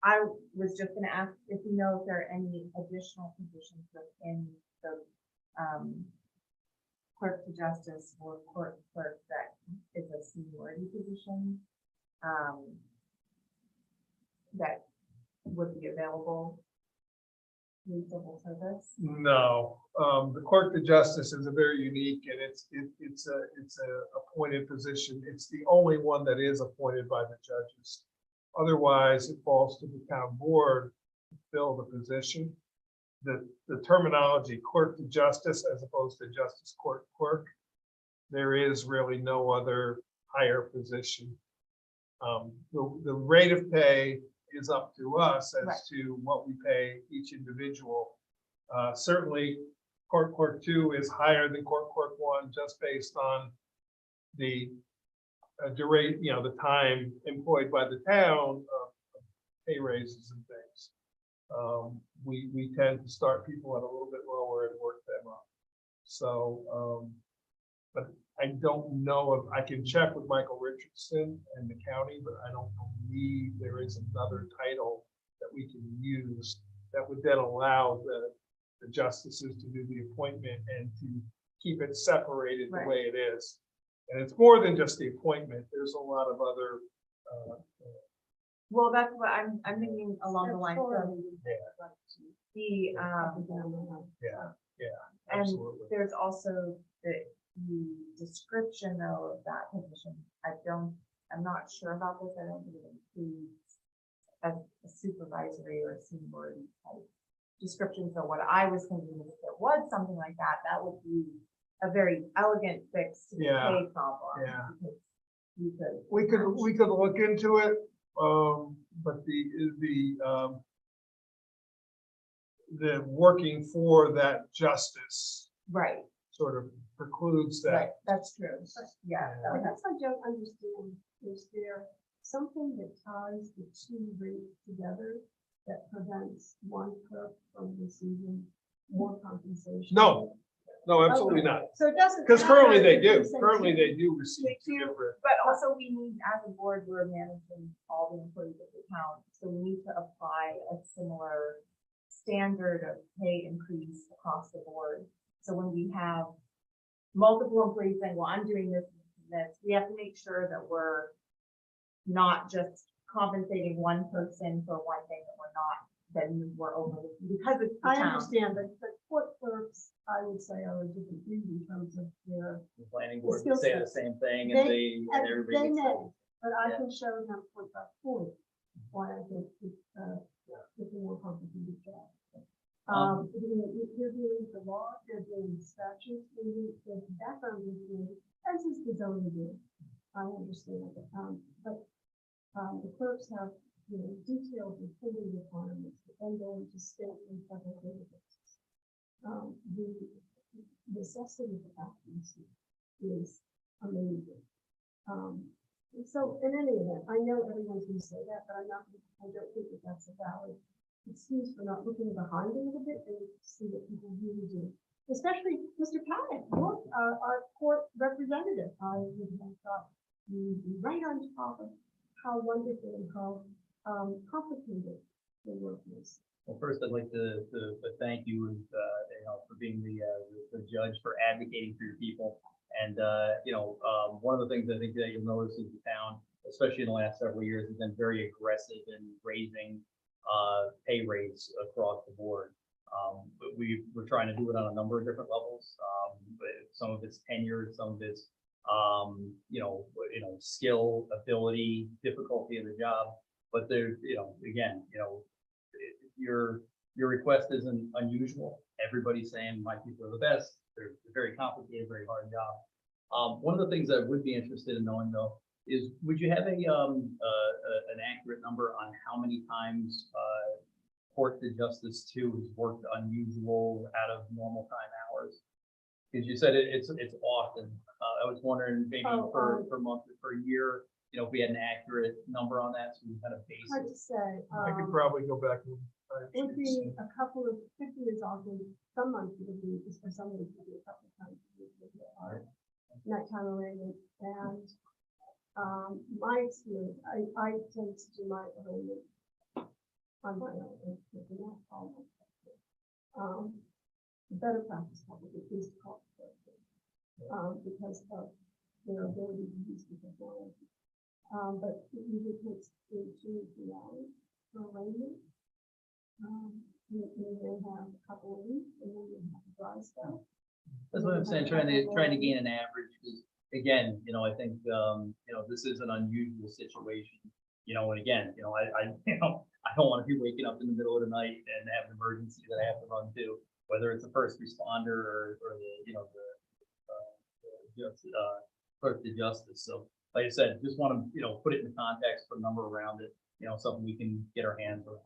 I was just gonna ask if you know if there are any additional positions within the, clerk to justice or court clerk that is a seniority position, that would be available in civil service. No, the court to justice is a very unique and it's a appointed position. It's the only one that is appointed by the judges. Otherwise, it falls to the town board to fill the position. The terminology court to justice as opposed to justice court clerk, there is really no other higher position. The rate of pay is up to us Right. as to what we pay each individual. Certainly, court clerk 2 is higher than court clerk 1 just based on the the time employed by the town, pay raises and things. We tend to start people at a little bit lower and work them up. So, but I don't know if I can check with Michael Richardson and the county, but I don't believe there is another title that we can use that would then allow the justices to do the appointment and to keep it separated the Right. way it is. And it's more than just the appointment. There's a lot of other, Well, that's what I'm thinking along the lines of the, yeah, and absolutely. there's also the description though of that position. I'm not sure about this. I don't think it includes a supervisory or seniority type description. So what I was thinking is if there was something like that, that would be a very elegant fix to the Yeah, pay problem. yeah. because you could. We could look into it, but the working for that justice Right, sort of precludes right, that. that's true. Yeah. Yeah. I guess I don't understand, is there something that ties the two rates together that prevents one clerk from receiving more compensation? No, absolutely not. So it doesn't. Because currently matter they if you do, say currently two. they do receive They two do. different. But also we need, as a board, we're managing all the employees of the town, so we need to apply a similar standard of pay increase across the board. So when we have multiple employees saying, well, I'm doing this, we have to make sure that we're not just compensating one person for one thing that we're not, then we're over, because it's the I town. understand, but court clerks, I would say, are a different breed in terms of their, The planning The board skill would say the sets. same thing They- and they, and everybody they gets may, paid. but I Yeah. can show them point by point why I think it's a more complicated job. They're doing the law, they're doing the statutes, the background is doing, as is the zoning board. I understand it, but the clerks have, detailed reporting requirements that then go into state and federal databases. The necessity of accuracy is amazing. So in any event, I know everyone's gonna say that, but I don't think that that's a valid excuse for not looking behind a little bit and see what people really do. Especially Mr. Paddock, our court representative. I would have thought you'd be right on top of how wonderful and how complicated the work is. Well, first, I'd like to thank you, for being the judge, for advocating for your people. And, one of the things I think that you'll notice is the town, especially in the last several years, has been very aggressive in raising pay rates across the board. But we're trying to do it on a number of different levels. But some of it's tenure, some of it's, skill, ability, difficulty of the job. But there, again, your request isn't unusual. Everybody's saying my people are the best. They're very complicated, very hard job. One of the things I would be interested in knowing though is, would you have an accurate number on how many times Court to Justice 2 has worked unusual out of normal time hours? Because you said it's often. I was wondering maybe per month or per year, if we had an accurate number on that, so we kind of base Hard it. to say. I could probably go back and. It would be a couple of, 50 is often, some months it would be, just for some weeks, it would be a couple of times a week with our nighttime arraignment. And my experience, I tend to do my arraignment on my own, and looking at all my stuff. The better practice probably is to call it, because of their ability to use the technology. But it usually takes 2 to 3 hours for arraignment. You may have a couple of weeks, and then you have dry stuff. That's what I'm saying, trying to gain an average, because again, I think, this is an unusual situation. And again, I don't want to be waking up in the middle of the night and have an emergency that I have to run to, whether it's a first responder or clerk to justice. So like I said, just want to, put it in the context, put a number around it, something we can get our hands around.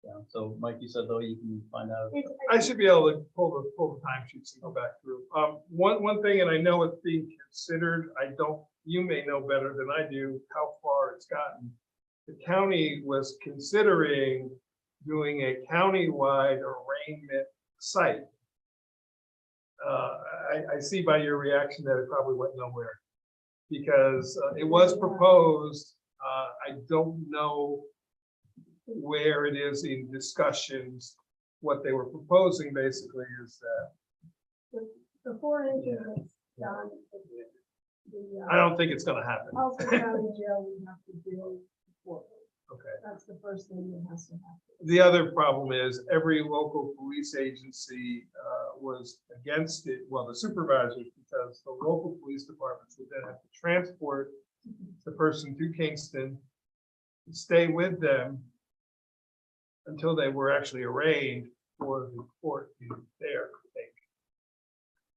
Yeah, so Mike, you said though, you can find out. I should be able to pull the timesheets and go back through. One thing, and I know it's being considered, you may know better than I do how far it's gotten. The county was considering doing a countywide arraignment site. I see by your reaction that it probably went nowhere, because it was proposed. I don't know where it is in discussions. What they were proposing basically is that The 4 engine that's done. I don't think it's going to happen. Also, county jail, we have to do before. Okay. That's the first thing that has to happen. The other problem is every local police agency was against it. Well, the supervisors, because the local police departments would then have to transport the person to Kingston, stay with them until they were actually arraigned for the court to there.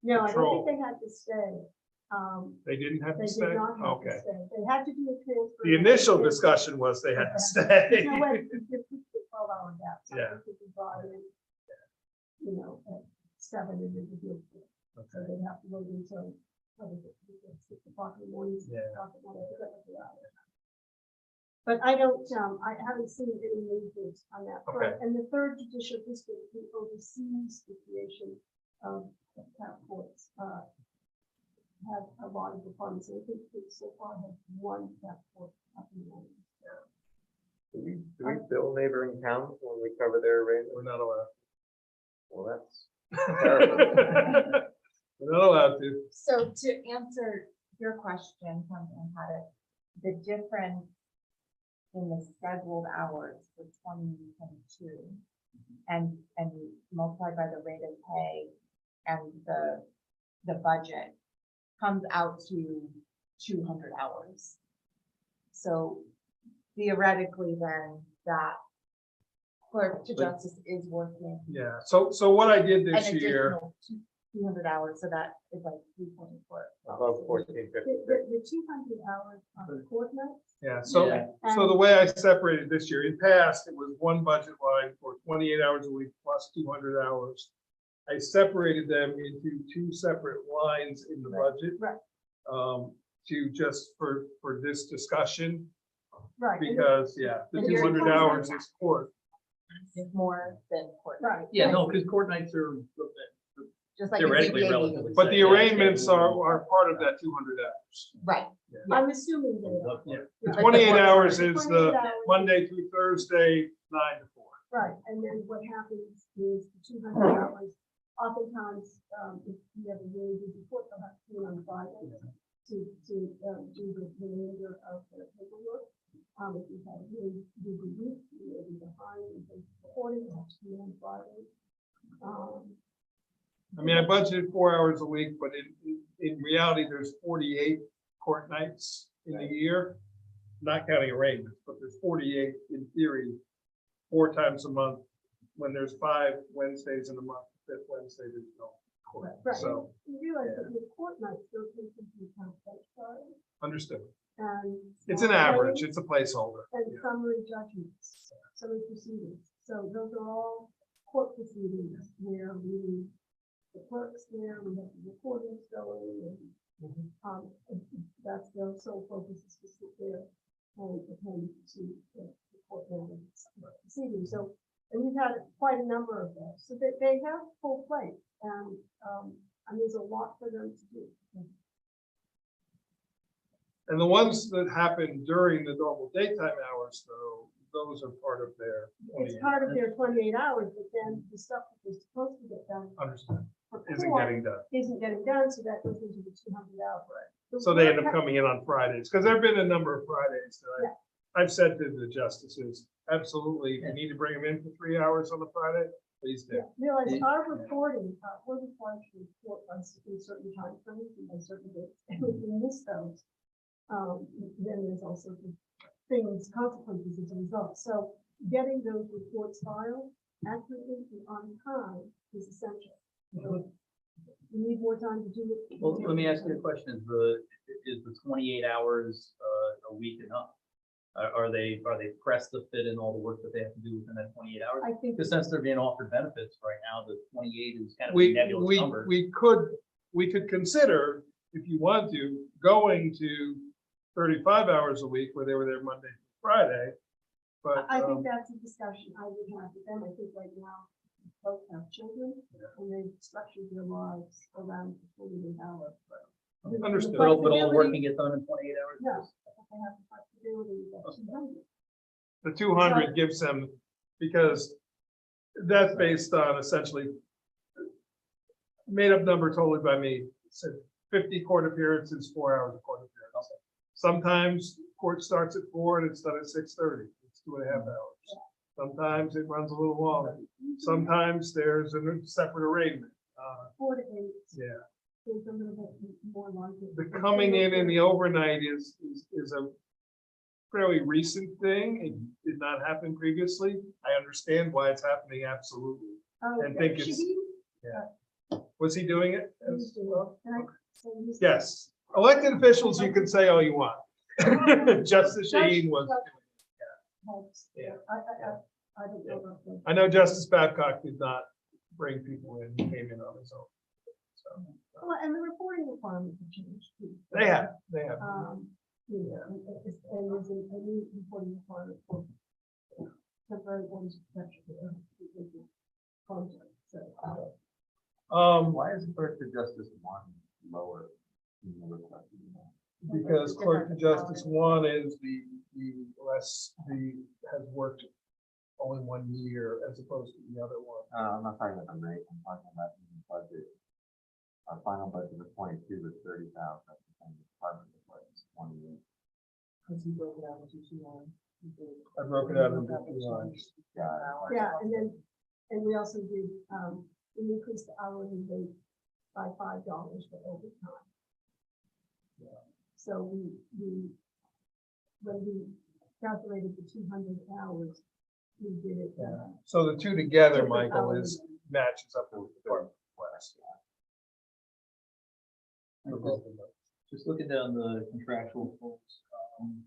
No, I Patrol. don't think they had to stay. They didn't have They to stay? did not have to Okay. stay. They had to do a transfer. The initial discussion was they had to stay. No, wait, it's a 12-hour gap. So Yeah. they could be brought in, at 7 and then do it. So they'd have to wait until, what is it, 6 o'clock in the morning, 6 Yeah. o'clock at night, I forget what they're out. But I don't, I haven't seen any movement on that front. Okay. And the third judicial district, who oversees the creation of town courts, have a lot of departments. I think they so far have 1 town court up and running. Do we bill neighboring towns when we cover their arraignment? We're not allowed. Well, that's terrible. We're not allowed to. So to answer your question, Councilman Haddock, the difference in the scheduled hours for 2022 and multiplied by the rate of pay and the budget comes out to 200 hours. So theoretically then that clerk to justice is working Yeah, so what I did an this year, additional 200 hours, so that is like 324. Above 1456. The 200 hours on court nights. yeah, so Yeah. the way I separated this year, in past, it was one budget line for 28 hours a week plus 200 hours. I separated them into 2 separate lines in the budget. Right. To just for this discussion, Right. and because, yeah, the And you're 200 hours is court. Is more than court. Right. Yeah, no, because court nights are Just like a theoretically ZBA relatively. meeting. But the Yeah. arraignments are part of that 200 hours. Right. I'm assuming that. Yeah. The The 28 hours is 28 the hours. Monday through Thursday, 9 to 4. Right, and then what happens is the 200 hours, oftentimes, if you have a really busy court, they'll have to do it on Friday to do the remainder of the paperwork. If you have a really busy week, you may be behind in terms of reporting, you have to do it on Friday. I mean, I budgeted 4 hours a week, but in reality, there's 48 court nights in a year, not counting arraignments, but there's 48 in theory, 4 times a month. When there's 5 Wednesdays in a month, the 5th Wednesday, there's no court. Right, So, you realize that your court nights don't take into account bench trial understood. and. It's an average, it's a placeholder. And Yeah. summary judgments, summary proceedings. So those are all court proceedings where the clerk's there, we have the recordings going, and that's their sole focus is to sit there and attend to the court matters proceedings. So, and we've had quite a number of those. So they have full plate, and there's a lot for them to do. And the ones that happen during the normal daytime hours, though, those are part of their. It's part of their 28 hours, but then the stuff that was supposed to get done Understand, for isn't court getting done. isn't getting done, so that goes into the 200 hour. So they end up coming in on Fridays, because there've been a number of Fridays that I've said to the justices, absolutely, if you need to bring them in for 3 hours on a Friday, please do. Realize our reporting, we're required to report on in certain time frames and by certain dates, and if you miss those, then there's also things, consequences as a result. So getting those reports filed accurately and on time is essential. So you need more time to do it. Well, let me ask you a question. Is the 28 hours a week enough? Are they pressed to fit in all the work that they have to do within that 28 hours? I think Because since they're being offered benefits right now, the 28 is kind of a We, nebulous we, number. we could consider, if you want to, going to 35 hours a week where they were there Monday, through Friday. But, I think that's a discussion I would have with them. I think right now, both have children, and they've structured their lives around the 48 hours. Understood. But all the work can get done in 28 hours? No, they have the flexibility of 200. the 200 gives them, because that's based on essentially made up number totally by me, said 50 court appearances, 4 hours of court appearance. Sometimes court starts at 4 and it's done at 6:30. It's 2.5 hours. Sometimes it runs a little longer. Sometimes there's a separate arraignment. 4 to 8. Yeah, There's a little bit more like it. the coming in the overnight is a fairly recent thing. It did not happen previously. I understand why it's happening, absolutely. and think it's- Was he doing it? as well? Yes, elected officials, you can say all you want. Justice Shaheen was, Yeah. I don't know about that. I know Justice Babcock did not bring people in, he came in on his own. So, Well, and the reporting requirements have changed too. they have. Yeah, and there's a new reporting requirement for temporary ones. Contract, so. Why is clerk to justice one lower than the requested amount? Because clerk to justice one is the has worked only 1 year as opposed to the other one. I'm not talking about the rate, I'm talking about the budget. Our final budget was 22 was 30,000, and the department was 28. I broke it out into 2 lines. Yeah, and we also did, we increased the hourly rate by $5 for overtime. So when we calculated the 200 hours, we did it. So the two together, Different Michael, hourly is rate. matches up with the department request. Just looking down the contractual quotes,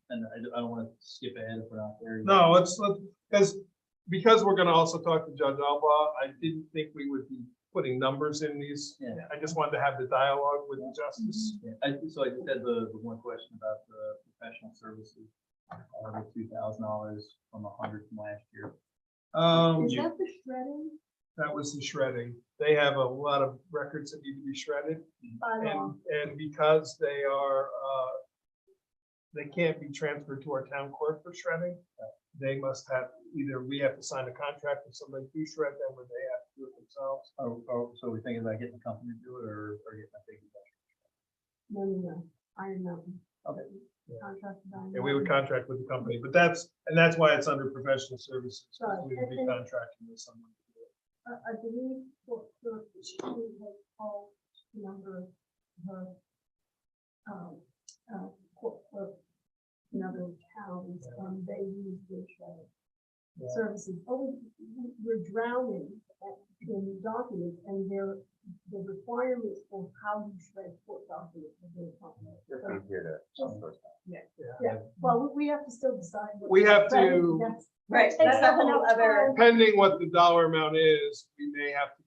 and I don't want to skip ahead if we're not there. yet. No, let's, because we're gonna also talk to Judge Alba, I didn't think we would be putting numbers in these. Yeah. I just wanted to have the dialogue with the justice. Yeah, so I just had the one question about the professional services, the $2,000 from 100 from last year. Is that the shredding That was the shredding. They have a lot of records that need to be shredded. by law? And because they are, they can't be transferred to our town clerk for shredding. They must have, either we have to sign a contract with somebody to shred them, or they have to do it themselves. So we're thinking about getting the company to do it or getting that big? No, Iron Mountain. Okay. Yeah. Contract with Iron And we would Mountain. contract with the company, but that's why it's under professional services. Because we would be Right. contracting with someone to do it. I believe for she has called a number of her, court clerk in other towns, and they use their shredding Yeah. services. Oh, we're drowning in documents, and the requirements for how you shred court documents are very complicated. Just So, easier to outsource that. yeah, well, we have to still decide. what We have shredding- to- that's- Right, that that's takes a up whole enough other- time. Depending what the dollar amount is, we may have to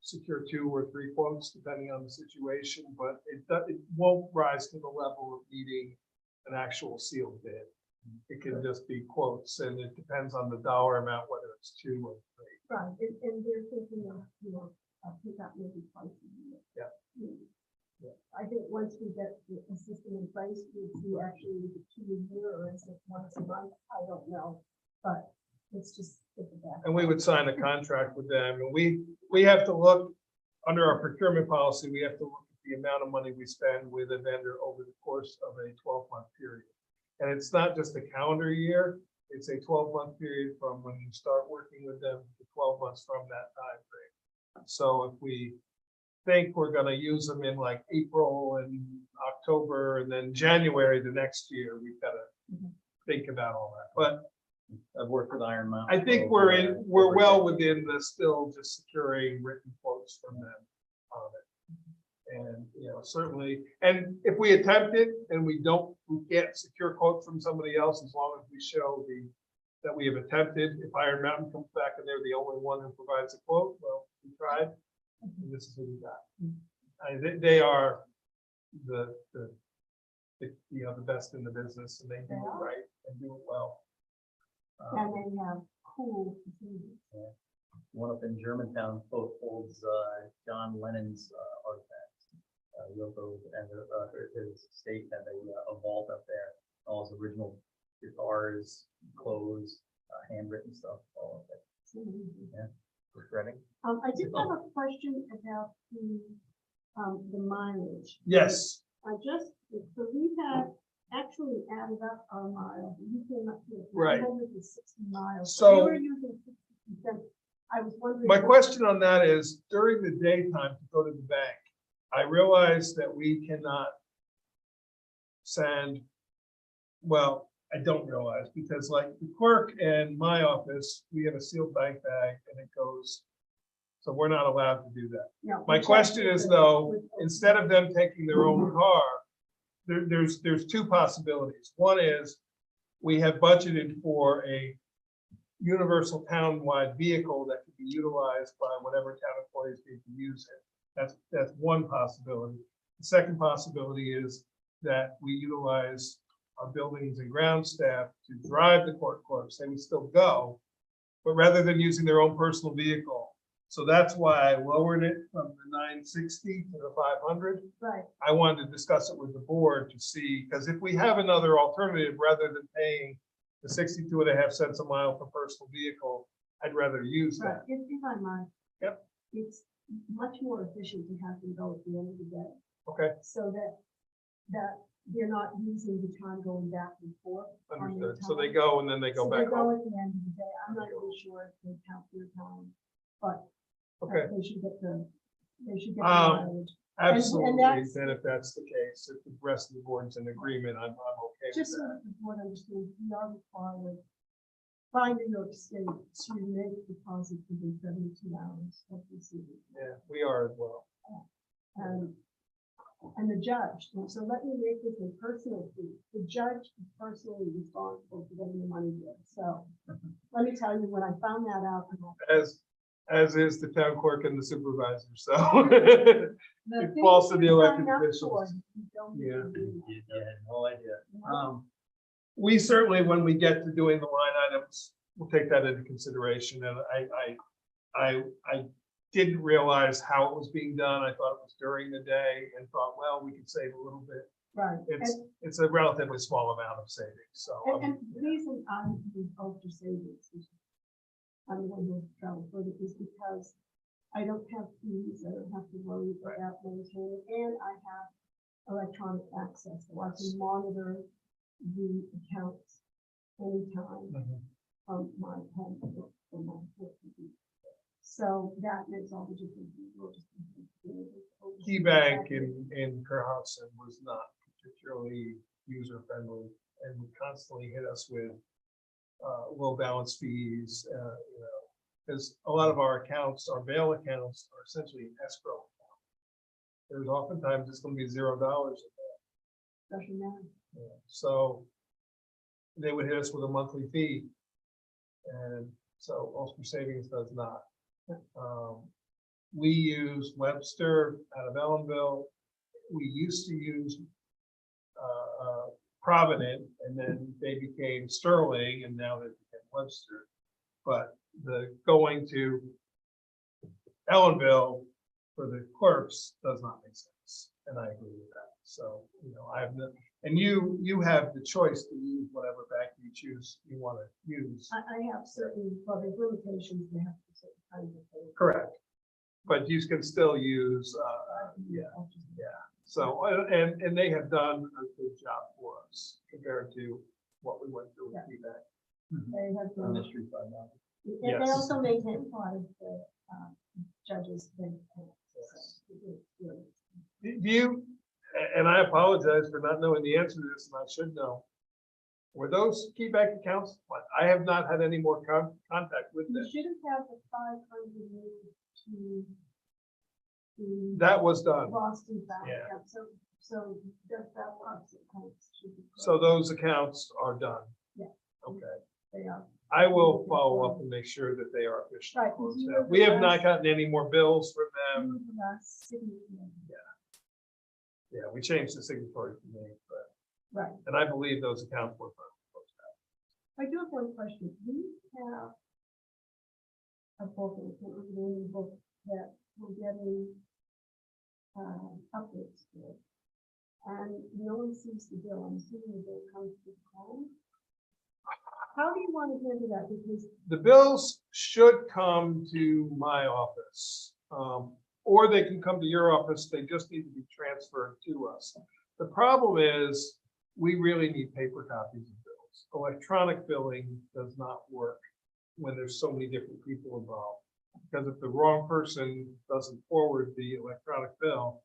secure 2 or 3 quotes depending on the situation, but it won't rise to the level of needing an actual sealed bid. It can just be quotes, and it depends on the dollar amount, whether it's 2 or 3. Right, and they're thinking of, I think that may be twice a year. Yeah. I think once we get the assistant system in place, we see actually is it 2 a year or is it once a month? I don't know, but it's just. It's a back. And we would sign a contract with them, and we have to look, under our procurement policy, we have to look at the amount of money we spend with a vendor over the course of a 12-month period. And it's not just a calendar year, it's a 12-month period from when you start working with them to 12 months from that time frame. So if we think we're gonna use them in like April and October and then January the next year, we've gotta think about all that. But I've worked with Iron Mountain. I think we're well within the still just securing written quotes from them on it. And, you know, certainly, and if we attempt it and we can't secure quotes from somebody else, as long as we show that we have attempted, if Iron Mountain comes back and they're the only one who provides a quote, well, we tried, and this is what we got. They are the best in the business, and they do it right and do it well. And they have cool facilities. One up in Germantown holds John Lennon's artifacts. Yoko and his estate had a vault up there. All his original guitars, clothes, handwritten stuff, all of that. Yeah, for shredding. I did have a question about the mileage. Yes, So we had actually added up our miles. You came up to Right. 160 miles. So- We were using 60%. I was wondering. my question on that is, during the daytime to go to the bank, I realize that we cannot send, well, I don't realize, because like the clerk and my office, we have a sealed bank bag and it goes, so we're not allowed to do that. No, My we question checked is with- though, with- instead of them taking their own car, there's two possibilities. One is we have budgeted for a universal town-wide vehicle that could be utilized by whatever town employees need to use it. That's one possibility. The second possibility is that we utilize our buildings and ground staff to drive the court clerks. They would still go, but rather than using their own personal vehicle. So that's why I lowered it from the 960 to the 500. Right, I wanted to discuss it with the board to see, because if we have another alternative, rather than paying the 62.5 cents a mile per personal vehicle, I'd rather use right. that. If I might. Yep. It's much more efficient to have them go at the end of the day, Okay, so that they're not using the time going back and forth. on their understood. So they time. go and then they go So back They go home. at the end of the day. I'm not really sure if they count their time, but Okay, they should get the the Um, mileage. absolutely. that's- Then if that's the case, if the rest of the board's in agreement, I'm okay with Just so that. that the board understands, we are required by New York State to make deposits within 72 hours of receiving. Yeah, we are as well. And the judge, and so let me make this a personal plea, the judge is personally responsible for getting the money there. So let me tell you, when I found that out, I'm like, As is the town clerk and the supervisor, so. the It things falls to the you elected sign up for, officials. you don't Yeah. need to do that. You had no idea. You know? We certainly, when we get to doing the line items, we'll take that into consideration, and I didn't realize how it was being done. I thought it was during the day and thought, well, we could save a little bit. Right. It's a relatively small amount of savings, so. And the reason I'm being ultra savings is I'm the one who travel further is because I don't have fees, I don't have to worry about maintaining, and I have electronic access, so I can monitor the accounts anytime Mhm. from my home, from my work computer. So that makes all the difference. We'll just continue to do it. Key Bank in Cohasset was not particularly user friendly and would constantly hit us with low balance fees, because a lot of our accounts, our bail accounts are essentially an escrow account. There's oftentimes it's going to be $0 in Especially now. there. So they would hit us with a monthly fee. And so Ulster Savings does not. We use Webster out of Ellenville. We used to use Provident, and then they became Sterling, and now they became Webster. But the going to Ellenville for the clerks does not make sense, and I agree with that. So, I have no, and you have the choice to use whatever bank you choose, you want to use. I have certain, well, there's limitations, they have to certain kinds of things. Correct. But you can still use, so, and they have done a good job for us compared to what we went through with feedback. They have, On the and street side now. they Yes. also maintain a lot of the, judges. Do you, and I apologize for not knowing the answer to this, and I should know. Were those key bank accounts? I have not had any more contact with You them. shouldn't have the 500 to That was done. Boston Bank. Yeah. account. So that lots of accounts should be. So closed. those accounts are done. Yeah. Okay. They are. I will follow up and make sure that they are officially Right, 'cause closed you out. were We have the not last- gotten any more bills from them. You were the last signature. Yeah, we changed the signatory to me, but, Right. and I believe those accounts were closed out. I do have one question. We have a book, and I can't remember the name of the book, that we're getting updates for. And no one sees the bill. I'm assuming the bill comes to home. How do you want to handle that? Because The bills should come to my office, or they can come to your office. They just need to be transferred to us. The problem is, we really need paper copies of bills. Electronic billing does not work when there's so many different people involved. Because if the wrong person doesn't forward the electronic bill,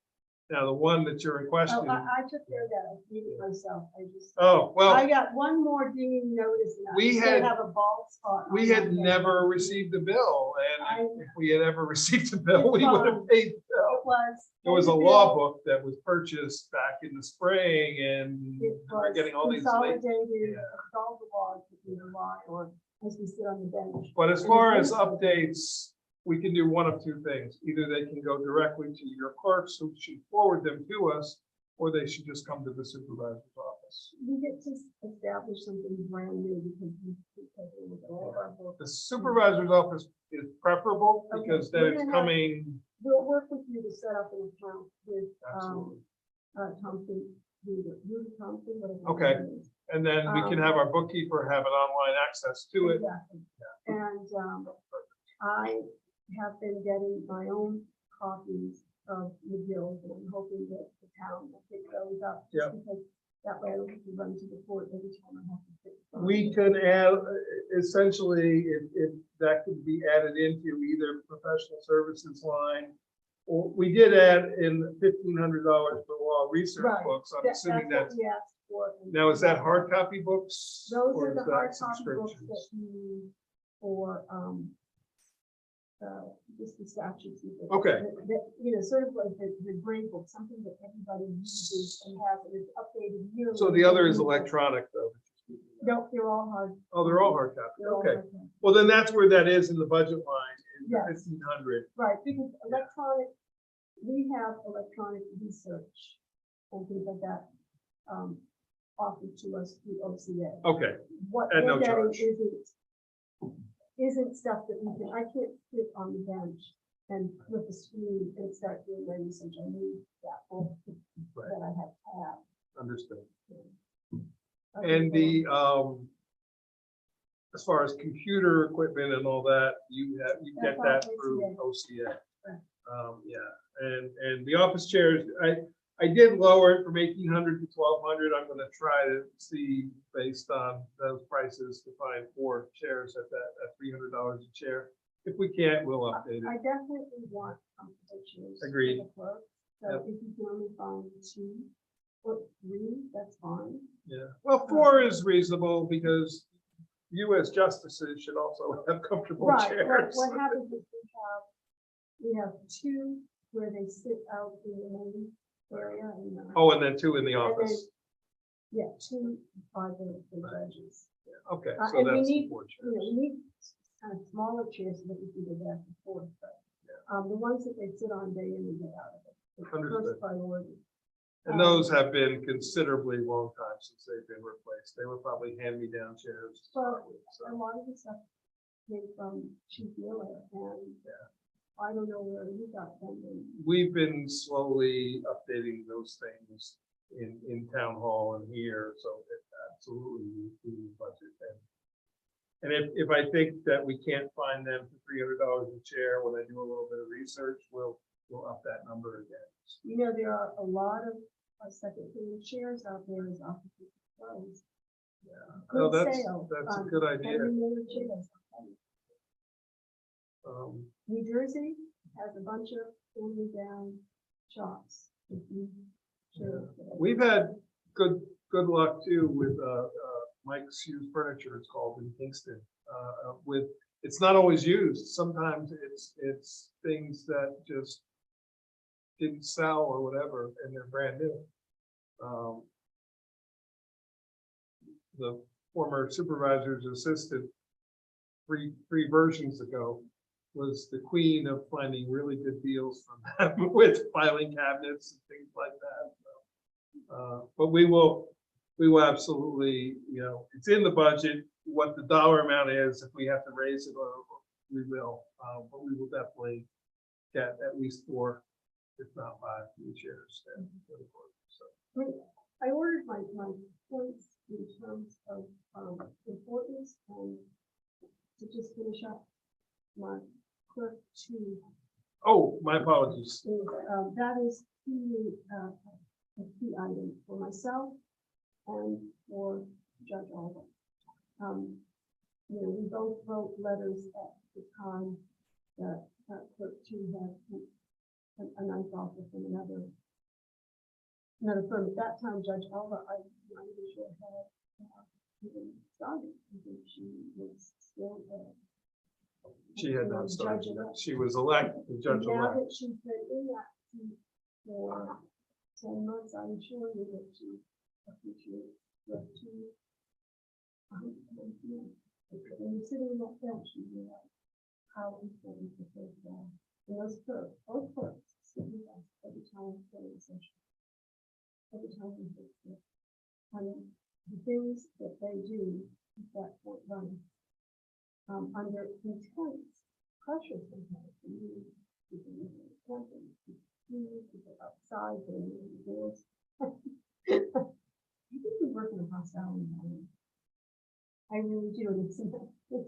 now the one that you're in question, I took care of that. I did it myself. I just, oh, well. I got one more dinging notice and I We still had- have a bald spot. on We my had face. never received a bill, and I- if we had ever received a bill, we would have paid the bill. It was. There was a the law bill. book that was purchased back in the spring, and It we're was getting all these late. consolidated, Yeah. with all the laws that we rely on as we sit on the bench. But as And far it as is- updates, we can do one of two things. Either they can go directly to your clerks, who should forward them to us, or they should just come to the supervisor's office. We get to establish something brand new because we take a look at all of our books. The supervisor's office is preferable, Okay, because then we're it's gonna have- coming. We'll work with you to set up an account with, Absolutely. Thompson, Rudy Thompson, whatever. his Okay. name is. And then we can have our bookkeeper have an online access to it. Exactly. And, I have been getting my own copies of the bills, and I'm hoping that the town will pick those up. just Yep. Because that way I don't have to run to the court every time I have to pick. We can add, essentially, if that could be added into either professional services line. Or we did add in $1,500 for law research Right. books. I'm That's assuming what that's, we asked for. and- now is that hard copy books? Those or are is the that hard copy books that subscriptions? we use for, just the statutes. and things. Okay. Sort of like the grade book, something that everybody uses and has, and it's updated yearly. So the other is electronic, though. No, they're all hard. Oh, they're all hard copy. They're all Okay. hard copy. Well, then that's where that is in the budget line, in the Yes. 1,500. Right, because electronic, we have electronic research and things like that, offered to us through OCA. Okay, What At we're no getting charge. isn't stuff that we can, I can't sit on the bench and flip a screen and start doing my research. I need that book Right. that I have to have. understood. Other And than- as far as computer equipment and all that, you get That's all that through OCA. OCA. Right. Yeah, and the office chairs, I did lower it from 1,800 to 1,200. I'm gonna try to see, based on those prices, to find 4 chairs at $300 a chair. If we can't, we'll update I it. definitely want comfortable chairs. for Agreed. the clerk. So Yep. if you can only find 2 or 3, that's fine. Yeah, well, 4 is reasonable, because you as justices should also have comfortable Right, chairs. what happens is we have 2 where they sit out in the main area and. Oh, and then 2 in the and then- office. Yeah, 2 are the judges. Okay, And so we that's the need, 4 We chairs. need kind of smaller chairs so that we can go back and forth, but, the ones that they sit on day in and day out. It's the Understood. first priority. And those have been considerably long time since they've been replaced. They were probably hand-me-down chairs. to start with, A so. lot of the stuff came from Chief Miller, and I don't know where he got them. And We've been slowly updating those things in town hall and here, so it absolutely we budget them. And if I think that we can't find them for $300 a chair, when I do a little bit of research, we'll up that number again. You know, there are a lot of second-hand chairs out there as offices closed. Oh, Good that's sale. a good idea. Henry chairs. Um, New Jersey has a bunch of family down shops. Sure. We've had good luck too with Mike's Hughes Furniture, it's called, in Kingston. With, it's not always used. Sometimes it's things that just didn't sell or whatever, and they're brand new. The former supervisor's assistant, three versions ago, was the queen of finding really good deals from them with filing cabinets and things like that. So, but we will absolutely, you know, it's in the budget. What the dollar amount is, if we have to raise it, or we will. But we will definitely get at least 4, if not 5, new chairs. So. I ordered my points in terms of importance, and to just finish up my clerk to, Oh, my apologies. that is a key item for myself and for Judge Alba. You know, we both wrote letters at the time that clerk two had a nice offer from another firm. At that time, Judge Alba, I'm not even sure had even started. I think she was still She had not started. judge elect. She was elected, the judge Now elect. that she's been in that seat for 10 months, I'm sure that she appreciates the two. When you're sitting in that bench, you realize how important the first are. And those clerks, both clerks, sit with us every time we play a session. Every time we fix it. And the things that they do keep that court running. Under intense pressure sometimes. People outside, the doors. I think we work in a hostile environment. I really do, and it's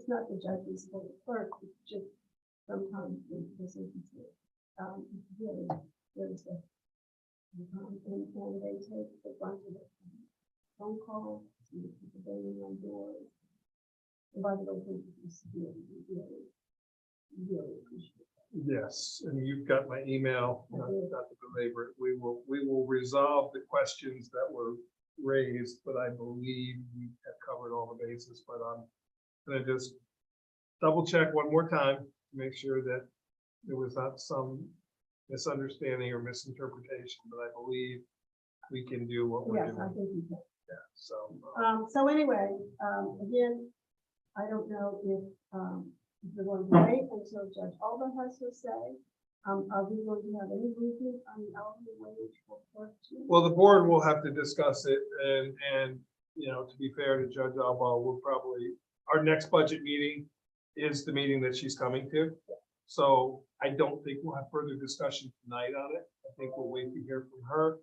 not the judges or the clerk, it's just sometimes the circumstances. Really, very sick. And they take the brunt of it. Phone calls, people banging on doors. And by the way, thank you for really appreciate that. Yes, and you've got my email, not to belabor it. We will resolve the questions that were raised, but I believe we have covered all the bases, but I'm gonna just double check one more time to make sure that there was not some misunderstanding or misinterpretation, but I believe we can do what we're Yes, I doing. think you can. Yeah, so, So anyway, again, I don't know if we're going to wait until Judge Alba has her say. Are we going to have any movement on the hourly wage for clerk two? well, the board will have to discuss it, and, you know, to be fair to Judge Alba, we'll probably, our next budget meeting is the meeting that she's coming to. So I don't think we'll have further discussion tonight on it. I think we'll wait to hear from her.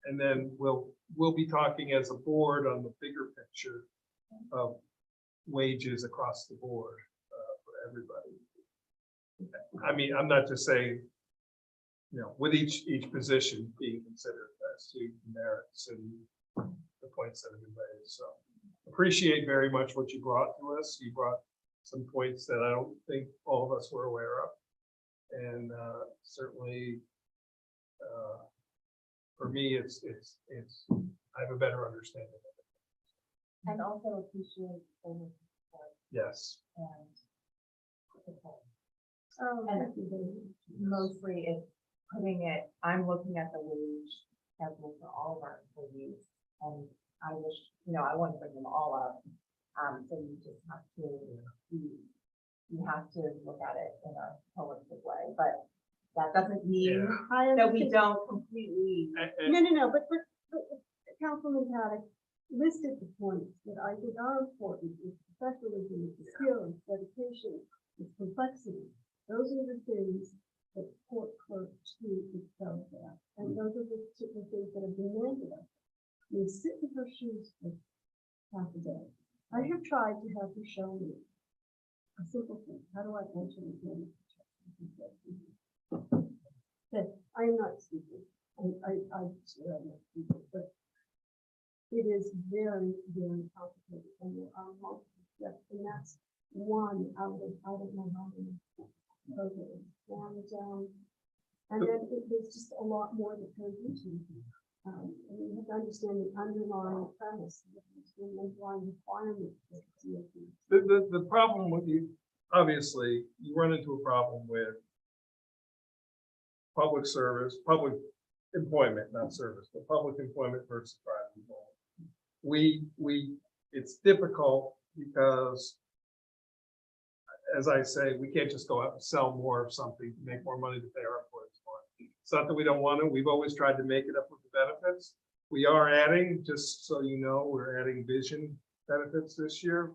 And then we'll be talking as a board on the bigger picture of wages across the board for everybody. I mean, I'm not just saying, you know, with each position being considered as to merits and the points that have been raised. So appreciate very much what you brought to us. You brought some points that I don't think all of us were aware of. And certainly for me, it's I have a better understanding of it. And also appreciate the support Yes. and support. Oh, And thank you very much. mostly it's putting it, I'm looking at the wage schedule for all of our employees. And I wish, you know, I want to bring them all up. So you just have to, you have to look at it in a holistic way, but that doesn't mean I that we understand. don't completely. No, but Councilman Paddock listed the points that I think are important, is professionalism, is skill, is dedication, is complexity. Those are the things that court clerk two excels at. And those are the things that have demanded of us. shoes for half a day. I have tried to have her show me a simple thing. How do I enter the game? Okay, I am not stupid. I swear I'm not stupid, but it is very, very complicated and there are multiple steps, and that's one out of how many programs. And then there's just a lot more that goes into it. And you have to understand the underlying premise, the underlying requirements. of COP. The problem with you, obviously, you run into a problem with public service, public employment, not service, but public employment versus private employment. It's difficult because, as I say, we can't just go out and sell more of something to make more money to pay our employees more. It's not that we don't want to. We've always tried to make it up with the benefits. We are adding, just so you know, we're adding vision benefits this year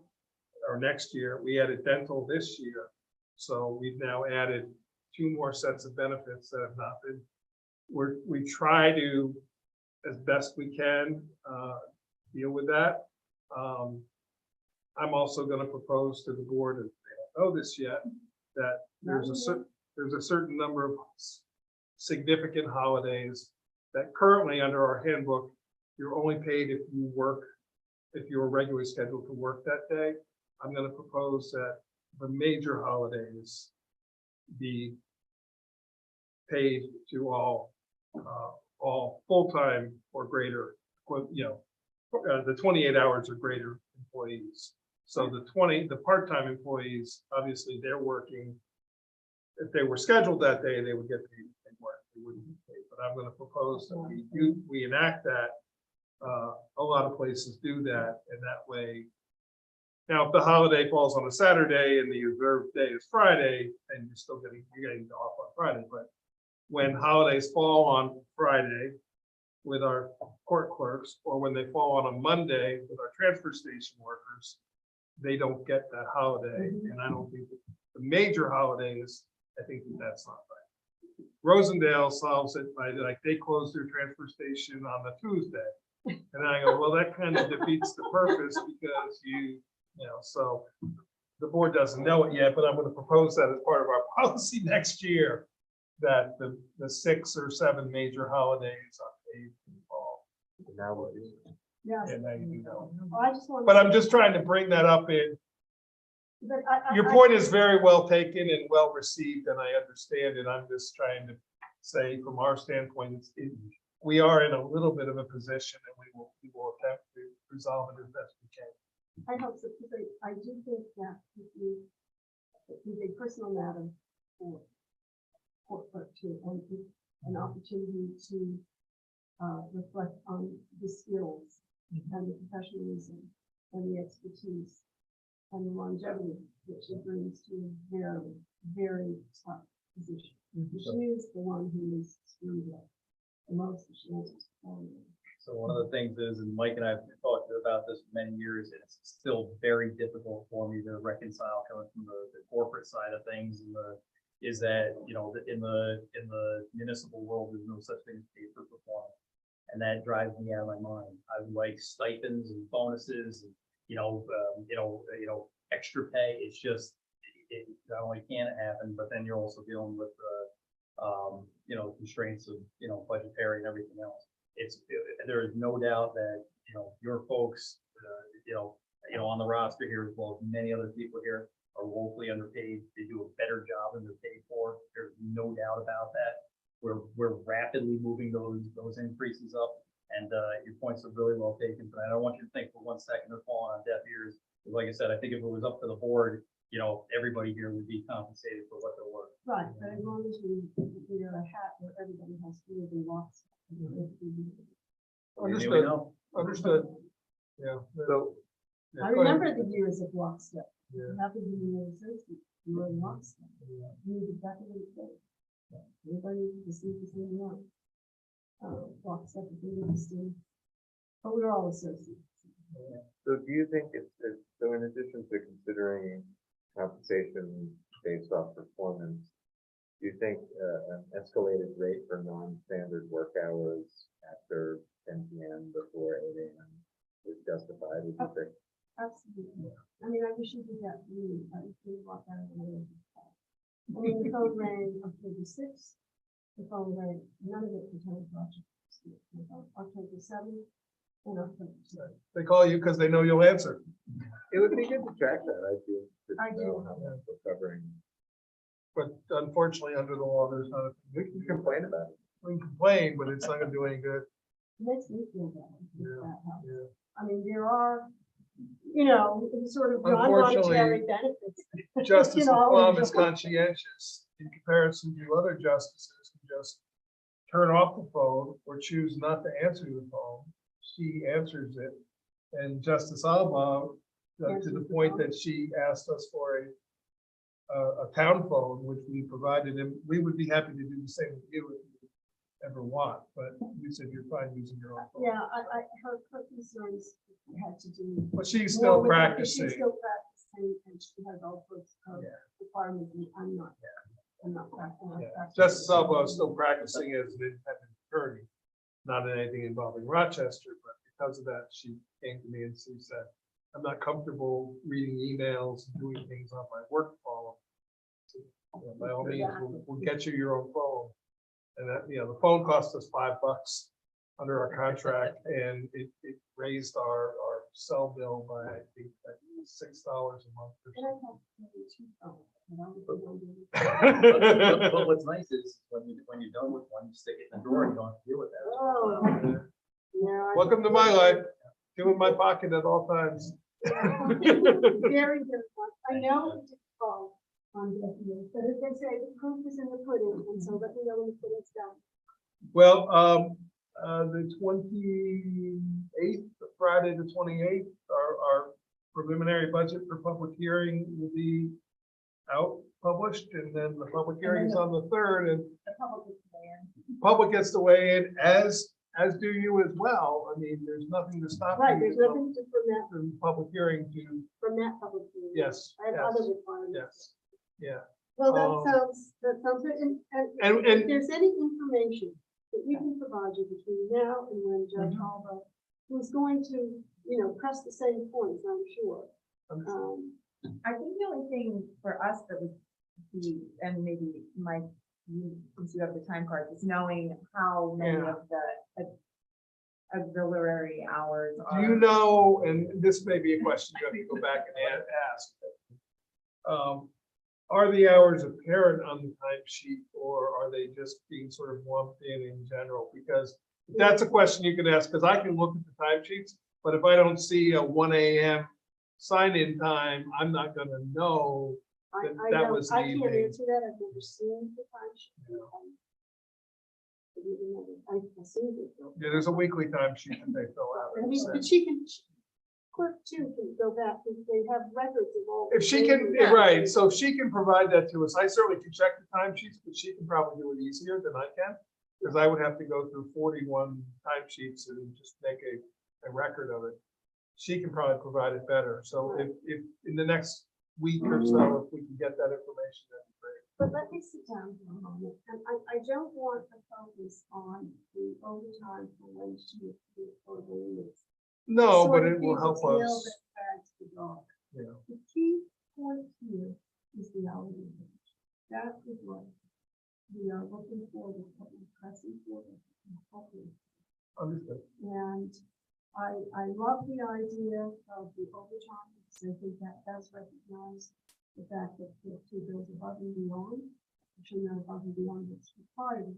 or next year. We added dental this year. So we've now added 2 more sets of benefits that have not been. We try to, as best we can, deal with that. I'm also going to propose to the board, if they don't know this yet, that there's a certain number of significant holidays that currently under our handbook, you're only paid if you're regularly scheduled to work that day. I'm going to propose that the major holidays be paid to all full-time or greater, the 28 hours or greater employees. So the part-time employees, obviously they're working. If they were scheduled that day, they would get paid. If they weren't, they wouldn't be paid. But I'm going to propose that we enact that. A lot of places do that, and that way. Now, if the holiday falls on a Saturday and the observed day is Friday, and you're getting off on Friday. But when holidays fall on Friday with our court clerks, or when they fall on a Monday with our transfer station workers, they don't get that holiday. And I don't think that the major holidays, I think that's not right. Rosendale solves it by they close their transfer station on the Tuesday. And I go, well, that kind of defeats the purpose because so the board doesn't know it yet, but I'm going to propose that as part of our policy next year, that the 6 or 7 major holidays are paid in the fall. Now what is? Yes. And now you know. Well, I just want. But I'm just trying to bring that up in. But Your point is very well taken and well received, and I understand it. I'm just trying to say, from our standpoint, we are in a little bit of a position, and we will attempt to resolve it as best we can. I hope so, because I do think that it is a personal matter for corporate to, and it's an opportunity to reflect on the skills and the professionalism and the expertise and the longevity which it brings to a very, very tough position. She is the one who is screwed up the most. So one of the things is, and Mike and I have talked about this for many years, and it's still very difficult for me to reconcile coming from the corporate side of things, and is that, in the municipal world, there's no such thing as pay for performance. And that drives me out of my mind. I would like stipends and bonuses and, extra pay. It's just, it not only can it happen, but then you're also dealing with constraints of, budgetary and everything else. There is no doubt that, your folks, on the roster here, as well as many other people here, are woefully underpaid. They do a better job than they're paid for. There's no doubt about that. We're rapidly moving those increases up, and your points are really well taken. But I don't want you to think for 1 second they're falling on deaf ears. Like I said, I think if it was up to the board, everybody here would be compensated for what they're worth. Right, but as long as we wear a hat where everybody has to live in lots. Understood. know. Understood. Yeah. So, Yeah, I go ahead. remember the years of lockstep. Yeah. Happened to be an associate, you were in lockstep. You knew exactly what it said. Everybody received the same one. Lockstep, if they were the same. But we were all associates. So do you think so in addition to considering compensation based off performance, do you think an escalated rate for non-standard work hours after 10 p.m. before 8 a.m. is justified, would you think? Absolutely. I mean, I wish you did that for me. I would feel a lot better than I did. I mean, the phone rang October 6th. The phone rang, none of it pertained to October 7th and October 7th. They call you because they know you'll answer. It would be good to track that, I feel, I to do. know how much we're covering. But unfortunately, under the law, there's not, We can complain about it. we can complain, but it's not gonna do any good. Makes me feel better. if Yeah, that helps. yeah. I mean, there are, sort of Unfortunately, non-monetary benefits. Justice You know, McClung is conscientious in comparison to other justices who just turn off the phone or choose not to answer the phone. She answers it. And Justice Alba, to Answers the the point phone. that she asked us for a town phone, which we provided, and we would be happy to do the same with you if you ever want, but you said you're fine using your own phone. Yeah, her concerns had to do. But she's more still with that, 'cause practicing. She's still practicing and she has all sorts of Yeah. requirements and I'm not practicing. Yeah. Justice Alba is still practicing as an independent attorney, not in anything involving Rochester, but because of that, she came to me and she said, I'm not comfortable reading emails and doing things on my work phone. So, by all means, we'll get you your own phone. And that, the phone cost us $5 under our contract and it raised our cell bill by, I think, $6 a month or And I something. have two phones, and I'm the But what's nice is when you're done with one, you stick it in the drawer and you don't have to deal with that. Oh. Yeah. Welcome to my life. Two in my pocket at all times. Very good. I know it's difficult on deaf ears, but as they say, the proof is in the pudding, and so let me know when the pudding's done. Well, the 28th, Friday, the 28th, our preliminary budget for public hearing will be out published, and then the public hearing is on the 3rd, and The public is there. public gets to weigh in, as do you as well. I mean, there's nothing to stop Right, you there's nothing to, from public hearing to, from that public hearing. yes, I have yes, other requirements. yes, yeah. Well, Um, that sounds good, and And- if there's any information that we can provide you between now and when Judge Mhm. Alba, who's going to, press the same points, I'm sure. I think the only thing for us that would be, and maybe Mike, since you have the time cards, is knowing how many Yeah. of the auxiliary hours Do are. you know, and this may be a question you have to go back and ask. Are the hours apparent on the timesheet or are they just being sort of lumped in general? Because that's a question you can ask, because I can look at the timesheets, but if I don't see a 1 AM sign-in time, I'm not gonna know. That was I the can't evening. answer that, I've never seen the time sheet. I've seen it. though. Yeah, there's a weekly timesheet that they fill out. I mean, but she can, clerk too can go back, because they have records of all. If she can, right, so if she can provide that to us, I certainly can check the timesheets, but she can probably do it easier than I can. Because I would have to go through 41 timesheets and just make a record of it. She can probably provide it better, so if in the next week or so, if we can get that information, that'd be great. But let me sit down for a moment, and I don't want to focus on the overtime for Wednesday or the weeks. No, Sort but of it will be the help tail us, that wags the dog. you know. The key point here is the hourly wage. That is what we are looking for, what we're pressing for. Understood. And I love the idea of the overtime, because I think that does recognize the fact that the two bills above and beyond, which are not above and beyond what's required.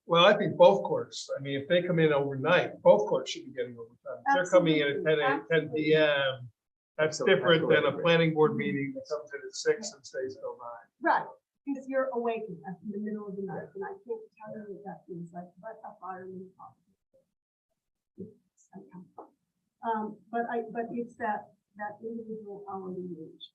Well, I think both courts, I mean, if they come in overnight, both courts should be getting overtime. If they're coming in at 10 PM, that's different than a planning board meeting that comes in at 6 and stays till 9. Right, because you're awakened in the middle of the night, and I can't tell you what that feels like, but a fireman. But it's that individual hourly wage.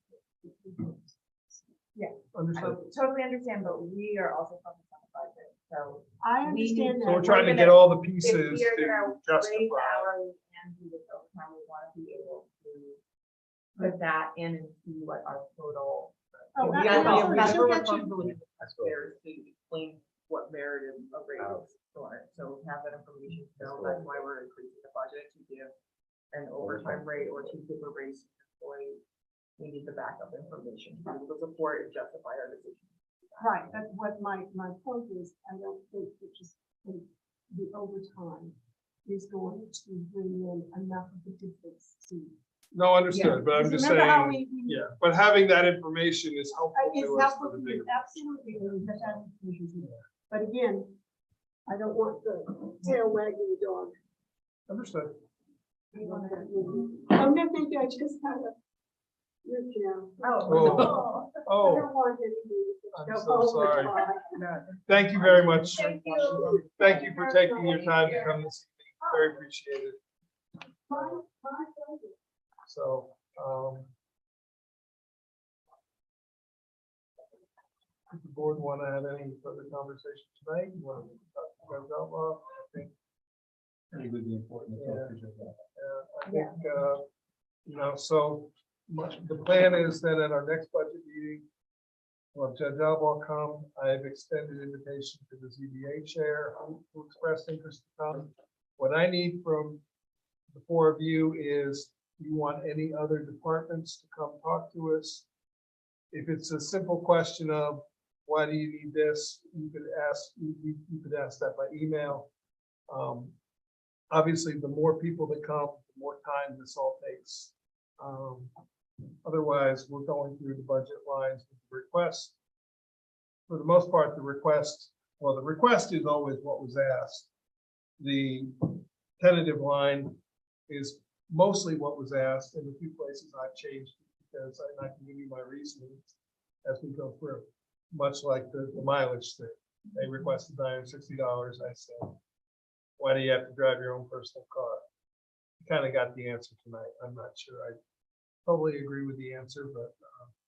Understood. I totally understand, but we are also focused on the budget, so. I understand So we're that. trying to get all the If pieces we are to gonna raise justify. hourly and do this overtime, we want to be able to put that in and see what our total. Oh, We I- gotta I also- be- we have she'll a get you- responsibility to the taxpayers to explain what merited a raise for it. So we have that information, so that's why we're increasing the budget to give an overtime we need the backup information to be able to support and justify our decision. Right, that's what my point is, I don't think that just the overtime is going to bring in enough of the difference to. No, understood, but I'm just Remember how saying, we- yeah, but having that information is helpful It's to us helpful for the to bigger. you, absolutely, and that's how we should do it. But again, I don't want the tail wagging the dog. Understood. Oh, no, thank you, I just had a, you know. Oh. I Oh, don't want anything. I'm to so go sorry. over. Thank you very much. Thank you. Thank you for taking your time to come this evening. Very appreciated. My pleasure. So, does the board want to have any further conversation tonight? You want to talk to Judge Outlaw? I think, I think it would be important. to Yeah. talk to Judge Outlaw. I think, so the plan is that at our next budget meeting, well, Judge Outlaw come, I've extended invitation to the ZBA chair who expressed interest to come. What I need from the four of you is, you want any other departments to come talk to us? If it's a simple question of, why do you need this? You could ask that by email. Obviously, the more people that come, the more time this all takes. Otherwise, we're going through the budget lines with the request. For the most part, the request is always what was asked. The tentative line is mostly what was asked. In a few places I've changed it because I can give you my reasoning as we go through, much like the mileage thing. They requested $960. I said, why do you have to drive your own personal car? Kind of got the answer tonight. I'm not sure I totally agree with the answer, but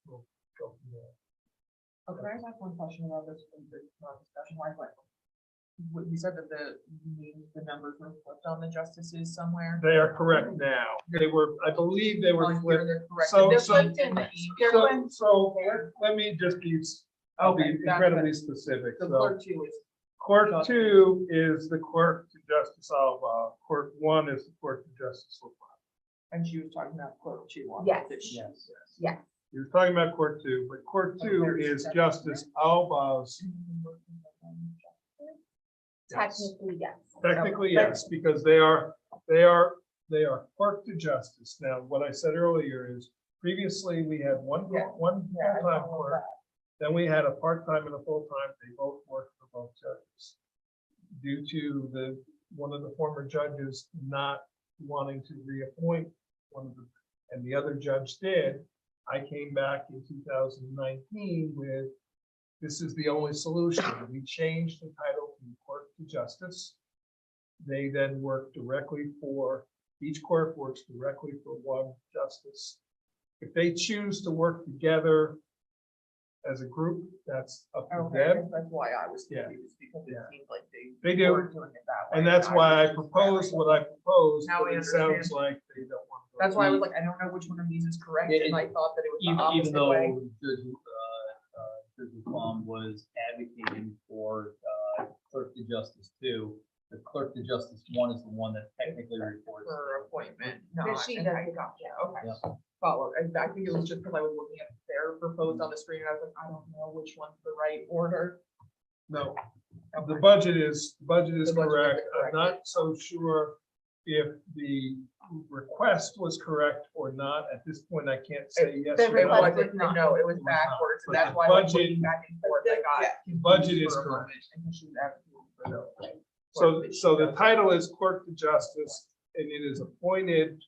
we'll go from there. Okay, I just have one question about this, discussion wise, like, you said that the numbers were flipped on the justices somewhere. They are correct now. They were, I believe they Oh, were here flipped. they're correct. So- They're so- flipped in the email. So let me just be, I'll be Okay, that's incredibly good. specific. The So clerk two is, Clerk 2 is the clerk to Justice Alba. Clerk 1 is the clerk to Justice LaPlante. and she was talking about clerk two on. Yes. this. Yes. Yes. He was talking about Clerk 2, but Clerk 2 is Justice Alba's. Yes. Technically, yes. Technically, But- yes, because they are clerk to justice. Now, what I said earlier is previously we had one Yeah. Yeah, I full-time follow clerk. Then we had a part-time and a full-time. They both worked for both judges. Due to one of the former judges not wanting to reappoint one of them, and the other judge did, I came back in 2019 with, this is the only solution. We changed the title from clerk to justice. They then work directly for, each clerk works directly for one justice. If they choose to work together as a group, that's up to Okay, I them. guess that's why I was Yeah. confused, because it Yeah. seemed like They do. weren't doing it that way. And that's why I was- proposed what I proposed, Now but I it sounds understand. like they don't want to. That's why I was like, I don't know which one of these is correct, Yeah, and I thought that it was the Even opposite though way. Judge Plum was advocating for clerk to justice 2, the clerk to justice 1 is the one that technically reports. For appointment, no, But she and does I it. got you, okay. Yeah. Follow, and I think it was just because I was looking at their proposed on the screen, and I was like, I don't know which one's the right order. No, the Okay. budget is The budget is correct. I'm correct. not so sure if the request was correct or not. At this point, I can't say yes the or It no. request wasn't, not. no, it was It was not. backwards, and But that's the why I was budget- looking back and forth, I got. The budget confused is for a correct. moment, and she was advocating for the- So the title is clerk to justice, and it is appointed.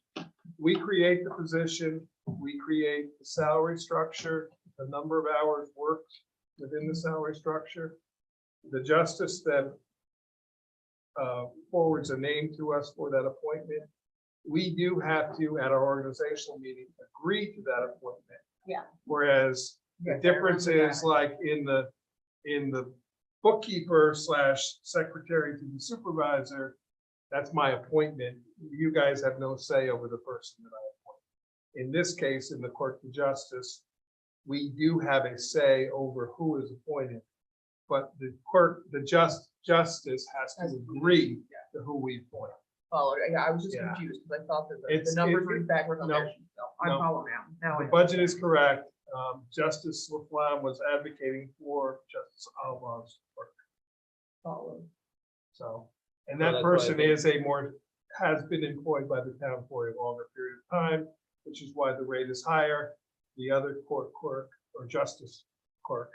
We create the position, we create the salary structure, the number of hours worked within the salary structure. The justice then forwards a name to us for that appointment. We do have to, at our organizational meeting, agree to that appointment. Yeah. Whereas the Yes, I difference remember is that. like in the bookkeeper / secretary to the supervisor, that's my appointment. You guys have no say over the person that I appoint. In this case, in the clerk to justice, we do have a say over who is appointed. But the justice has to agree to who we appoint. followed. Yeah, I was just Yeah. confused because I thought that It's- the numbers it- were backwards on no, there. So I no. follow now. Now I The budget understand. is correct. Justice Laflamme was advocating for Justice Alba's work. Follow. So, and Well, that that's what I person think. has been employed by the town for a longer period of time, which is why the rate is higher. The other court clerk or justice clerk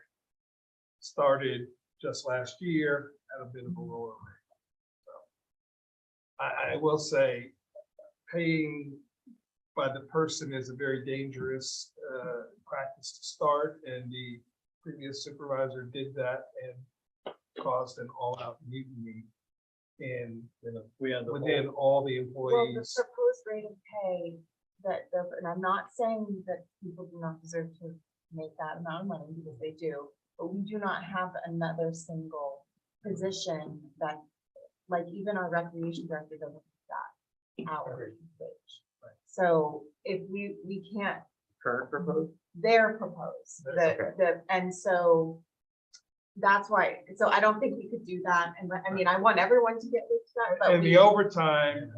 started just last year at a bit of a lower rate. So I will say, paying by the person is a very dangerous practice to start, and the previous supervisor did that and caused an all-out mutiny in We had the whole- within all the Well, the employees. proposed rate of pay and I'm not saying that people do not deserve to make that amount of money because they do, but we do not have another single position that, like even our recreation director doesn't have that hourly wage. So if we can't, Current proposed? they're proposed, and so that's why, so I don't think we could do that, and I mean, I want everyone to get with that, but And we. the overtime,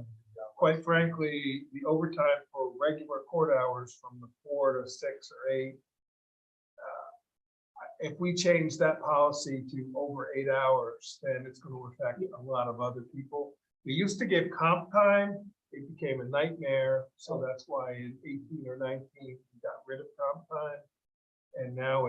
quite frankly, the overtime for regular court hours from the 4 to 6 or 8. If we change that policy to over 8 hours, then it's going to affect a lot of other people. We used to give comp time, it became a nightmare, so that's why in 18 or 19, we got rid of comp time. And now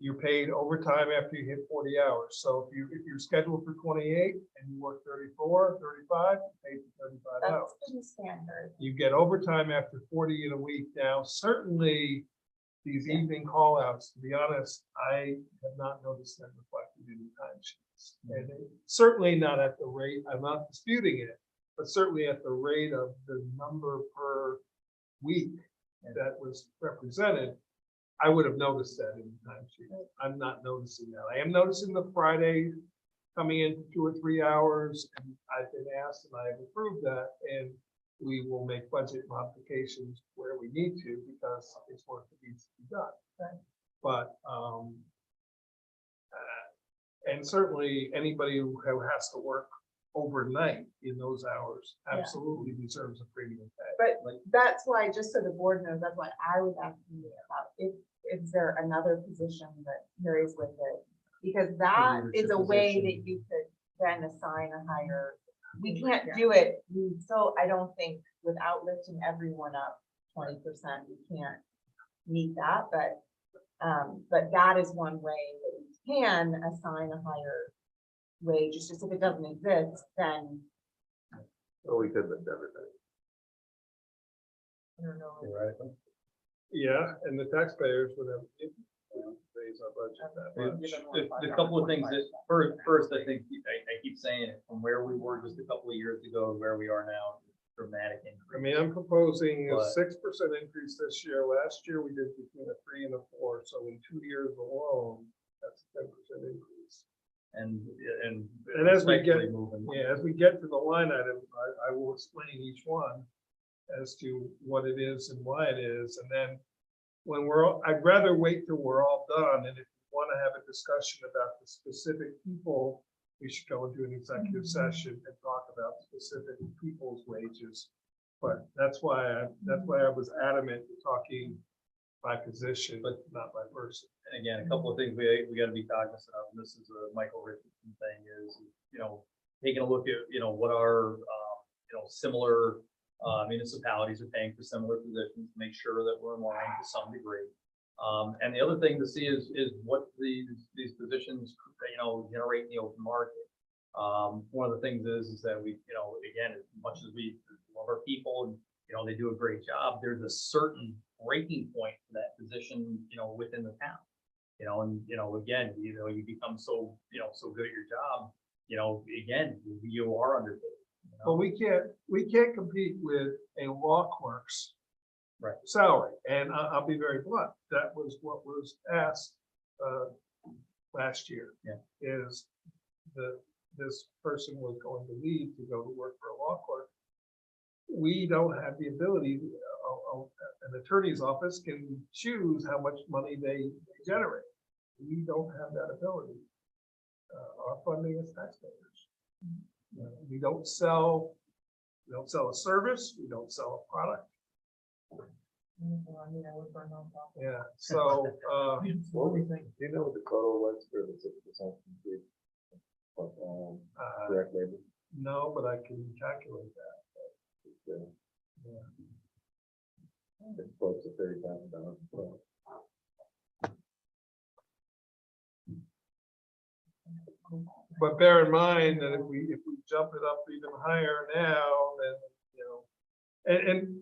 you're paid overtime after you hit 40 hours. So if you're scheduled for 28 and you work 34, 35, you're paid for 35 hours. That's pretty standard. You get overtime after 40 in a week. Now, certainly these evening call-outs, to be honest, I have not noticed them reflected in the timesheets. And certainly not at the rate, I'm not disputing it, but certainly at the rate of the number per week that was represented, I would have noticed that in the timesheet. I'm not noticing that. I am noticing the Friday coming in for 2 or 3 hours, and I've been asked and I have approved that, and we will make budget modifications where we need to because it's work that needs to be done. Right. But, and certainly anybody who has to work overnight in those hours Yeah. absolutely deserves a premium pay. But that's why, just so the board knows, that's why I was asking you about if there another position that carries with it? Because that is a leadership way position. that you could then assign a higher, we can't Yeah. do it, so I don't think without lifting everyone up 20%, we can't meet that, but that is one way that we can assign a higher wage. It's just if it doesn't exist, then Well, we could lift everybody. I don't know. Yeah, and the taxpayers would have to raise our budget that much. The couple of things that, first, I think, I keep saying it, from where we were just a couple of years ago to where we are now, dramatic increase. I mean, I'm proposing a But- 6% increase this year. Last year, we did between a 3 and a 4, so in 2 years alone, that's a 10% increase. And And as we get- especially moving. Yeah, as we get to the line items, I will explain each one as to what it is and why it is, and then when I'd rather wait till we're all done, and if you want to have a discussion about the specific people, we should go into an executive session and talk about specific people's wages. But that's why I was adamant in talking by position, but not by person. And again, a couple of things we gotta be cognizant of, and this is a Michael Richardson thing, is, taking a look at, what our, similar municipalities are paying for similar positions, make sure that we're in line to some degree. And the other thing to see is what these positions, generate in the open market. One of the things is that we, again, as much as we love our people and, they do a great job, there's a certain breaking point for that position, within the town. And, again, you become so good at your job, again, you are underpaid. But we can't compete with a law clerk's Right. salary, and I'll be very blunt, that was what was asked last year. Yeah. Is this person was going to leave to go to work for a law clerk. We don't have the ability, an attorney's office can choose how much money they generate. We don't have that ability. Our funding is taxpayers. We don't sell a service, we don't sell a product. Yeah, so, What do you think? Do you know what the total was for the 6% increase? Direct labor? no, but I can calculate that. It's close to $30,000. But bear in mind that if we jump it up even higher now, then, and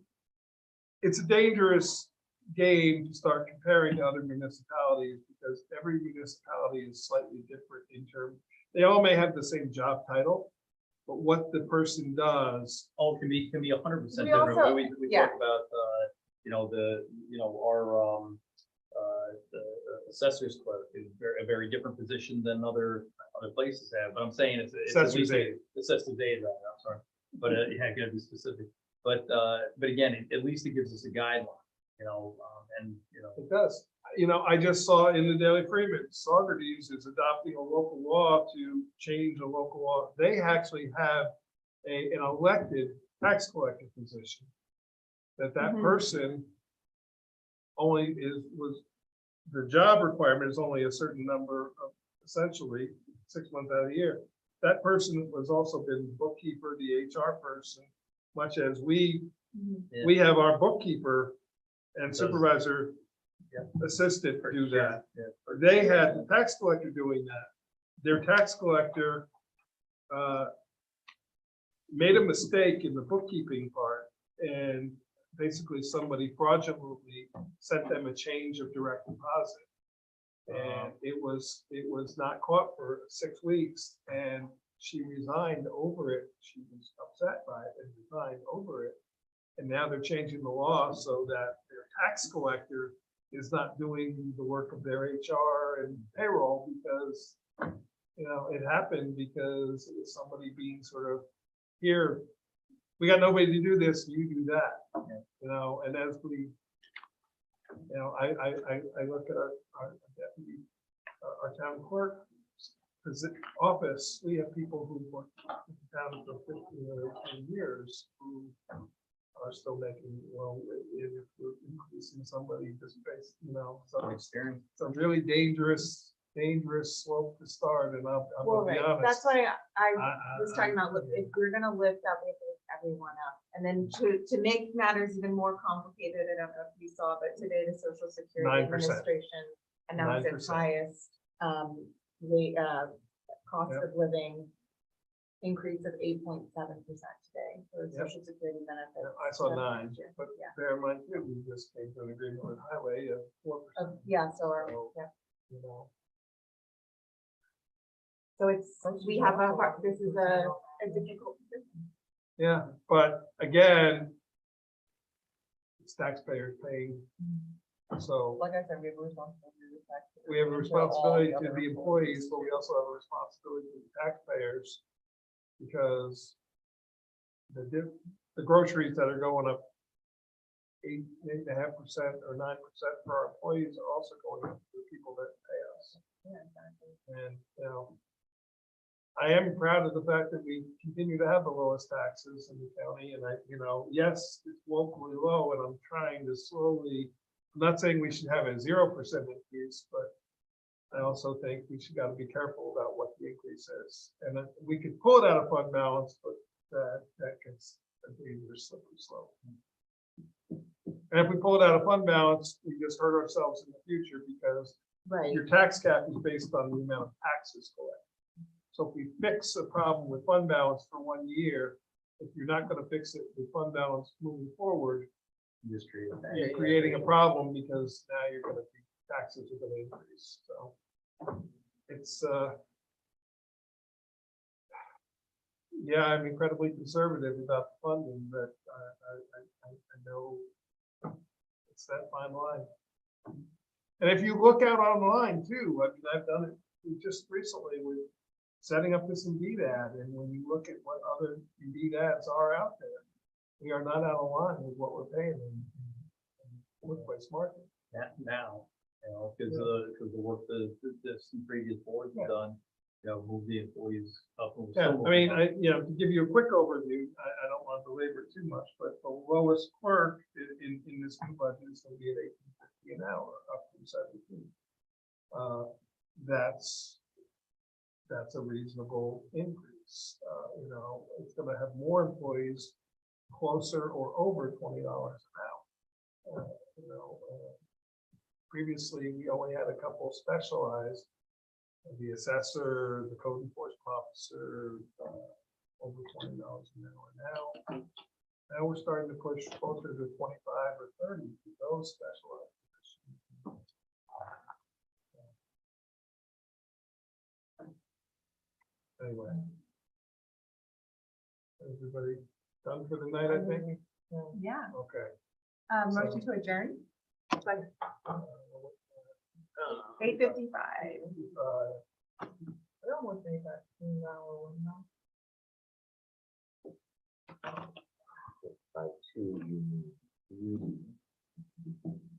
it's a dangerous game to start comparing to other municipalities because every municipality is slightly different in terms, they all may have the same job title, but what the person does, Oh, can be 100% We different. also- We yeah. talked about, our, the assessor's clerk is a very different position than other places have, but I'm saying it's at Assessor's least aide. assessor's aide, rather, I'm sorry. But, yeah, gotta be specific. But again, at least it gives us a guideline, and. it does. I just saw in the Daily Freeman, Saugerties is adopting a local law to change a local law. They actually have an elected tax collector position. That Mhm. person only the job requirement is only a certain number of, essentially, 6 months out of the year. That person has also been bookkeeper, the HR person, much as we have our bookkeeper and supervisor assistant do that. They had the tax collector doing that. Their tax collector made a mistake in the bookkeeping part, and basically somebody fraudulently sent them a change of direct deposit. And it was not caught for 6 weeks, and she resigned over it. She was upset by it and resigned over it. And now they're changing the law so that their tax collector is not doing the work of their HR and payroll because, it happened because it was somebody being sort of, here, we got nobody to do this, you do that. And as we, I look at our deputy, our town clerk office, we have people who work in the town for 15 or 18 years who are still making, if we're increasing somebody just based, some Experience. it's a really dangerous slope to start, and I'm Well, gonna be right, honest. that's why I I- was talking about, if we're gonna lift up, we have to lift everyone up. And then to make matters even more complicated, I don't know if you saw, but today the Social Security 9%. Administration announced its 9%. highest rate, cost Yep. of living increase of 8.7% today for Yep. Social Security benefits. I saw That's 9, last year. but Yeah. bear in mind too, we just came to an agreement with Highway of 4%. Yeah, so, So- yeah, you know. so we have this is a difficult position. Yeah, but again, it's taxpayers paying. So Like I said, we have a responsibility to protect. we have a responsibility to the employees, but we also have a responsibility to the taxpayers. Because the groceries that are going up 8.5% or 9% for our employees are also going up for the people that pay us. Yeah, exactly. And, I am proud of the fact that we continue to have the lowest taxes in the county, and yes, it's locally low, and I'm trying to slowly, I'm not saying we should have a 0% increase, but I also think we should gotta be careful about what the increase is. And that we could pull it out of fund balance, but that gets a dangerous slippery slope. And if we pull it out of fund balance, we just hurt ourselves in the future because Right. your tax cap is based on the amount of taxes collected. So if we fix a problem with fund balance for 1 year, if you're not gonna fix it with fund balance moving forward, Just create that. you're creating a problem because now you're gonna be, taxes are gonna increase, so. It's, yeah, I'm incredibly conservative about the funding, but I know it's that fine line. And if you look out online too, I've done it just recently with setting up this Indeed ad, and when you look at what other Indeed ads are out there, we are not out of line with what we're paying in workplace market. That now, because of the work the previous boards have done. move the employees up. and Yeah, still I mean, move to give you a quick overview, I don't want to belabor it too much, but the lowest clerk in this new budget is gonna be at $18.50 an hour, up from 17. That's a reasonable increase. It's gonna have more employees closer or over $20 an hour. Previously, we only had a couple specialized, the assessor, the code enforcement officer, over $20 an hour. Now we're starting to push closer to 25 or 30 for those specialized positions. Anyway. Everybody done for the night, I think? Yeah. Okay. Motion to adjourn, Uh, 8:55. uh, I almost made that. No. By two, you mean you.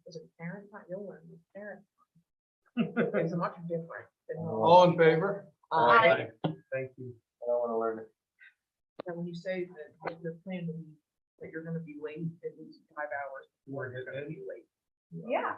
Is it parent, not your one, it's parent. It's much different. All in favor? Aye. Thank you. I don't wanna learn it. And when you say that the plan to be, that you're gonna be late at least 5 hours before you're gonna be late. Yeah.